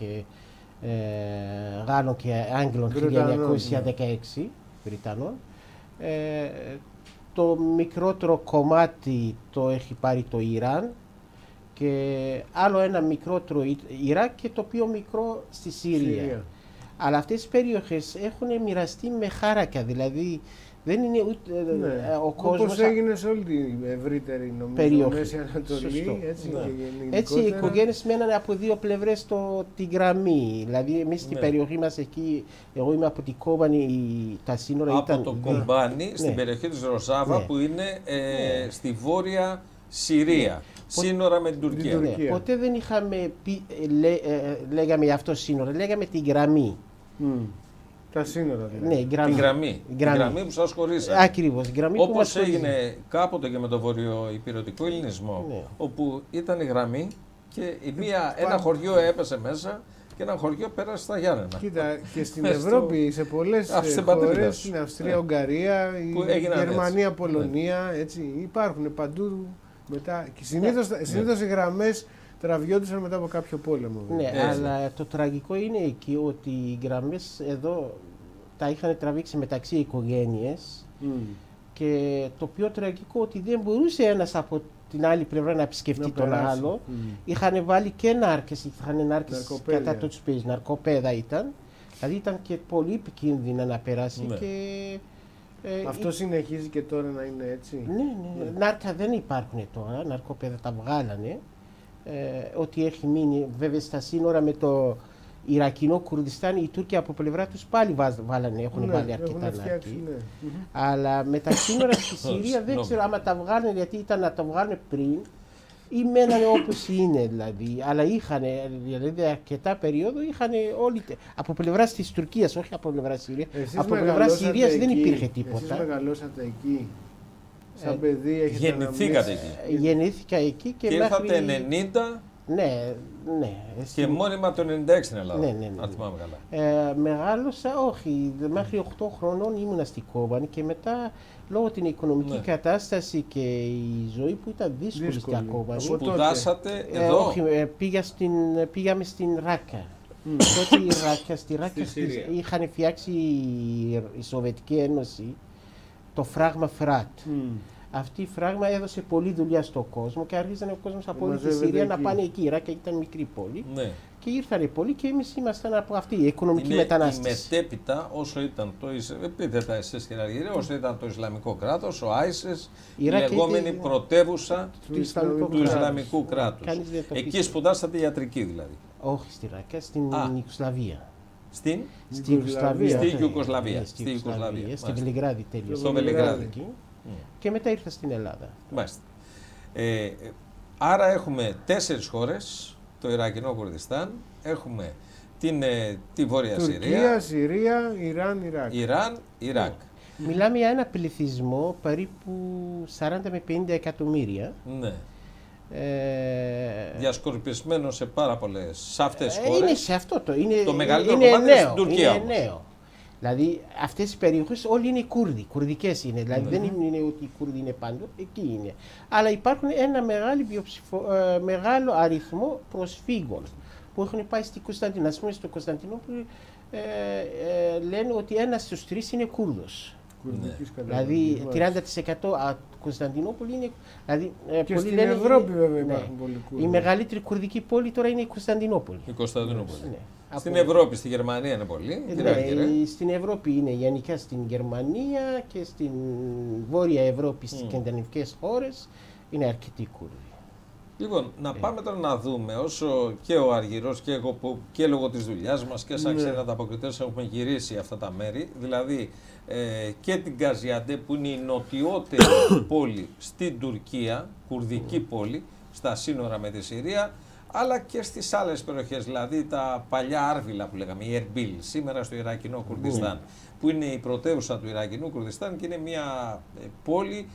[SPEAKER 11] και Άγγλων 1916 Βρυτανών. Το μικρότερο κομμάτι το έχει πάρει το Ιράν και άλλο ένα μικρότερο Ιράκ και το πιο μικρό στη Συρία. Αλλά αυτές οι περιοχές έχουν μοιραστεί με χάρακα, δηλαδή δεν είναι ούτε ο κόσμος...
[SPEAKER 3] Όπως έγινε σε όλη την ευρύτερη νομίζω Μέση Ανατολή,
[SPEAKER 11] έτσι οι οικογένειες μένανε από δύο πλευρές τη γραμμή. Δηλαδή εμείς στην περιοχή μας εκεί, εγώ είμαι από την Κόμπανη, τα σύνορα
[SPEAKER 1] από
[SPEAKER 11] ήταν...
[SPEAKER 1] Από το Κομπάνι, στην περιοχή της Ροζάβα που είναι στη Βόρεια Συρία. Σύνορα με την Τουρκία.
[SPEAKER 11] Ποτέ δεν είχαμε πει, λέγαμε για αυτό σύνορα, λέγαμε τη γραμμή.
[SPEAKER 3] Τα σύνορα δηλαδή.
[SPEAKER 11] Ναι,
[SPEAKER 1] Την γραμμή που σας χωρίσανε.
[SPEAKER 11] Ακριβώς.
[SPEAKER 1] Όπως έγινε κάποτε και με το βορειοϊπειρωτικό ελληνισμό, όπου ήταν η γραμμή και ένα χωριό έπεσε μέσα και ένα χωριό πέρασε στα Γιάννενα.
[SPEAKER 3] Κοίτα, και στην Ευρώπη, σε πολλές χώρες, στην Αυστρία, Ουγγαρία, η Γερμανία, Πολωνία, έτσι, υπάρχουν παντού μετά. Και συνήθως οι γραμμές τραβιόντουσαν μετά από κάποιο πόλεμο.
[SPEAKER 11] Ναι, αλλά το τραγικό είναι εκεί ότι οι γραμμές εδώ τα είχαν τραβήξει μεταξύ οικογένειες και το πιο τραγικό ότι δεν μπορούσε ένας από την άλλη πλευρά να επισκεφτεί τον άλλο. Είχαν βάλει και νάρκες, κατά το σπίτι, ναρκοπαίδα ήταν. Δηλαδή ήταν και πολύ επικίνδυνα να περάσει.
[SPEAKER 3] Ναι. Αυτό συνεχίζει και τώρα να είναι έτσι.
[SPEAKER 11] Ναι. Νάρκα δεν υπάρχουν τώρα, ναρκοπαίδα τα βγάλανε. Ότι έχει μείνει βέβαια στα σύνορα με το Ιρακινό Κουρδιστάν, οι Τούρκοι από πλευρά τους πάλι έχουν βάλει αρκετά νάρκη. Αλλά με τα σύνορα στη Συρία δεν ξέρω άμα τα βγάλουν, γιατί ήταν να τα βγάλουν πριν ή μένανε όπως είναι δηλαδή. Αλλά είχαν δηλαδή αρκετά περίοδο, είχαν όλοι από πλευρά της Τουρκίας, όχι από πλευρά της Συρίας. Από πλευρά της Συρίας δεν υπήρχε τίποτα.
[SPEAKER 3] Εσείς μεγαλώσατε εκεί. Σαν παιδί έχετε
[SPEAKER 1] γεννηθήκατε εκεί.
[SPEAKER 11] Γεννήθηκα εκεί και
[SPEAKER 1] ήρθατε
[SPEAKER 11] μέχρι...
[SPEAKER 1] 90.
[SPEAKER 11] Ναι.
[SPEAKER 1] Και μόνιμα το 96 στην Ελλάδα.
[SPEAKER 11] Ναι.
[SPEAKER 1] Αν θυμάμαι καλά.
[SPEAKER 11] Μεγάλωσα, όχι. Μέχρι 8 χρονών ήμουνα στην Κόβανη και μετά λόγω την οικονομική κατάσταση και η ζωή που ήταν δύσκολη στην Κόβανη.
[SPEAKER 1] Σπουδάσατε εδώ?
[SPEAKER 11] Όχι, πήγαμε στην Ράκα. Τότε στη Ράκα είχαν φτιάξει η Σοβιετική Ένωση το φράγμα Φράτ. Αυτή η φράγμα έδωσε πολλή δουλειά στον κόσμο και άρχισαν ο κόσμος από όλη τη Συρία να πάνε εκεί. Η Ράκα ήταν μικρή πόλη.
[SPEAKER 1] Ναι.
[SPEAKER 11] Και ήρθαν πολλοί και εμείς ήμασταν από αυτή η οικονομική μετανάστευση.
[SPEAKER 1] Μετέπειτα, όσο ήταν το όσο ήταν το Ισλαμικό κράτος, ο ISIS, η λεγόμενη πρωτεύουσα του Ισλαμικού κράτους. Εκεί σπουδάσατε ιατρική δηλαδή?
[SPEAKER 11] Όχι στη Ράκα, στην Ιουγκοσλαβία.
[SPEAKER 1] Στην
[SPEAKER 11] Ιουγκοσλαβία. Στη Βελιγράδη τέλειωσα.
[SPEAKER 1] Στο Βελιγράδι.
[SPEAKER 11] Και μετά ήρθα στην Ελλάδα.
[SPEAKER 1] Μάλιστα. Άρα έχουμε 4 χώρες, το Ιρακινό Κουρδιστάν, έχουμε τη Βόρεια
[SPEAKER 3] Τουρκία, Συρία, Ιράν,
[SPEAKER 1] Ιράκ.
[SPEAKER 11] Μιλάμε για ένα πληθυσμό περίπου 40 με 50 εκατομμύρια.
[SPEAKER 1] Ναι. Διασκορπισμένο σε πάρα πολλές σε αυτές τις χώρες.
[SPEAKER 11] Είναι σε αυτό
[SPEAKER 1] το μεγαλύτερο κομμάτι στην Τουρκία.
[SPEAKER 11] Είναι νέο. Δηλαδή αυτές οι περιοχές όλοι είναι Κούρδοι, κουρδικές είναι. Δηλαδή δεν είναι ότι οι Κούρδοι είναι παντού, εκεί είναι. Αλλά υπάρχουν ένα μεγάλο αριθμό προσφύγων που έχουν πάει στην Κωνσταντινούπολη. Ας πούμε στο Κωνσταντινούπολη λένε ότι 1 στους 3 είναι Κούρδος. Δηλαδή 30% Κωνσταντινούπολη είναι. Δηλαδή,
[SPEAKER 3] και στην Ευρώπη βέβαια υπάρχουν πολλοί Κούρδοι.
[SPEAKER 11] Η μεγαλύτερη κουρδική πόλη τώρα είναι η Κωνσταντινούπολη.
[SPEAKER 1] Στην Ευρώπη, στη Γερμανία είναι πολύ.
[SPEAKER 11] Στην Ευρώπη είναι γενικά στην Γερμανία και στην Βόρεια Ευρώπη, στις σκανδιναβικές χώρες είναι αρκετοί Κούρδοι.
[SPEAKER 1] Λοιπόν, να πάμε τώρα να δούμε, όσο και ο Αργυρός και εγώ που και λόγω της δουλειάς μας και σαν ξένοι ανταποκριτές έχουμε γυρίσει αυτά τα μέρη, δηλαδή και την Γκαζιαντέ που είναι η νοτιότερη πόλη στην Τουρκία, κουρδική πόλη, στα σύνορα με τη Συρία, αλλά και στις άλλες περιοχές, δηλαδή τα παλιά Άρβιλα που λέγαμε, η Ερμπίλ, σήμερα στο Ιρακινό Κουρδιστάν, που είναι η πρωτεύουσα του Ιρακινού Κουρδιστάν και είναι μια πόλη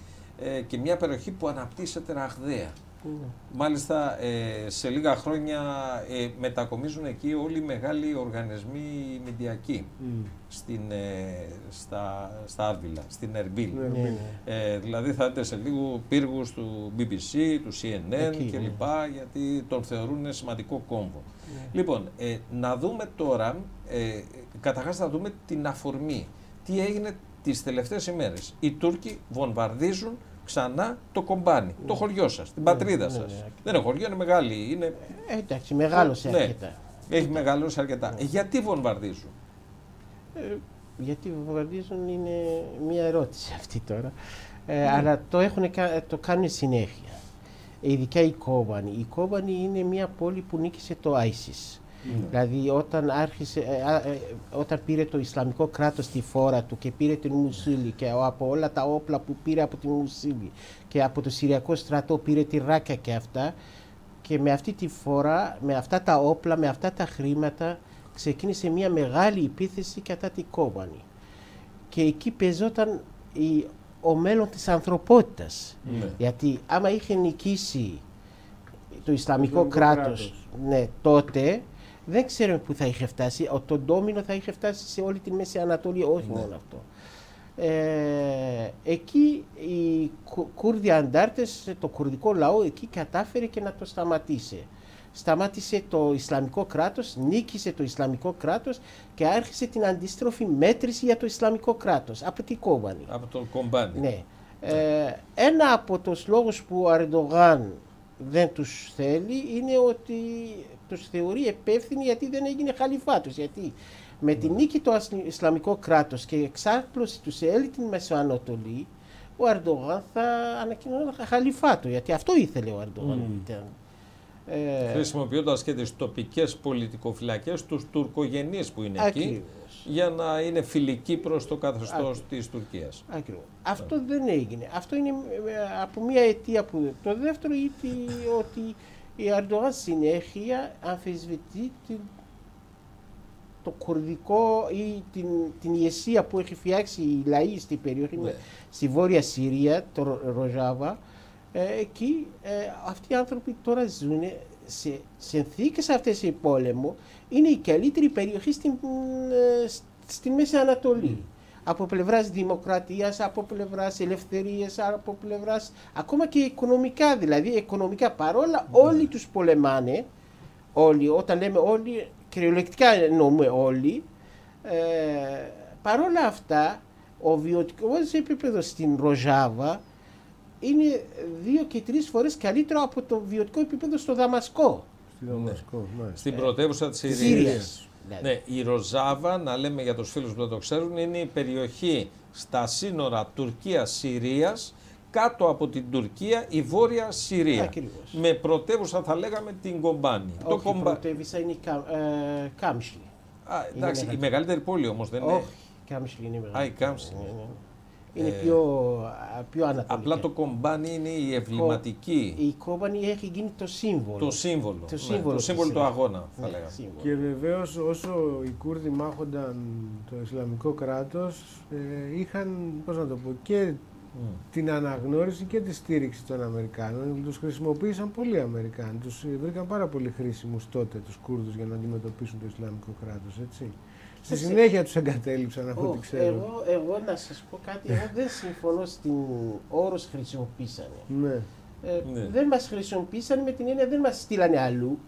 [SPEAKER 1] και μια περιοχή που αναπτύσσεται ραγδαία. Μάλιστα σε λίγα χρόνια μετακομίζουν εκεί όλοι οι μεγάλοι οργανισμοί μηντιακοί στα Άρβιλα, στην Ερμπίλ. Δηλαδή θα δείτε σε λίγο πύργους του BBC, του CNN κλπ, γιατί τον θεωρούν σημαντικό κόμβο. Λοιπόν, να δούμε τώρα, καταρχάς να δούμε την αφορμή. Τι έγινε τις τελευταίες ημέρες. Οι Τούρκοι βομβαρδίζουν ξανά το Κομπάνι, το χωριό σας, την πατρίδα σας. Δεν είναι χωριό, είναι μεγάλη. Είναι...
[SPEAKER 11] Εντάξει, μεγάλωσε αρκετά.
[SPEAKER 1] Έχει μεγαλώσει αρκετά. Γιατί βομβαρδίζουν?
[SPEAKER 11] Γιατί βομβαρδίζουν είναι μια ερώτηση αυτή τώρα. Αλλά το κάνουν συνέχεια. Ειδικά η Κόβανη. Η Κόβανη είναι μια πόλη που νίκησε το ISIS. Δηλαδή όταν πήρε το Ισλαμικό κράτος τη φόρα του και πήρε την Μουσούλη και από όλα τα όπλα που πήρε από τη Μουσούλη και από το Συριακό στρατό πήρε τη Ράκα και αυτά, και με αυτή τη φόρα, με αυτά τα όπλα, με αυτά τα χρήματα ξεκίνησε μια μεγάλη επίθεση κατά τη Κόβανη. Και εκεί παίζονταν ο μέλλον της ανθρωπότητας. Γιατί άμα είχε νικήσει το Ισλαμικό κράτος τότε, δεν ξέρουμε πού θα είχε φτάσει. Το ντόμινο θα είχε φτάσει σε όλη τη Μέση Ανατολή, όχι μόνο αυτό. Εκεί οι Κούρδοι αντάρτες, το κουρδικό λαό εκεί κατάφερε και να το σταματήσει. Σταμάτησε το Ισλαμικό κράτος, νίκησε το Ισλαμικό κράτος και άρχισε την αντίστροφη μέτρηση για το Ισλαμικό κράτος από την Κόμπανη.
[SPEAKER 1] Από το Κομπάνι.
[SPEAKER 11] Ναι. Ένα από τους λόγους που ο Ερντογάν δεν τους θέλει είναι ότι τους θεωρεί επεύθυνοι γιατί δεν έγινε χαλιφάτος. Γιατί με την νίκη του Ισλαμικό κράτος και εξάπλωση του σε όλη την Μεσοανατολή, ο Ερντογάν θα ανακοινώνει χαλιφάτο, γιατί αυτό ήθελε ο Ερντογάν.
[SPEAKER 1] Χρησιμοποιώντας και τις τοπικές πολιτικοφυλακές, τους τουρκογενείς που είναι εκεί, για να είναι φιλικοί προς το καθεστώς της Τουρκίας.
[SPEAKER 11] Ακριβώς. Αυτό δεν έγινε. Αυτό είναι από μια αιτία που... Το δεύτερο είναι ότι η Ερντογάν συνέχεια αμφισβητεί το κουρδικό ή την ηγεσία που έχει φτιάξει η λαοί στην περιοχή, στη Βόρεια Συρία, το Ρojava. Εκεί αυτοί οι άνθρωποι τώρα ζουν σε συνθήκες αυτές οι πόλεμο, είναι η καλύτερη περιοχή στη Μέση Ανατολή. Από πλευράς δημοκρατίας, από πλευράς ελευθερίας, από πλευράς ακόμα και οικονομικά, δηλαδή οικονομικά παρόλα όλοι τους πολεμάνε, όλοι, όταν λέμε όλοι, κυριολεκτικά εννοούμε όλοι, παρόλα αυτά ο βιωτικός επίπεδο στην Ρojava είναι 2 και 3 φορές καλύτερο από το βιωτικό επίπεδο στο Δαμασκό.
[SPEAKER 1] Στην πρωτεύουσα της Συρίας. Ναι, η Ροζάβα, να λέμε για τους φίλους που δεν το ξέρουν, είναι η περιοχή στα σύνορα Τουρκίας-Συρίας, κάτω από την Τουρκία η Βόρεια Συρία.
[SPEAKER 11] Ακριβώς.
[SPEAKER 1] Με πρωτεύουσα θα λέγαμε την Κομπάνι.
[SPEAKER 11] Όχι, η πρωτεύουσα είναι η Κάμσλι.
[SPEAKER 1] Εντάξει, η μεγαλύτερη πόλη όμως δεν είναι.
[SPEAKER 11] Όχι, η Κάμσλι είναι μεγαλύτερη.
[SPEAKER 1] Η Κάμσλι.
[SPEAKER 11] Είναι πιο ανατολικά.
[SPEAKER 1] Απλά το Κομπάνι είναι η εμβληματική.
[SPEAKER 11] Η Κομπάνι έχει γίνει το σύμβολο.
[SPEAKER 1] Το σύμβολο,
[SPEAKER 11] το σύμβολο
[SPEAKER 1] του αγώνα, θα λέγαμε.
[SPEAKER 3] Και βεβαίως όσο οι Κούρδοι μάχονταν το Ισλαμικό κράτος, είχαν, πώς να το πω, και την αναγνώριση και τη στήριξη των Αμερικάνων. Τους χρησιμοποίησαν πολλοί Αμερικάνοι. Τους βρήκαν πάρα πολύ χρήσιμους τότε τους Κούρδους για να αντιμετωπίσουν το Ισλαμικό κράτος, έτσι. Στη συνέχεια τους εγκατέλειψαν από ό,τι ξέρω.
[SPEAKER 11] Εγώ να σας πω κάτι, εγώ δεν συμφωνώ στην όρος χρησιμοποίησανε. Δεν μας χρησιμοποίησαν με την έννοια, δεν μας στείλανε αλλού.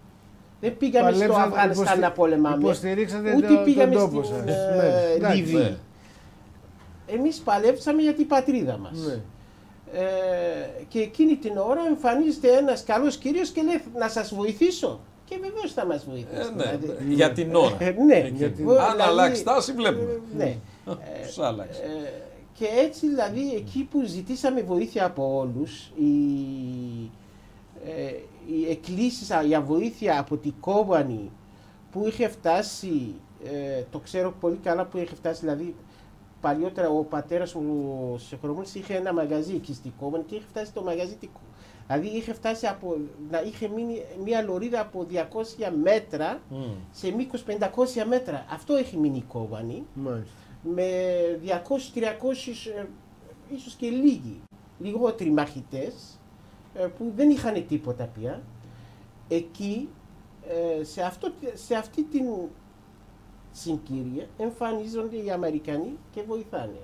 [SPEAKER 11] Δεν πήγαμε στο Αφγανιστάν να πολεμάμε.
[SPEAKER 3] Υποστηρίξατε
[SPEAKER 11] ούτε πήγαμε
[SPEAKER 3] τον τόπο
[SPEAKER 11] στην
[SPEAKER 3] σας.
[SPEAKER 11] Λιβύη. Εμείς παλέψαμε για την πατρίδα μας. Και εκείνη την ώρα εμφανίζεται ένας καλός κύριος και λέει να σας βοηθήσω. Και βεβαίως θα μας βοηθήσει.
[SPEAKER 1] Δηλαδή, για την ώρα. Αν αλλάξει τάση βλέπουμε. Τους άλλαξε.
[SPEAKER 11] Και έτσι δηλαδή εκεί που ζητήσαμε βοήθεια από όλους, οι εκκλήσεις για βοήθεια από την Κόμπανη που είχε φτάσει, το ξέρω πολύ καλά που είχε φτάσει, δηλαδή παλιότερα ο πατέρας μου ο Σεχρομούλης είχε ένα μαγαζί εκεί στην Κόμπανη και είχε φτάσει το μαγαζί. Δηλαδή είχε φτάσει να είχε μείνει μια λωρίδα από 200 μέτρα σε μήκος 500 μέτρα. Αυτό έχει μείνει η Κόμπανη. Με 200-300 ίσως και λιγότεροι μαχητές που δεν είχαν τίποτα πια. Εκεί σε αυτή την συγκυρία εμφανίζονται οι Αμερικανοί και βοηθάνε.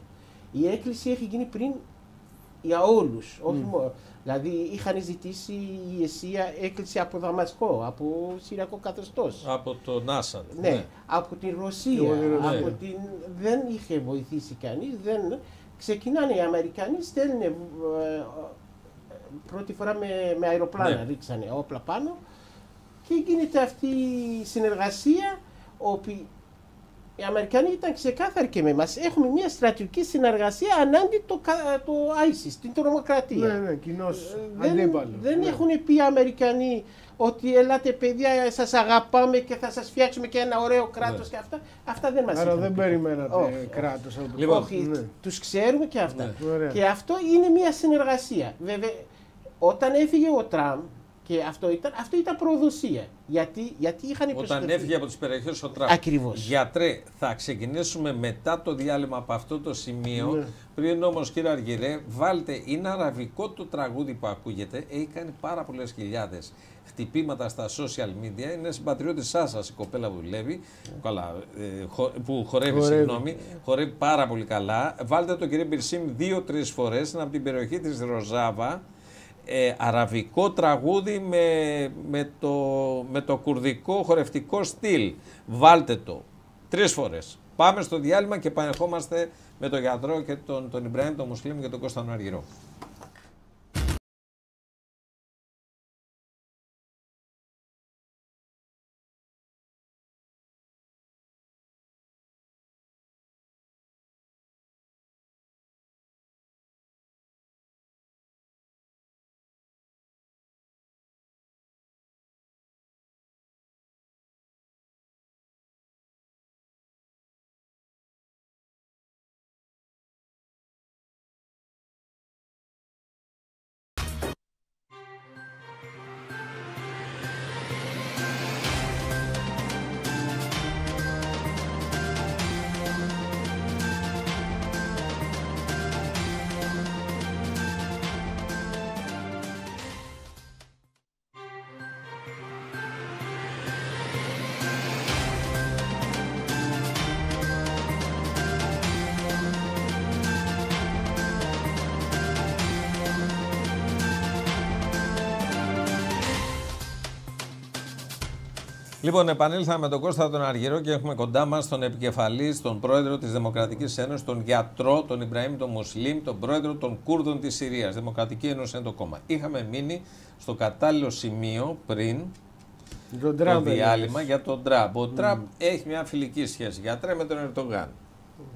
[SPEAKER 11] Η έκκληση έχει γίνει πριν για όλους, όχι μόνο. Δηλαδή είχαν ζητήσει η ηγεσία έκκληση από Δαμασκό, από Συριακό καθεστώς.
[SPEAKER 1] Από τον Άσαντ.
[SPEAKER 11] Ναι, από την Ρωσία. Δεν είχε βοηθήσει κανείς. Ξεκινάνε οι Αμερικανοί, στέλνουν πρώτη φορά με αεροπλάνα, ρίξανε όπλα πάνω και γίνεται αυτή η συνεργασία όπου οι Αμερικανοί ήταν ξεκάθαροι και με εμάς. Έχουμε μια στρατιωτική συνεργασία ανάντι το ISIS, την τρομοκρατία.
[SPEAKER 3] Ναι, κοινός αντίπαλο.
[SPEAKER 11] Δεν έχουν πει οι Αμερικανοί ότι ελάτε παιδιά, σας αγαπάμε και θα σας φτιάξουμε και ένα ωραίο κράτος και αυτά. Αυτά δεν μας
[SPEAKER 3] Άρα δεν περιμένατε κράτος.
[SPEAKER 11] Όχι, τους ξέρουμε και αυτά. Και αυτό είναι μια συνεργασία. Βέβαια, όταν έφυγε ο Τραμπ, Και αυτό ήταν προδοσία. Γιατί είχαν
[SPEAKER 1] όταν έφυγε από τις περιοχές ο Τραμπ.
[SPEAKER 11] Ακριβώς.
[SPEAKER 1] Γιατρέ, θα ξεκινήσουμε μετά το διάλειμμα από αυτό το σημείο. Ναι. Πριν όμως, κύριε Αργυρέ, βάλτε, είναι αραβικό το τραγούδι που ακούγεται. Έχει κάνει πάρα πολλές χιλιάδες χτυπήματα στα social media. Είναι συμπατριώτης σας η κοπέλα που δουλεύει, που χορεύει, χορεύει πάρα πολύ καλά. Βάλτε το, κύριε Μπιρσίμ, 2-3 φορές. Είναι από την περιοχή της Ροζάβα. Αραβικό τραγούδι με το κουρδικό χορευτικό στυλ. Βάλτε το 3 φορές. Πάμε στο διάλειμμα και πανερχόμαστε με τον γιατρό και τον Ιμπραήμ τον Μουσλίμ και τον Κώστα Αργυρό. Λοιπόν, επανήλθαμε με τον Κώστα τον Αργυρό και έχουμε κοντά μας τον επικεφαλής, τον πρόεδρο της Δημοκρατικής Ένωσης, τον γιατρό, τον Ιμπραήμ τον Μουσλίμ, τον πρόεδρο των Κούρδων της Συρίας. Δημοκρατική Ένωση είναι το κόμμα. Είχαμε μείνει στο κατάλληλο σημείο πριν το διάλειμμα για τον Τραμπ. Ο Τραμπ έχει μια φιλική σχέση, γιατρέ, με τον Ερντογάν.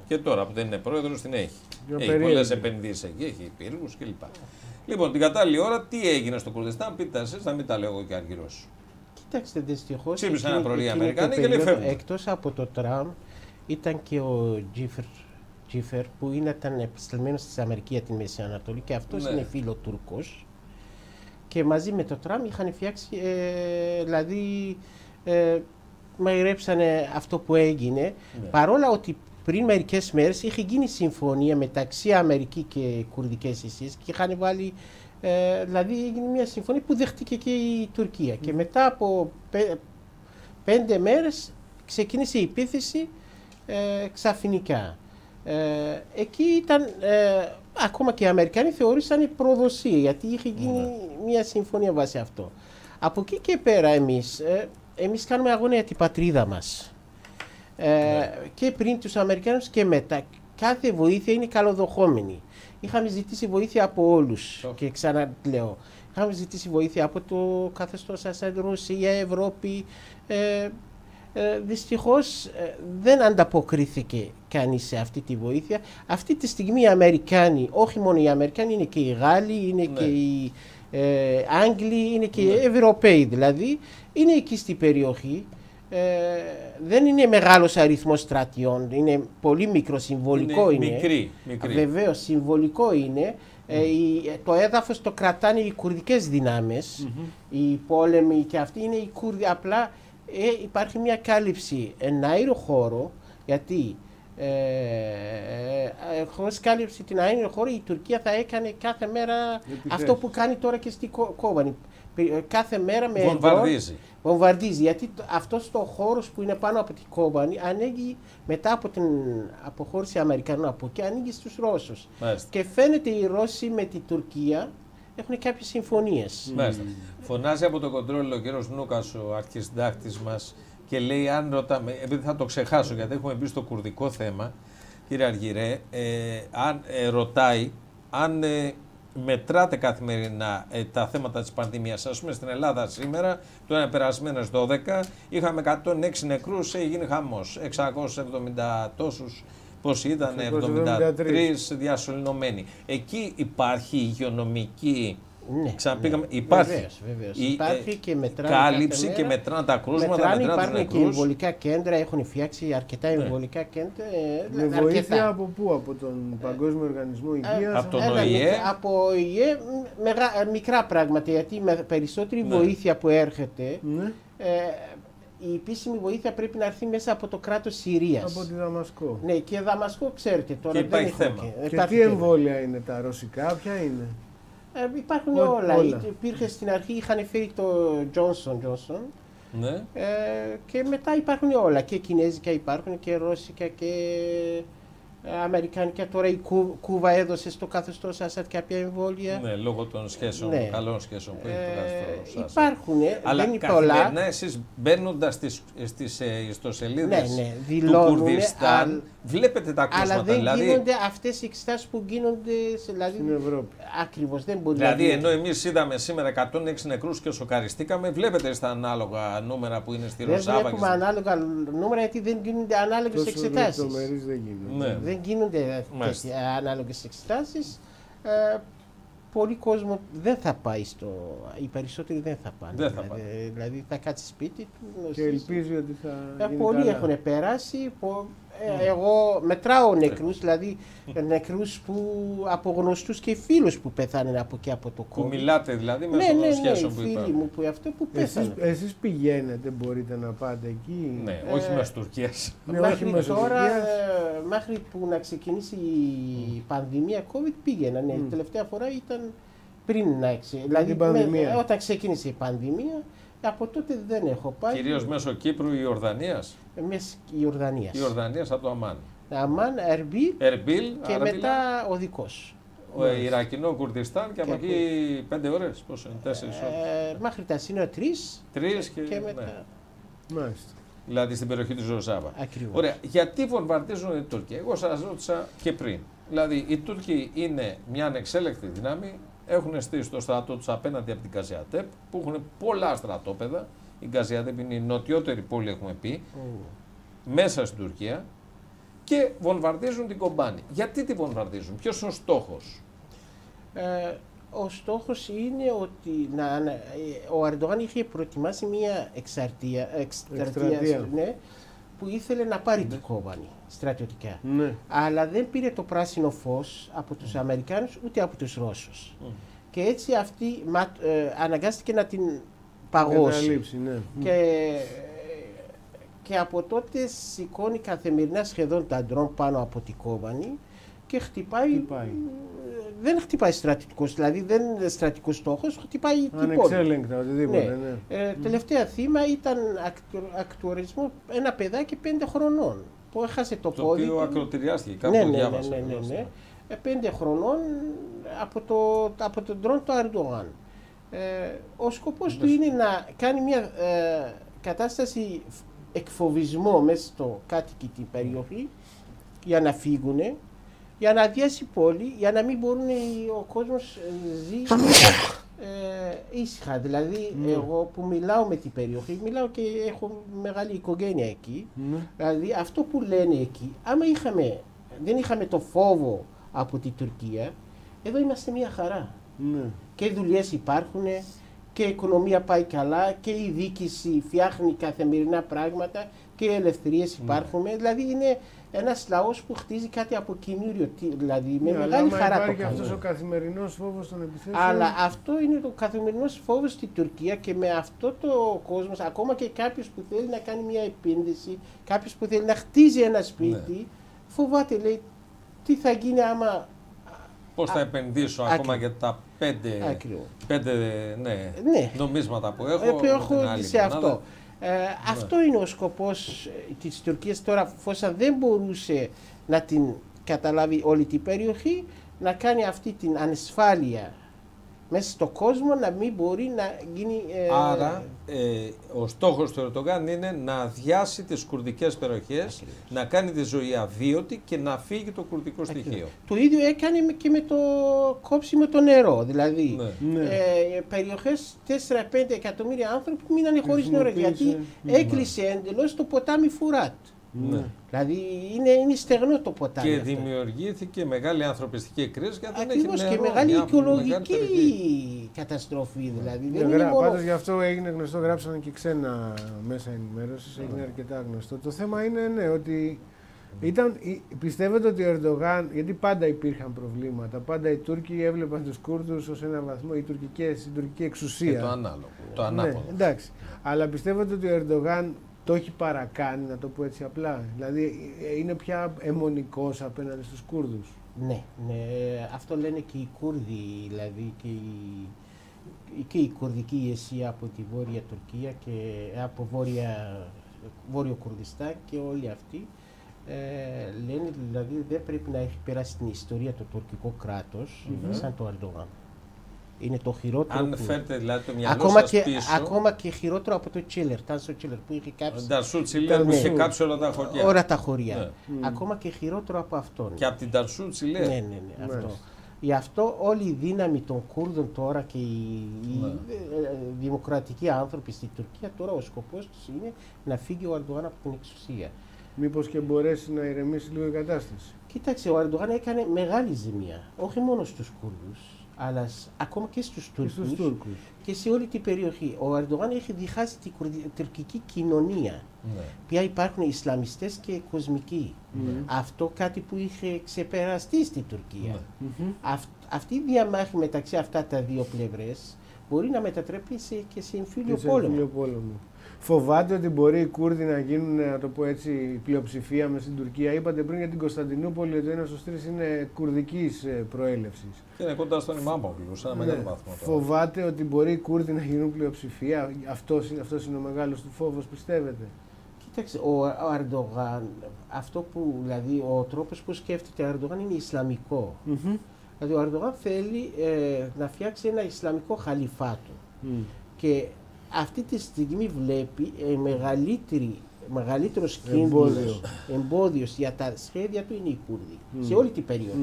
[SPEAKER 1] Και τώρα που δεν είναι πρόεδρος την έχει. Έχει πολλές επενδύσεις εκεί, έχει υπήργους κλπ. Λοιπόν, την κατάλληλη ώρα τι έγινε στο Κουρδιστάν, πείτε εσείς, να μην τα λέω εγώ και Αργυρός.
[SPEAKER 11] Κοιτάξτε, δυστυχώς
[SPEAKER 1] ψήφισαν ένα πρωί οι Αμερικάνοι και λέει φεύγουν.
[SPEAKER 11] Εκτός από το Τραμπ ήταν και ο Τζίφερ που ήταν επιστελμένος στην Αμερική για την Μέση Ανατολή και αυτός είναι φίλο-Τούρκος και μαζί με το Τραμπ είχαν φτιάξει, δηλαδή μαγειρέψανε αυτό που έγινε, παρόλα ότι πριν μερικές μέρες είχε γίνει συμφωνία μεταξύ Αμερική και κουρδικές ησίες και είχαν βάλει. Δηλαδή έγινε μια συμφωνία που δέχτηκε και η Τουρκία και μετά από 5 μέρες ξεκίνησε η επίθεση ξαφνικά. Εκεί ήταν, ακόμα και οι Αμερικάνοι θεωρήσαν προδοσία γιατί είχε γίνει μια συμφωνία βάσει αυτό. Από εκεί και πέρα εμείς κάνουμε αγώνα για την πατρίδα μας και πριν τους Αμερικάνους και μετά. Κάθε βοήθεια είναι καλοδοχόμενη. Είχαμε ζητήσει βοήθεια από όλους και ξαναλέω. Είχαμε ζητήσει βοήθεια από το καθεστώς Ασάντ, Ρωσία, Ευρώπη. Δυστυχώς δεν ανταποκρίθηκε κανείς σε αυτή τη βοήθεια. Αυτή τη στιγμή οι Αμερικάνοι, όχι μόνο οι Αμερικάνοι, είναι και οι Γάλλοι, είναι και οι Άγγλοι, είναι και οι Ευρωπαίοι δηλαδή, είναι εκεί στην περιοχή. Δεν είναι μεγάλος αριθμός στρατιών, είναι πολύ μικρό, συμβολικό είναι.
[SPEAKER 1] Μικρή.
[SPEAKER 11] Βεβαίως, συμβολικό είναι. Το έδαφος το κρατάνε οι κουρδικές δυνάμεις, οι πόλεμοι και αυτοί είναι οι Κούρδοι. Απλά υπάρχει μια κάλυψη, ένα αεροχώρο, γιατί χωρίς κάλυψη την αεροχώρο η Τουρκία θα έκανε κάθε μέρα αυτό που κάνει τώρα και στην Κόβανη. Κάθε μέρα με βομβαρδίζει, γιατί αυτός το χώρος που είναι πάνω από την Κόβανη ανοίγει μετά από την αποχώρηση Αμερικανών από εκεί, ανοίγει στους Ρώσους. Και φαίνεται οι Ρώσοι με την Τουρκία έχουν κάποιες συμφωνίες.
[SPEAKER 1] Φωνάζει από το κοντρόλ ο κύριος Νούκας, ο αρχισυντάκτης μας, και λέει, αν ρωτάμε, επειδή θα το ξεχάσω γιατί έχουμε μπει στο κουρδικό θέμα, κύριε Αργυρέ, ρωτάει αν μετράτε καθημερινά τα θέματα της πανδημίας. Ας πούμε στην Ελλάδα σήμερα, το ένα περασμένες 12, είχαμε 106 νεκρούς, έγινε χαμός. 670 τόσους, πώς ήταν, 73 διασωληνωμένοι. Εκεί υπάρχει υγειονομική
[SPEAKER 11] Ναι,
[SPEAKER 1] Ξαναπήγαμε.
[SPEAKER 11] Ναι.
[SPEAKER 1] Υπάρχει.
[SPEAKER 11] Βεβαίως. Υπάρχει και μετράνε
[SPEAKER 1] κάλυψη και μετράνε τα κρούσματα.
[SPEAKER 11] Υπάρχουν και εμβολικά κέντρα, έχουν φτιάξει αρκετά εμβολικά κέντρα.
[SPEAKER 3] Με βοήθεια από πού, από τον Παγκόσμιο Οργανισμό Υγείας?
[SPEAKER 1] Από τον ΟΗΕ.
[SPEAKER 11] Από ΟΗΕ, μικρά πράγματα, γιατί με περισσότερη βοήθεια που έρχεται, η επίσημη βοήθεια πρέπει να έρθει μέσα από το κράτος Συρίας.
[SPEAKER 3] Από τη Δαμασκό.
[SPEAKER 11] Ναι, και Δαμασκό ξέρετε τώρα.
[SPEAKER 1] Και υπάρχει θέμα.
[SPEAKER 3] Και τι εμβόλια είναι τα ρωσικά, ποια είναι?
[SPEAKER 11] Υπάρχουν όλα. Υπήρχε στην αρχή, είχαν φέρει το Johnson.
[SPEAKER 1] Ναι.
[SPEAKER 11] Και μετά υπάρχουν όλα. Και κινέζικα υπάρχουν και ρώσικα και αμερικάνικα. Τώρα η Κούβα έδωσε στο καθεστώς Ασάντ κάποια εμβόλια.
[SPEAKER 1] Ναι, λόγω των σχέσεων, καλών σχέσεων που έχει το καθεστώς Ασάντ.
[SPEAKER 11] Υπάρχουν,
[SPEAKER 1] αλλά
[SPEAKER 11] δεν είναι πολλά.
[SPEAKER 1] Αλλά εσείς μπαίνοντας στις ιστοσελίδες του Κουρδιστάν, βλέπετε τα κρούσματα.
[SPEAKER 11] Αλλά δεν γίνονται αυτές οι εξετάσεις που γίνονται
[SPEAKER 3] στην Ευρώπη.
[SPEAKER 11] Ακριβώς, δεν μπορεί
[SPEAKER 1] δηλαδή, ενώ εμείς είδαμε σήμερα 106 νεκρούς και σοκαριστήκαμε, βλέπετε στα ανάλογα νούμερα που είναι στη Ρωσάβα.
[SPEAKER 11] Δεν βλέπουμε ανάλογα νούμερα, γιατί δεν γίνονται ανάλογες εξετάσεις.
[SPEAKER 3] Δεν γίνονται.
[SPEAKER 11] Δεν γίνονται ανάλογες εξετάσεις. Πολλοί κόσμο δεν θα πάει οι περισσότεροι δεν θα πάνε. Δηλαδή θα κάτσει σπίτι του.
[SPEAKER 3] Και ελπίζει ότι θα γίνει
[SPEAKER 11] πολλοί
[SPEAKER 3] καλά.
[SPEAKER 11] έχουν περάσει. Εγώ μετράω νεκρούς, δηλαδή νεκρούς από γνωστούς και φίλους που πέθανε από εκεί από το COVID.
[SPEAKER 1] Που μιλάτε δηλαδή μέσω των σχέσεων που
[SPEAKER 11] υπάρχουν. Φίλοι μου που πέθανε.
[SPEAKER 3] Εσείς πηγαίνετε, μπορείτε να πάτε εκεί?
[SPEAKER 1] Ναι, όχι μέσω Τουρκίας.
[SPEAKER 11] Μέχρι τώρα, μέχρι που να ξεκινήσει η πανδημία COVID πήγαινα. Ναι, η τελευταία φορά ήταν πριν να
[SPEAKER 3] δηλαδή
[SPEAKER 11] όταν ξεκίνησε η πανδημία. Από τότε δεν έχω πάει.
[SPEAKER 1] Κυρίως μέσω Κύπρου ή Ιορδανίας.
[SPEAKER 11] Ιορδανίας
[SPEAKER 1] από το Αμάν.
[SPEAKER 11] Αμάν, Ερμπίλ
[SPEAKER 1] και
[SPEAKER 11] μετά οδικός.
[SPEAKER 1] Ιρακινό Κουρδιστάν και από εκεί 5 ώρες, πόσο είναι, 4 ώρες.
[SPEAKER 11] Μέχρι τα σύνορα 3
[SPEAKER 1] και
[SPEAKER 11] μετά.
[SPEAKER 1] Ναι. Μάλιστα. Δηλαδή στην περιοχή της Ρωσάβα.
[SPEAKER 11] Ακριβώς.
[SPEAKER 1] Ωραία. Γιατί βομβαρδίζουν οι Τούρκοι? Εγώ σας ρώτησα και πριν. Δηλαδή οι Τούρκοι είναι μια ανεξέλεκτη δύναμη. Έχουν στήσει το στρατό τους απέναντι από την Γκαζιαντέπ, που έχουν πολλά στρατόπεδα. Η Γκαζιαντέπ είναι η νοτιότερη πόλη, έχουμε πει, μέσα στην Τουρκία, και βομβαρδίζουν την Κομπάνη. Γιατί τη βομβαρδίζουν, ποιος είναι ο στόχος?
[SPEAKER 11] Ο στόχος είναι ότι ο Ερντογάν είχε προετοιμάσει μια εκστρατεία που ήθελε να πάρει την Κομπάνη στρατιωτικά.
[SPEAKER 3] Ναι.
[SPEAKER 11] Αλλά δεν πήρε το πράσινο φως από τους Αμερικάνους ούτε από τους Ρώσους. Και έτσι αυτή αναγκάστηκε να την παγώσει. Και από τότε σηκώνει καθημερινά σχεδόν τα ντρόν πάνω από την Κομπάνη και χτυπάει. Δεν χτυπάει στρατιωτικός, δηλαδή δεν είναι στρατιωτικός στόχος, χτυπάει την πόλη.
[SPEAKER 3] Ανεξέλεγκτα, οτιδήποτε. Ναι.
[SPEAKER 11] Τελευταία θύμα ήταν ακτουρισμό ένα παιδάκι 5 χρονών που έχασε το πόδι.
[SPEAKER 1] Το οποίο ακροτηριάστηκε, κάπου διάβασα.
[SPEAKER 11] Ναι. 5 χρονών από τον ντρόν του Ερντογάν. Ο σκοπός του είναι να κάνει μια κατάσταση εκφοβισμό μέσα στο κάτοικη την περιοχή για να φύγουν, για να αδειάσει η πόλη, για να μην μπορούν ο κόσμος ζει ήσυχα. Δηλαδή, εγώ που μιλάω με την περιοχή, μιλάω και έχω μεγάλη οικογένεια εκεί. Δηλαδή, αυτό που λένε εκεί, άμα δεν είχαμε το φόβο από την Τουρκία, εδώ είμαστε μια χαρά. Και δουλειές υπάρχουν, και η οικονομία πάει καλά, και η διοίκηση φτιάχνει καθημερινά πράγματα, και οι ελευθερίες υπάρχουν. Δηλαδή, είναι ένας λαός που χτίζει κάτι από καινούριο, δηλαδή με μεγάλη χαρά το κάνει.
[SPEAKER 3] Υπάρχει αυτός ο καθημερινός φόβος των επιθέσεων.
[SPEAKER 11] Αλλά αυτό είναι το καθημερινός φόβος στην Τουρκία, και με αυτό το κόσμο, ακόμα και κάποιος που θέλει να κάνει μια επένδυση, κάποιος που θέλει να χτίζει ένα σπίτι, φοβάται, λέει, τι θα γίνει άμα...
[SPEAKER 1] Πώς θα επενδύσω ακόμα και τα 5 νομίσματα που έχω
[SPEAKER 11] σε αυτό. Αυτό είναι ο σκοπός της Τουρκίας τώρα, εφόσον δεν μπορούσε να την καταλάβει όλη την περιοχή, να κάνει αυτή την ανασφάλεια μέσα στον κόσμο, να μην μπορεί να γίνει...
[SPEAKER 1] Άρα, ο στόχος του Ερντογάν είναι να αδειάσει τις κουρδικές περιοχές, να κάνει τη ζωή αβίωτη και να φύγει το κουρδικό στοιχείο.
[SPEAKER 11] Το ίδιο έκανε και με το κόψιμο το νερό. Δηλαδή, περιοχές 4-5 εκατομμύρια άνθρωποι που μείνανε χωρίς νερό, γιατί έκλεισε εντελώς το ποτάμι Φουράτ.
[SPEAKER 1] Ναι.
[SPEAKER 11] Δηλαδή είναι στεγνό το ποτάμι.
[SPEAKER 1] Και
[SPEAKER 11] αυτό.
[SPEAKER 1] δημιουργήθηκε μεγάλη ανθρωπιστική κρίση γιατί δεν
[SPEAKER 11] Ακριβώς,
[SPEAKER 1] έχει νερό.
[SPEAKER 11] και μεγάλη οικολογική καταστροφή. Δηλαδή. Δεν είναι μόνο...
[SPEAKER 3] Πάντως γι' αυτό έγινε γνωστό, γράψανε και ξένα μέσα ενημέρωσης, έγινε αρκετά γνωστό. Το θέμα είναι ότι πιστεύετε ότι ο Ερντογάν, γιατί πάντα υπήρχαν προβλήματα, πάντα οι Τούρκοι έβλεπαν τους Κούρδους ως ένα βαθμό, η τουρκική εξουσία.
[SPEAKER 1] Το ανάλογο, το ανάποδο.
[SPEAKER 3] Ναι, εντάξει. Αλλά πιστεύετε ότι ο Ερντογάν το έχει παρακάνει, να το πω έτσι απλά? Δηλαδή είναι πια αιμονικός απέναντι στους Κούρδους?
[SPEAKER 11] Ναι, αυτό λένε και οι Κούρδοι, δηλαδή και η κουρδική ηγεσία από τη Βόρεια Τουρκία και από Βόρειο Κουρδιστάν και όλοι αυτοί. Λένε δηλαδή δεν πρέπει να έχει περάσει στην ιστορία το τουρκικό κράτος σαν το Ερντογάν. Είναι το χειρότερο.
[SPEAKER 1] Αν φέρτε δηλαδή το μυαλό σας πίσω.
[SPEAKER 11] Ακόμα και χειρότερο από το Τσίλερ. Τάνσο Τσίλερ που είχε κάψει.
[SPEAKER 1] Ο Ταρσού Τσίλερ που είχε κάψει όλα τα χωριά.
[SPEAKER 11] Όλα τα χωριά. Ακόμα και χειρότερο από αυτόν.
[SPEAKER 1] Και από την Ταρσού Τσίλερ.
[SPEAKER 11] Ναι, αυτό. Γι' αυτό όλη η δύναμη των Κούρδων τώρα και οι δημοκρατικοί άνθρωποι στην Τουρκία, τώρα ο σκοπός τους είναι να φύγει ο Ερντογάν από την εξουσία.
[SPEAKER 3] Μήπως και μπορέσει να ηρεμήσει λίγο η κατάσταση?
[SPEAKER 11] Κοίταξε, ο Ερντογάν έκανε μεγάλη ζημία, όχι μόνο στους Κούρδους, αλλά ακόμα και στους Τούρκους και σε όλη την περιοχή. Ο Ερντογάν έχει διχάσει την τουρκική κοινωνία. Πια υπάρχουν Ισλαμιστές και κοσμικοί. Αυτό κάτι που είχε ξεπεραστεί στην Τουρκία. Αυτή η διαμάχη μεταξύ αυτά τα δύο πλευρές μπορεί να μετατρέπει και σε εμφύλιο πόλεμο.
[SPEAKER 3] Φοβάται ότι μπορεί οι Κούρδοι να γίνουν, να το πω έτσι, η πλειοψηφία μες στην Τουρκία? Είπατε πριν για την Κωνσταντινούπολη ότι 1 στους 3 είναι κουρδικής προέλευσης.
[SPEAKER 1] Και είναι κοντά στον Ημάμογλου, σε ένα μεγάλο βαθμό.
[SPEAKER 3] Φοβάται ότι μπορεί οι Κούρδοι να γίνουν πλειοψηφία? Αυτός είναι ο μεγάλος του φόβος, πιστεύετε?
[SPEAKER 11] Κοίταξε, ο Ερντογάν, δηλαδή ο τρόπος που σκέφτεται ο Ερντογάν είναι ισλαμικό. Δηλαδή ο Ερντογάν θέλει να φτιάξει ένα ισλαμικό χαλιφάτο. Και αυτή τη στιγμή βλέπει μεγαλύτερος εμπόδιος για τα σχέδια του είναι οι Κούρδοι, σε όλη την περίοδο.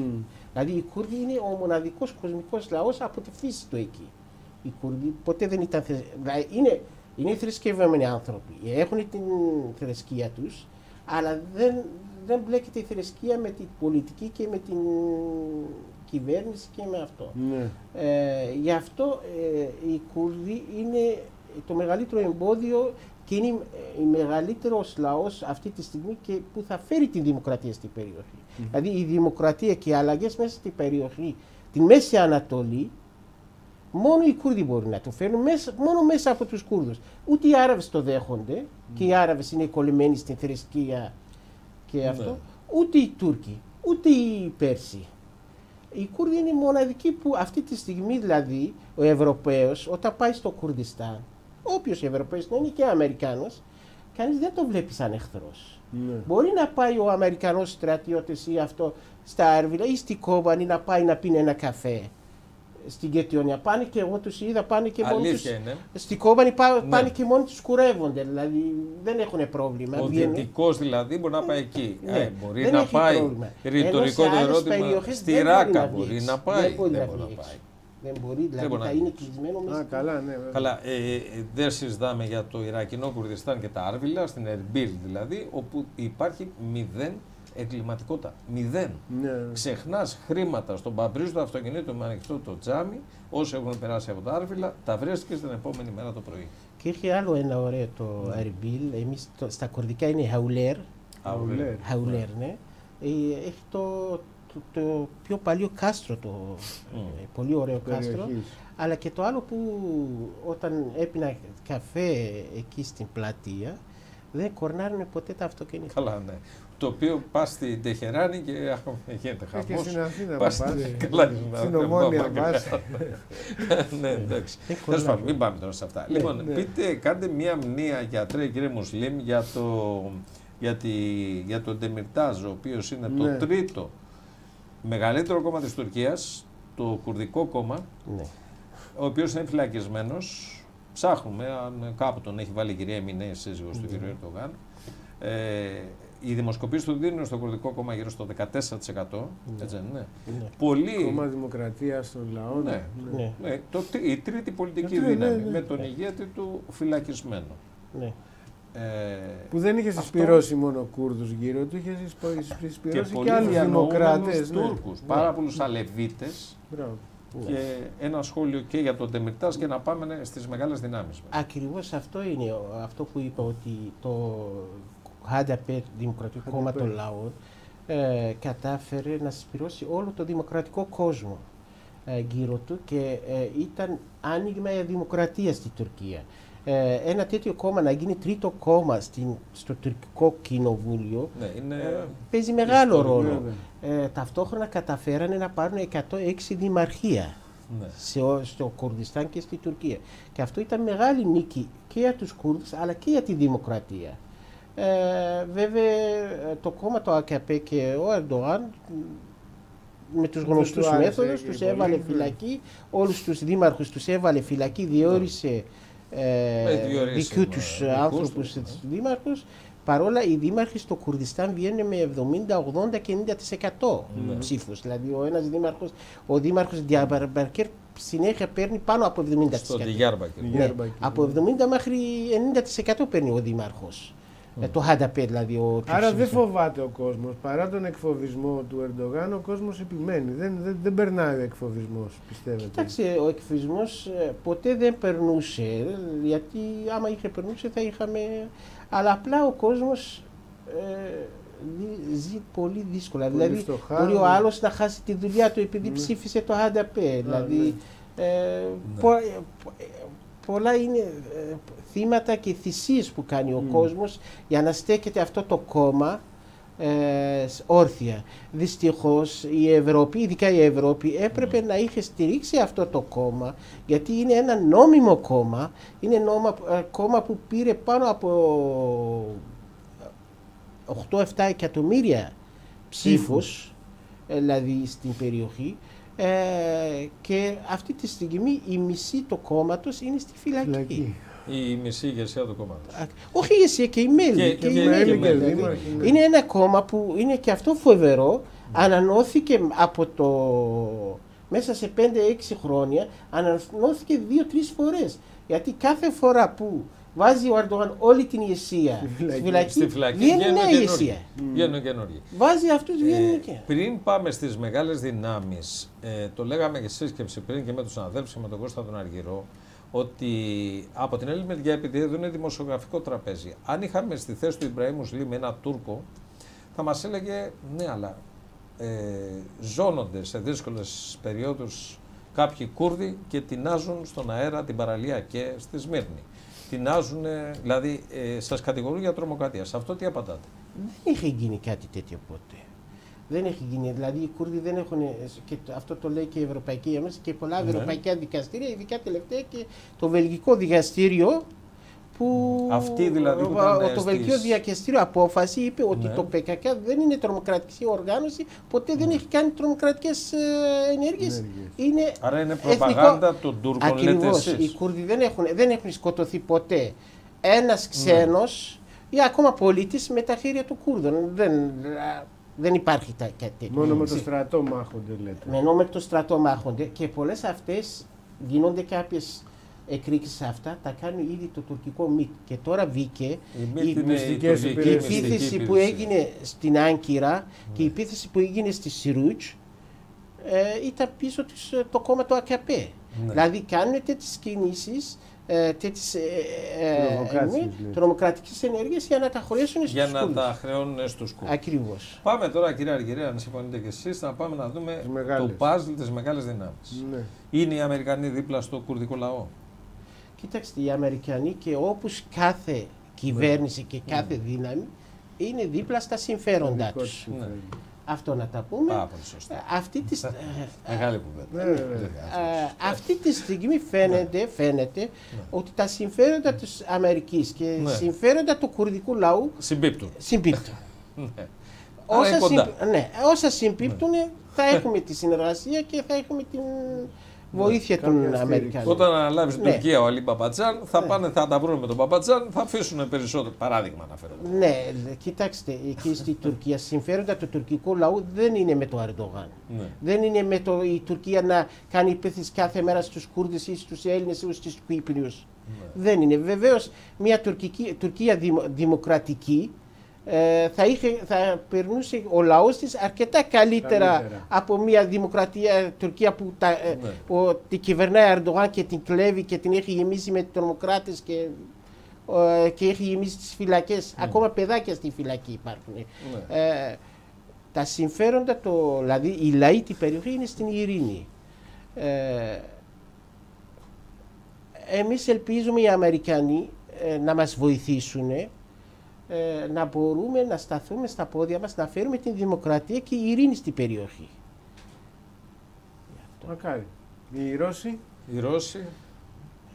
[SPEAKER 11] Δηλαδή οι Κούρδοι είναι ο μοναδικός κοσμικός λαός από τη φύση του εκεί. Οι Κούρδοι ποτέ δεν ήταν είναι θρησκευμένοι άνθρωποι, έχουν την θρησκεία τους, αλλά δεν μπλέκεται η θρησκεία με την πολιτική και με την κυβέρνηση και με αυτό. Γι' αυτό οι Κούρδοι είναι το μεγαλύτερο εμπόδιο και είναι ο μεγαλύτερος λαός αυτή τη στιγμή και που θα φέρει τη δημοκρατία στην περιοχή. Δηλαδή η δημοκρατία και οι αλλαγές μέσα στην περιοχή, τη Μέση Ανατολή, μόνο οι Κούρδοι μπορούν να το φέρουν, μόνο μέσα από τους Κούρδους. Ούτε οι Άραβες το δέχονται και οι Άραβες είναι κολλημένοι στην θρησκεία και αυτό, ούτε οι Τούρκοι, ούτε οι Πέρσοι. Οι Κούρδοι είναι οι μοναδικοί που αυτή τη στιγμή, δηλαδή ο Ευρωπαίος όταν πάει στο Κουρδιστάν, όποιος Ευρωπαίος είναι και Αμερικάνος, κανείς δεν το βλέπει σαν εχθρός. Μπορεί να πάει ο Αμερικανός στρατιώτης ή αυτό στα Άρβιλα ή στη Κόβανη να πάει να πίνει ένα καφέ στην Κετιόνια. Πάνε και εγώ τους είδα, πάνε και μόνοι τους. Στην Κόβανη πάνε και μόνοι τους κουρεύονται, δηλαδή δεν έχουν πρόβλημα.
[SPEAKER 1] Ο δυτικός δηλαδή μπορεί να πάει εκεί. Μπορεί να πάει, ρητορικό το ερώτημα, στη Ράκα μπορεί να πάει.
[SPEAKER 11] Δεν μπορεί να πάει. Δεν μπορεί, δηλαδή θα είναι κλεισμένο μέσα.
[SPEAKER 3] Καλά,
[SPEAKER 1] δεν συζητάμε για το Ιρακινό Κουρδιστάν και τα Άρβιλα, στην Ερμπίλ δηλαδή, όπου υπάρχει 0 εγκληματικότητα. 0. Ξεχνάς χρήματα στον παμπρίζο του αυτοκινήτου με ανοιχτό το τζάμι, όσοι έχουν περάσει από τα Άρβιλα, τα βρέστηκες την επόμενη μέρα το πρωί.
[SPEAKER 11] Και είχε άλλο ένα ωραίο το Ερμπίλ, εμείς στα κουρδικά είναι Χαουλέρ. Χαουλέρ, ναι. Έχει το πιο παλιό κάστρο, πολύ ωραίο κάστρο, αλλά και το άλλο που όταν έπινα καφέ εκεί στην πλατεία δεν κορνάρουν ποτέ τα αυτοκίνητα.
[SPEAKER 1] Καλά, ναι. Το οποίο πας στην Τεχεράνη και γίνεται χαμός.
[SPEAKER 3] Και στην Αθήνα
[SPEAKER 1] πας. Στην
[SPEAKER 3] Ομόνια πας.
[SPEAKER 1] Ναι, εντάξει. Τέλος πάντων, μην πάμε τώρα σε αυτά. Λοιπόν, κάντε μία μνήα, γιατρέ, κύριε Μουσλίμ, για τον Ντεμιρτάζ, ο οποίος είναι το τρίτο μεγαλύτερο κόμμα της Τουρκίας, το Κουρδικό κόμμα, ο οποίος είναι φυλακισμένος. Ψάχνουμε αν κάπου τον έχει βάλει η κυρία Εμινέ, σύζυγος του κυρίου Ερντογάν. Οι δημοσκοπήσεις του δίνουν στο Κουρδικό κόμμα γύρω στο 14%. Έτσι, πολύ...
[SPEAKER 3] Κόμμα Δημοκρατίας των Λαών.
[SPEAKER 1] Η τρίτη πολιτική δύναμη, με τον ηγέτη του φυλακισμένο.
[SPEAKER 3] Που δεν είχε συσπηρώσει μόνο Κούρδους γύρω του, είχε συσπηρώσει και άλλους δημοκράτες.
[SPEAKER 1] Τούρκους, πάρα πολλούς Αλεβίτες. Και ένα σχόλιο και για τον Ντεμιρτάζ και να πάμε στις μεγάλες δυνάμεις.
[SPEAKER 11] Ακριβώς αυτό είναι αυτό που είπα, ότι το HDP, Δημοκρατικό Κόμμα των Λαών, κατάφερε να συσπηρώσει όλο το δημοκρατικό κόσμο γύρω του και ήταν άνοιγμα για δημοκρατία στη Τουρκία. Ένα τέτοιο κόμμα να γίνει τρίτο κόμμα στο τουρκικό κοινοβούλιο παίζει μεγάλο ρόλο. Ταυτόχρονα καταφέρανε να πάρουν 106 δημαρχία στο Κουρδιστάν και στη Τουρκία. Και αυτό ήταν μεγάλη νίκη και για τους Κούρδους αλλά και για τη δημοκρατία. Βέβαια το κόμμα το ΑΚΠ και ο Ερντογάν με τους γνωστούς μέθοδους τους έβαλε φυλακή, όλους τους δήμαρχους τους έβαλε φυλακή, διόρισε δικούς τους άνθρωπους δήμαρχους. Παρόλα οι δήμαρχοι στο Κουρδιστάν βγαίνουν με 70, 80 και 90% ψήφους. Δηλαδή ο δήμαρχος Διαμπαρμπακέρ συνέχεια παίρνει πάνω από 70%.
[SPEAKER 1] Στο Διαμπαρμπακέρ.
[SPEAKER 11] Ναι, από 70 μέχρι 90% παίρνει ο δήμαρχος. Το HDP δηλαδή.
[SPEAKER 3] Άρα δεν φοβάται ο κόσμος. Παρά τον εκφοβισμό του Ερντογάν, ο κόσμος επιμένει. Δεν περνάει ο εκφοβισμός, πιστεύετε?
[SPEAKER 11] Κοιτάξτε, ο εκφοβισμός ποτέ δεν περνούσε. Γιατί άμα είχε περνούσε θα είχαμε. Αλλά απλά ο κόσμος ζει πολύ δύσκολα. Πολύ δηλαδή μπορεί ο άλλος να χάσει τη δουλειά του επειδή ψήφισε το HDP. Δηλαδή πολλά είναι θύματα και θυσίες που κάνει ο κόσμος για να στέκεται αυτό το κόμμα όρθια. Δυστυχώς η Ευρώπη, ειδικά η Ευρώπη, έπρεπε να είχε στηρίξει αυτό το κόμμα, γιατί είναι ένα νόμιμο κόμμα, είναι κόμμα που πήρε πάνω από 8-7 εκατομμύρια ψήφους, δηλαδή στην περιοχή, και αυτή τη στιγμή η μισή του κόμματος είναι στη φυλακή.
[SPEAKER 1] Η μισή ηγεσία του κόμματος.
[SPEAKER 11] Όχι η ηγεσία, και οι μέλη. Είναι ένα κόμμα που είναι και αυτό φοβερό. Ανανώθηκε μέσα σε 5-6 χρόνια, ανανώθηκε 2-3 φορές. Γιατί κάθε φορά που βάζει ο Ερντογάν όλη την ηγεσία στη φυλακή, βγαίνει νέα ηγεσία.
[SPEAKER 1] Βγαίνουν καινούργοι.
[SPEAKER 11] Βάζει αυτούς, βγαίνουν και.
[SPEAKER 1] Πριν πάμε στις μεγάλες δυνάμεις, το λέγαμε και στη σύσκεψη πριν και με τους συναδέλφους και με τον Κώστα τον Αργυρό, ότι από την άλλη μεριά, επειδή εδώ είναι δημοσιογραφικό τραπέζι, αν είχαμε στη θέση του Ιμπραήμ Μουσλίμ ένα Τούρκο, θα μας έλεγε ναι, αλλά ζώνονται σε δύσκολες περιόδους κάποιοι Κούρδοι και τεινάζουν στον αέρα την παραλία και στη Σμύρνη. Τεινάζουν, δηλαδή σας κατηγορούν για τρομοκρατία. Σε αυτό τι απαντάτε?
[SPEAKER 11] Δεν είχε γίνει κάτι τέτοιο ποτέ. Δεν έχει γίνει. Δηλαδή οι Κούρδοι δεν έχουν, και αυτό το λέει και η Ευρωπαϊκή Ένωση και πολλά ευρωπαϊκά δικαστήρια, ειδικά τελευταία και το Βελγικό δικαστήριο. Που
[SPEAKER 1] αυτή δηλαδή που
[SPEAKER 11] το Βελγικό δικαστήριο απόφαση είπε ότι το ΠΚΚ δεν είναι τρομοκρατική οργάνωση, ποτέ δεν έχει κάνει τρομοκρατικές ενέργειες.
[SPEAKER 1] Άρα είναι προπαγάνδα των Τούρκων.
[SPEAKER 11] Ακριβώς. Οι Κούρδοι δεν έχουν σκοτωθεί ποτέ ένας ξένος ή ακόμα πολίτης με τα χέρια του Κούρδων. Δεν υπάρχει κάτι τέτοιο.
[SPEAKER 3] Μόνο με το στρατό μάχονται, λέτε.
[SPEAKER 11] Μόνο με το στρατό μάχονται και πολλές αυτές γίνονται κάποιες εκρήξεις αυτά, τα κάνει ήδη το τουρκικό ΜΙΤ. Και τώρα βγήκε η επίθεση που έγινε στην Άγκυρα και η επίθεση που έγινε στη Σιρούτζ ήταν πίσω το κόμμα του ΑΚΠ. Δηλαδή κάνουν τέτοιες κινήσεις, τέτοιες τρομοκρατικές ενέργειες για να τα χωρέσουν στους Κούρδους.
[SPEAKER 1] Για να τα χρεώνουν στους Κούρδους.
[SPEAKER 11] Ακριβώς.
[SPEAKER 1] Πάμε τώρα, κύριε Αργυρέ, αν συμφωνείτε και εσείς, να πάμε να δούμε το παζλ της μεγάλες δυνάμεις. Είναι οι Αμερικανοί δίπλα στο κουρδικό λαό?
[SPEAKER 11] Κοιτάξτε, οι Αμερικανοί και όπως κάθε κυβέρνηση και κάθε δύναμη είναι δίπλα στα συμφέροντά τους. Αυτό να τα πούμε.
[SPEAKER 1] Πάρα πολύ σωστά. Μεγάλη κουβέντα.
[SPEAKER 11] Αυτή τη στιγμή φαίνεται ότι τα συμφέροντα της Αμερικής και συμφέροντα του κουρδικού λαού συμπίπτουν. Όσα συμπίπτουν θα έχουμε τη συνεργασία και θα έχουμε βοήθεια των Αμερικανών.
[SPEAKER 1] Όταν αναλάβει την Τουρκία ο Αλή Μπαμπατζάν, θα πάνε, θα τα βρουν με τον Μπαμπατζάν, θα αφήσουν περισσότερο. Παράδειγμα αναφέρω.
[SPEAKER 11] Ναι, κοιτάξτε, εκεί στη Τουρκία συμφέροντα του τουρκικού λαού δεν είναι με το Ερντογάν. Δεν είναι με το η Τουρκία να κάνει επίθεση κάθε μέρα στους Κούρδες ή στους Έλληνες ή στους Κύπριους. Δεν είναι. Βεβαίως, μια Τουρκία δημοκρατική θα περνούσε ο λαός της αρκετά καλύτερα από μια δημοκρατία Τουρκία που τη κυβερνάει Ερντογάν και την κλέβει και την έχει γεμίσει με τρομοκράτες και έχει γεμίσει τις φυλακές. Ακόμα παιδάκια στη φυλακή υπάρχουν. Τα συμφέροντα, δηλαδή η λαή την περιοχή είναι στην ειρήνη. Εμείς ελπίζουμε οι Αμερικανοί να μας βοηθήσουν να μπορούμε να σταθούμε στα πόδια μας, να φέρουμε την δημοκρατία και η ειρήνη στην περιοχή.
[SPEAKER 3] Μακάρι. Οι Ρώσοι.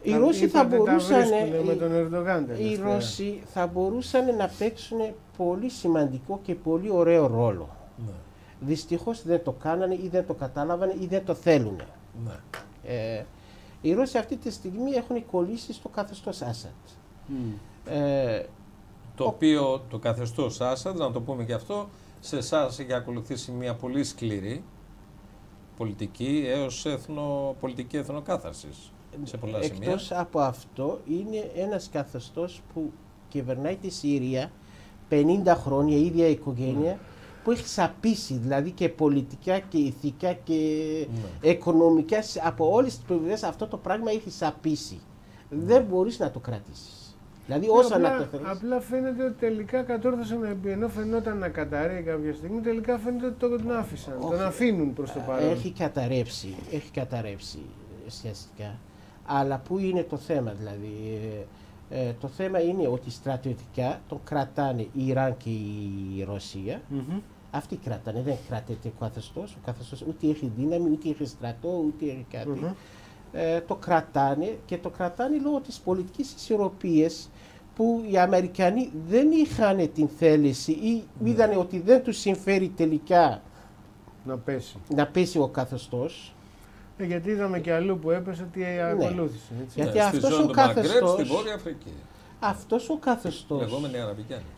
[SPEAKER 11] Οι Ρώσοι θα μπορούσαν,
[SPEAKER 3] με τον Ερντογάν,
[SPEAKER 11] οι Ρώσοι θα μπορούσαν να παίξουν πολύ σημαντικό και πολύ ωραίο ρόλο. Δυστυχώς δεν το κάνανε ή δεν το κατάλαβαν ή δεν το θέλουν. Οι Ρώσοι αυτή τη στιγμή έχουν κολλήσει στο καθεστώς Άσαντ.
[SPEAKER 1] Το οποίο το καθεστώς Άσαντ, να το πούμε και αυτό, σε εσάς έχει ακολουθήσει μια πολύ σκληρή πολιτική έως πολιτική εθνοκάθαρσης σε πολλά σημεία.
[SPEAKER 11] Εκτός από αυτό, είναι ένας καθεστώς που κυβερνάει τη Συρία 50 χρόνια, η ίδια οικογένεια, που έχει σαπίσει, δηλαδή και πολιτικά και ηθικά και οικονομικά, από όλες τις πλευρές αυτό το πράγμα έχει σαπίσει. Δεν μπορείς να το κρατήσεις. Δηλαδή,
[SPEAKER 3] απλά φαίνεται ότι τελικά κατόρθωσαν να πει, ενώ φαινόταν να καταρρέει κάποια στιγμή, τελικά φαίνεται ότι τον άφησαν, τον αφήνουν προς το παρόν.
[SPEAKER 11] Έχει καταρρεύσει ουσιαστικά. Αλλά πού είναι το θέμα, δηλαδή. Το θέμα είναι ότι στρατιωτικά τον κρατάνε η Ιράν και η Ρωσία. Αυτοί κρατάνε, δεν κρατείται ο καθεστώς ούτε έχει δύναμη, ούτε έχει στρατό, ούτε έχει κάτι. Το κρατάνε και το κρατάνε λόγω της πολιτικής ισορροπίας που οι Αμερικανοί δεν είχαν την θέληση ή είδανε ότι δεν τους συμφέρει τελικά να πέσει ο καθεστώς.
[SPEAKER 3] Γιατί είδαμε και αλλού που έπεσε ότι ακολούθησε.
[SPEAKER 11] Γιατί αυτός ο καθεστώς,
[SPEAKER 1] στη Βόρεια Αφρική.
[SPEAKER 11] Αυτός ο καθεστώς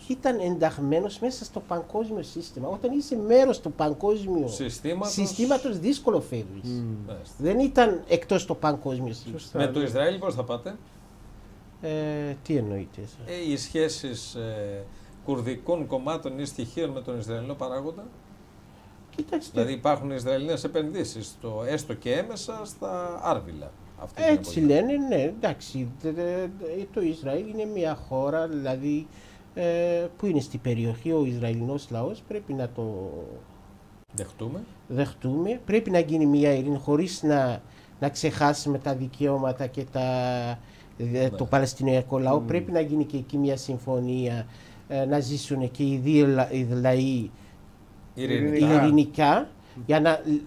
[SPEAKER 11] ήταν ενταγμένος μέσα στο παγκόσμιο σύστημα. Όταν είσαι μέρος του παγκόσμιου συστήματος, δύσκολο φεύγεις. Δεν ήταν εκτός το παγκόσμιο σύστημα.
[SPEAKER 1] Με το Ισραήλ πώς θα πάτε?
[SPEAKER 11] Τι εννοείτε?
[SPEAKER 1] Οι σχέσεις κουρδικών κομμάτων ή στοιχείων με τον Ισραηλινό παράγοντα.
[SPEAKER 11] Κοιτάξτε.
[SPEAKER 1] Δηλαδή υπάρχουν Ισραηλινές επενδύσεις, έστω και έμεσα, στα Άρβιλα.
[SPEAKER 11] Έτσι λένε, ναι, εντάξει. Το Ισραήλ είναι μια χώρα, δηλαδή, που είναι στην περιοχή, ο Ισραηλινός λαός, πρέπει να το δεχτούμε. Πρέπει να γίνει μια ειρήνη χωρίς να ξεχάσουμε τα δικαιώματα και το Παλαιστινιακό λαό. Πρέπει να γίνει και εκεί μια συμφωνία, να ζήσουν και οι δύο λαοί ειρηνικά.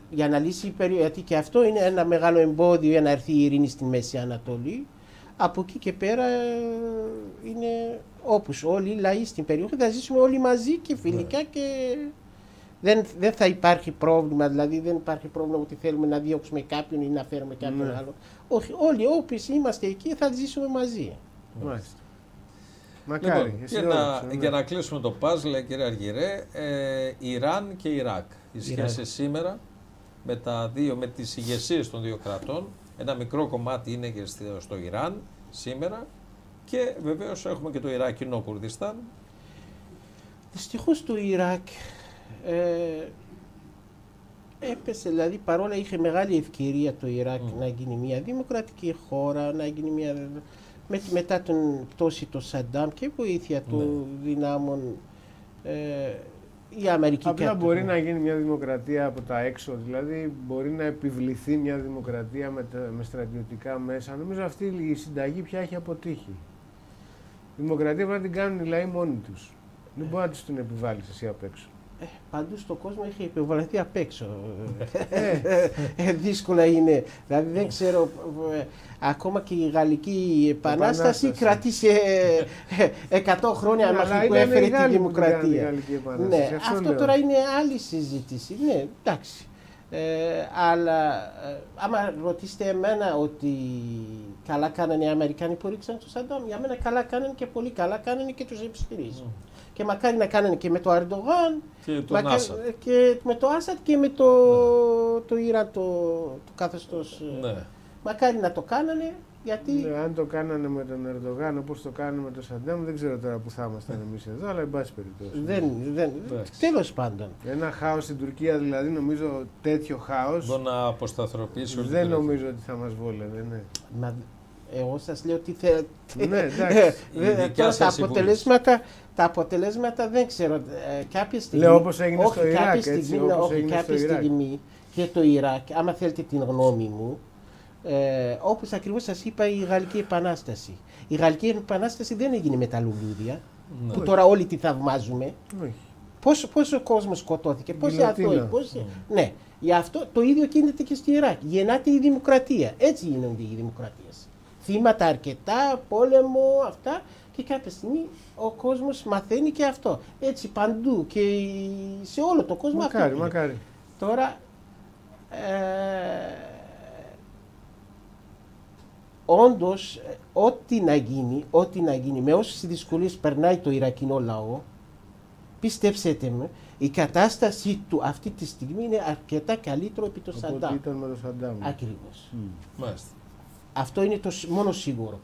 [SPEAKER 11] Για να λύσει η περίοδο, γιατί και αυτό είναι ένα μεγάλο εμπόδιο για να έρθει η ειρήνη στη Μέση Ανατολή. Από εκεί και πέρα είναι όπως όλοι οι λαοί στην περιοχή θα ζήσουμε όλοι μαζί και φιλικά και δεν θα υπάρχει πρόβλημα, δηλαδή δεν υπάρχει πρόβλημα ότι θέλουμε να διώξουμε κάποιον ή να φέρουμε κάποιον άλλο. Όχι, όλοι όποιοι είμαστε εκεί θα ζήσουμε μαζί.
[SPEAKER 3] Μάλιστα. Μακάρι.
[SPEAKER 1] Λοιπόν, για να κλείσουμε το puzzle, κύριε Αργυρέ, Ιράν και Ιράκ. Οι σχέσεις σήμερα με τις ηγεσίες των δύο κρατών. Ένα μικρό κομμάτι είναι και στο Ιράν σήμερα και βεβαίως έχουμε και το Ιράκινο Κουρδιστάν.
[SPEAKER 11] Δυστυχώς το Ιράκ έπεσε, δηλαδή παρόλα είχε μεγάλη ευκαιρία το Ιράκ να γίνει μια δημοκρατική χώρα, να γίνει μια... μετά την πτώση του Σαντάμ και βοήθεια των δυνάμων η Αμερική.
[SPEAKER 3] Απλά μπορεί να γίνει μια δημοκρατία από τα έξω, δηλαδή μπορεί να επιβληθεί μια δημοκρατία με στρατιωτικά μέσα. Νομίζω αυτή η συνταγή πια έχει αποτύχει. Η δημοκρατία πρέπει να την κάνουν οι λαοί μόνοι τους. Δεν μπορεί να τους την επιβάλλεις εσύ απ' έξω.
[SPEAKER 11] Παντού στον κόσμο έχει επιβαλθεί απ' έξω. Δύσκολα είναι. Δηλαδή δεν ξέρω, ακόμα και η Γαλλική Επανάσταση κράτησε 100 χρόνια μέχρι που έφερε τη δημοκρατία.
[SPEAKER 3] Ναι,
[SPEAKER 11] αυτό τώρα είναι άλλη συζήτηση. Ναι, εντάξει. Αλλά άμα ρωτήσετε εμένα ότι καλά κάνανε οι Αμερικάνοι που ρίξαν τον Σαντάμ, για μένα καλά κάνανε και πολύ καλά κάνανε και τους υποστηρίζω. Και μακάρι να κάνανε και με το Ερντογάν και με το Άσαντ και με το Ιράν το καθεστώς. Ναι. Μακάρι να το κάνανε. Γιατί...
[SPEAKER 3] Ναι, αν το κάνανε με τον Ερντογάν όπως το κάνανε με τον Σαντάμ, δεν ξέρω τώρα που θα ήμασταν εμείς εδώ, αλλά εν πάση περιπτώσει.
[SPEAKER 11] Τέλος πάντων.
[SPEAKER 3] Ένα χάος στην Τουρκία, δηλαδή, νομίζω τέτοιο χάος.
[SPEAKER 1] Μπορεί να αποσταθεροποιήσει όλη
[SPEAKER 3] δεν νομίζω ότι θα μας βόλευε. Ναι.
[SPEAKER 11] Εγώ σας λέω ότι θέλετε.
[SPEAKER 3] Ναι, εντάξει.
[SPEAKER 11] Τα αποτελέσματα δεν ξέρω. Κάποια στιγμή.
[SPEAKER 3] Λέω όπως έγινε στο Ιράκ.
[SPEAKER 11] Κάποια στιγμή και το Ιράκ, άμα θέλετε την γνώμη μου. Όπως ακριβώς σας είπα, η Γαλλική Επανάσταση. Η Γαλλική Επανάσταση δεν έγινε με τα λουλούδια, που τώρα όλοι τη θαυμάζουμε. Πόσο κόσμο σκοτώθηκε, πόσοι αθώοι. Ναι, γι' αυτό το ίδιο γίνεται και στη Ιράκ. Γεννάται η δημοκρατία. Έτσι γίνονται οι δημοκρατίες. Θύματα αρκετά, πόλεμο, αυτά. Και κάποια στιγμή ο κόσμος μαθαίνει και αυτό. Έτσι παντού και σε όλο τον κόσμο.
[SPEAKER 3] Μακάρι.
[SPEAKER 11] Τώρα. Όντως, ό,τι να γίνει, με όσες δυσκολίες περνάει το Ιρακινό λαό, πιστέψτε με, η κατάσταση του αυτή τη στιγμή είναι αρκετά καλύτερο επί το Σαντάμ.
[SPEAKER 3] Ήταν με το Σαντάμ.
[SPEAKER 11] Ακριβώς.
[SPEAKER 1] Μάλιστα.
[SPEAKER 11] Αυτό είναι το μόνο σίγουρο.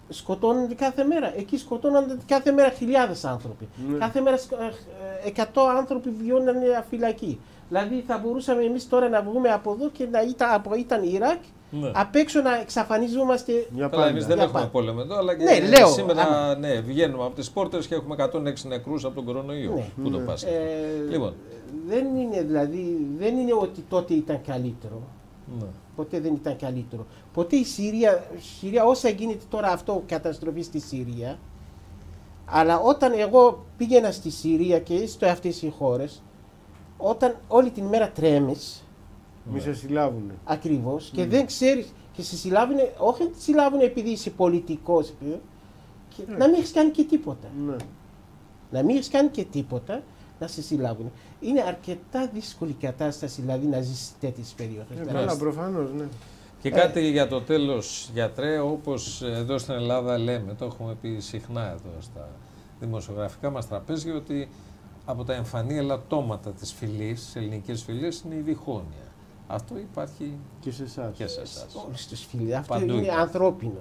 [SPEAKER 11] Σκοτώνονται κάθε μέρα. Εκεί σκοτώνονται κάθε μέρα χιλιάδες άνθρωποι. Κάθε μέρα 100 άνθρωποι βιώνανε φυλακή. Δηλαδή θα μπορούσαμε εμείς τώρα να βγούμε από εδώ και να ήταν Ιράκ. Ναι. Απ' έξω να εξαφανιζόμαστε.
[SPEAKER 1] Εμείς δεν έχουμε πόλεμο εδώ, αλλά και σήμερα βγαίνουμε από τις πόρτες και έχουμε 106 νεκρούς από τον κορονοϊό. Ναι. Πού το πας. Λοιπόν.
[SPEAKER 11] Δεν είναι ότι τότε ήταν καλύτερο. Ναι. Ποτέ δεν ήταν καλύτερο. Ποτέ η Συρία, όσα γίνεται τώρα αυτό, καταστροφή στη Συρία, αλλά όταν εγώ πήγαινα στη Συρία και σε αυτές οι χώρες, όταν όλη την μέρα τρέμεις,
[SPEAKER 3] μη σε συλλάβουν.
[SPEAKER 11] Ακριβώς. Και δεν ξέρεις. Και σε συλλάβουν, όχι να σε συλλάβουν επειδή είσαι πολιτικός. Να μην έχεις κάνει και τίποτα.
[SPEAKER 3] Ναι.
[SPEAKER 11] Να μην έχεις κάνει και τίποτα, να σε συλλάβουν. Είναι αρκετά δύσκολη κατάσταση δηλαδή να ζήσεις σε τέτοιες περιοχές.
[SPEAKER 3] Καλά, προφανώς, ναι.
[SPEAKER 1] Και κάτι για το τέλος, γιατρέ, όπως εδώ στην Ελλάδα λέμε, το έχουμε πει συχνά εδώ στα δημοσιογραφικά μας τραπέζια, ότι από τα εμφανή ελαττώματα της φυλής, της ελληνικής φυλής, είναι η διχόνοια. Αυτό υπάρχει
[SPEAKER 3] και σε εσάς.
[SPEAKER 11] Όλες τις φυλές. Αυτό είναι υπάρχει. Ανθρώπινο.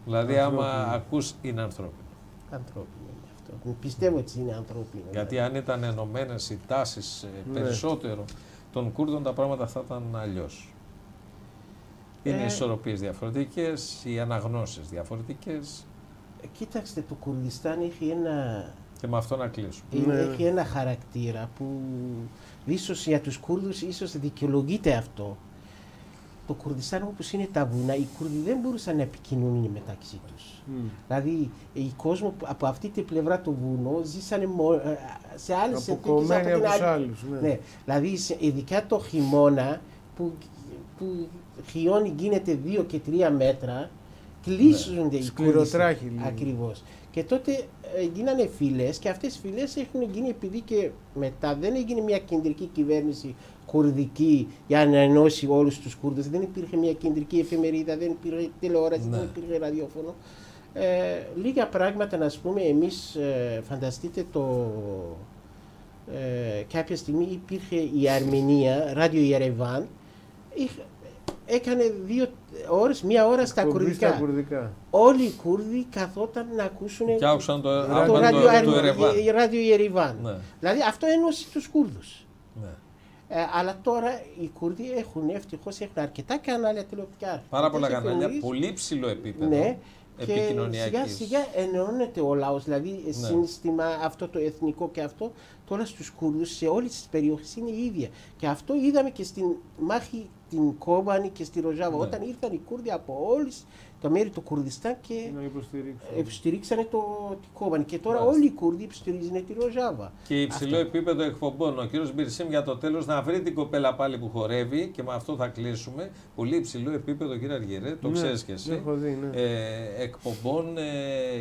[SPEAKER 1] Δηλαδή, άμα ακούς, είναι ανθρώπινο.
[SPEAKER 11] Ανθρώπινο είναι αυτό. Πιστεύω ότι είναι ανθρώπινο.
[SPEAKER 1] Γιατί αν ήταν ενωμένες οι τάσεις περισσότερο των Κούρδων, τα πράγματα θα ήταν αλλιώς. Είναι οι ισορροπίες διαφορετικές, οι αναγνώσεις διαφορετικές.
[SPEAKER 11] Κοίταξτε, το Κουρδιστάν έχει ένα...
[SPEAKER 1] Και με αυτό να κλείσουμε.
[SPEAKER 11] Έχει ένα χαρακτήρα που ίσως για τους Κούρδους ίσως δικαιολογείται αυτό. Το Κουρδιστάν όπως είναι τα βουνά, οι Κούρδοι δεν μπορούσαν να επικοινωνούν μεταξύ τους. Δηλαδή οι κόσμοι από αυτή την πλευρά του βουνού ζήσανε σε άλλες συνθήκες από την άλλη. Ναι. Δηλαδή ειδικά το χειμώνα που χιόνι γίνεται 2 και 3 μέτρα, κλείσονται οι Κούρδοι. Ακριβώς. Και τότε γίνανε φυλές και αυτές οι φυλές έχουν γίνει επειδή και μετά δεν έγινε μια κεντρική κυβέρνηση κουρδική για να ενώσει όλους τους Κούρδους. Δεν υπήρχε μια κεντρική εφημερίδα, δεν υπήρχε τηλεόραση, δεν υπήρχε ραδιόφωνο. Λίγα πράγματα να πούμε, εμείς φανταστείτε κάποια στιγμή υπήρχε η Αρμενία, ράδιο Ιερεβάν, έκανε 2 ώρες, 1 ώρα στα κουρδικά. Όλοι οι Κούρδοι καθόταν να ακούσουν
[SPEAKER 1] το
[SPEAKER 11] ράδιο Ιερεβάν. Ναι. Δηλαδή αυτό ένωσε τους Κούρδους. Ναι. Αλλά τώρα οι Κούρδοι ευτυχώς έχουν αρκετά κανάλια τηλεοπτικά.
[SPEAKER 1] Πάρα πολλά κανάλια, πολύ ψηλό επίπεδο. Ναι.
[SPEAKER 11] Και σιγά σιγά ενώνεται ο λαός, δηλαδή σύναισθημα αυτό το εθνικό και αυτό τώρα στους Κούρδους σε όλες τις περιοχές είναι η ίδια. Και αυτό είδαμε και στην μάχη την Κόμπανη και στη Ροζάβα, όταν ήρθαν οι Κούρδοι από όλες τα μέρη του Κουρδιστάν και υποστηρίξανε την Κόμπανη. Και τώρα όλοι οι Κούρδοι υποστηρίζουν τη Ροζάβα.
[SPEAKER 1] Και υψηλό επίπεδο εκπομπών. Ο κύριος Μπιρσίμ για το τέλος να βρει την κοπέλα πάλι που χορεύει και με αυτό θα κλείσουμε. Πολύ υψηλό επίπεδο, κύριε Αργυρέ, το ξέρεις και εσύ. Εκπομπών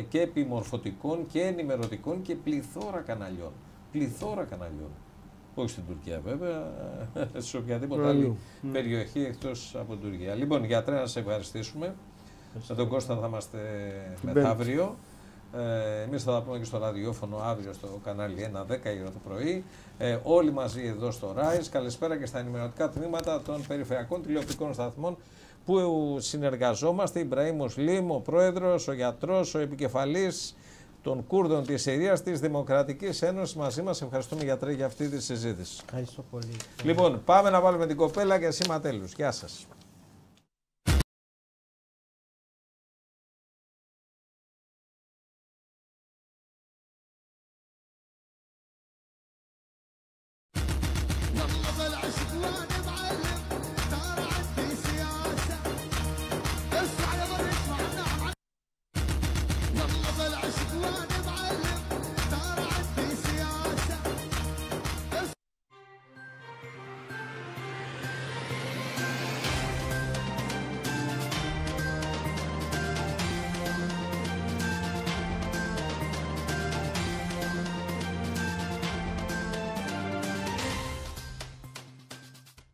[SPEAKER 1] και επιμορφωτικών και ενημερωτικών και πληθώρα καναλιών. Όχι στην Τουρκία βέβαια, σε οποιαδήποτε άλλη περιοχή εκτός από την Τουρκία. Λοιπόν, γιατρέ, να σε ευχαριστήσουμε. Με τον Κώστα θα είμαστε μεθαύριο. Εμείς θα τα πούμε και στο ραδιόφωνο αύριο στο κανάλι 1, 10 η ώρα το πρωί. Όλοι μαζί εδώ στο RISE. Καλησπέρα και στα ενημερωτικά τμήματα των περιφερειακών τηλεοπτικών σταθμών που συνεργαζόμαστε. Ιμπραήμ Μουσλίμ, ο πρόεδρος, ο γιατρός, ο επικεφαλής των Κούρδων της Συρίας της Δημοκρατικής Ένωσης μαζί μας. Ευχαριστούμε, γιατρέ, για αυτή τη συζήτηση.
[SPEAKER 11] Ευχαριστώ πολύ.
[SPEAKER 1] Λοιπόν, πάμε να βάλουμε την κοπέλα και σήμα τέλους. Γεια σας.
[SPEAKER 13] والله ما العشق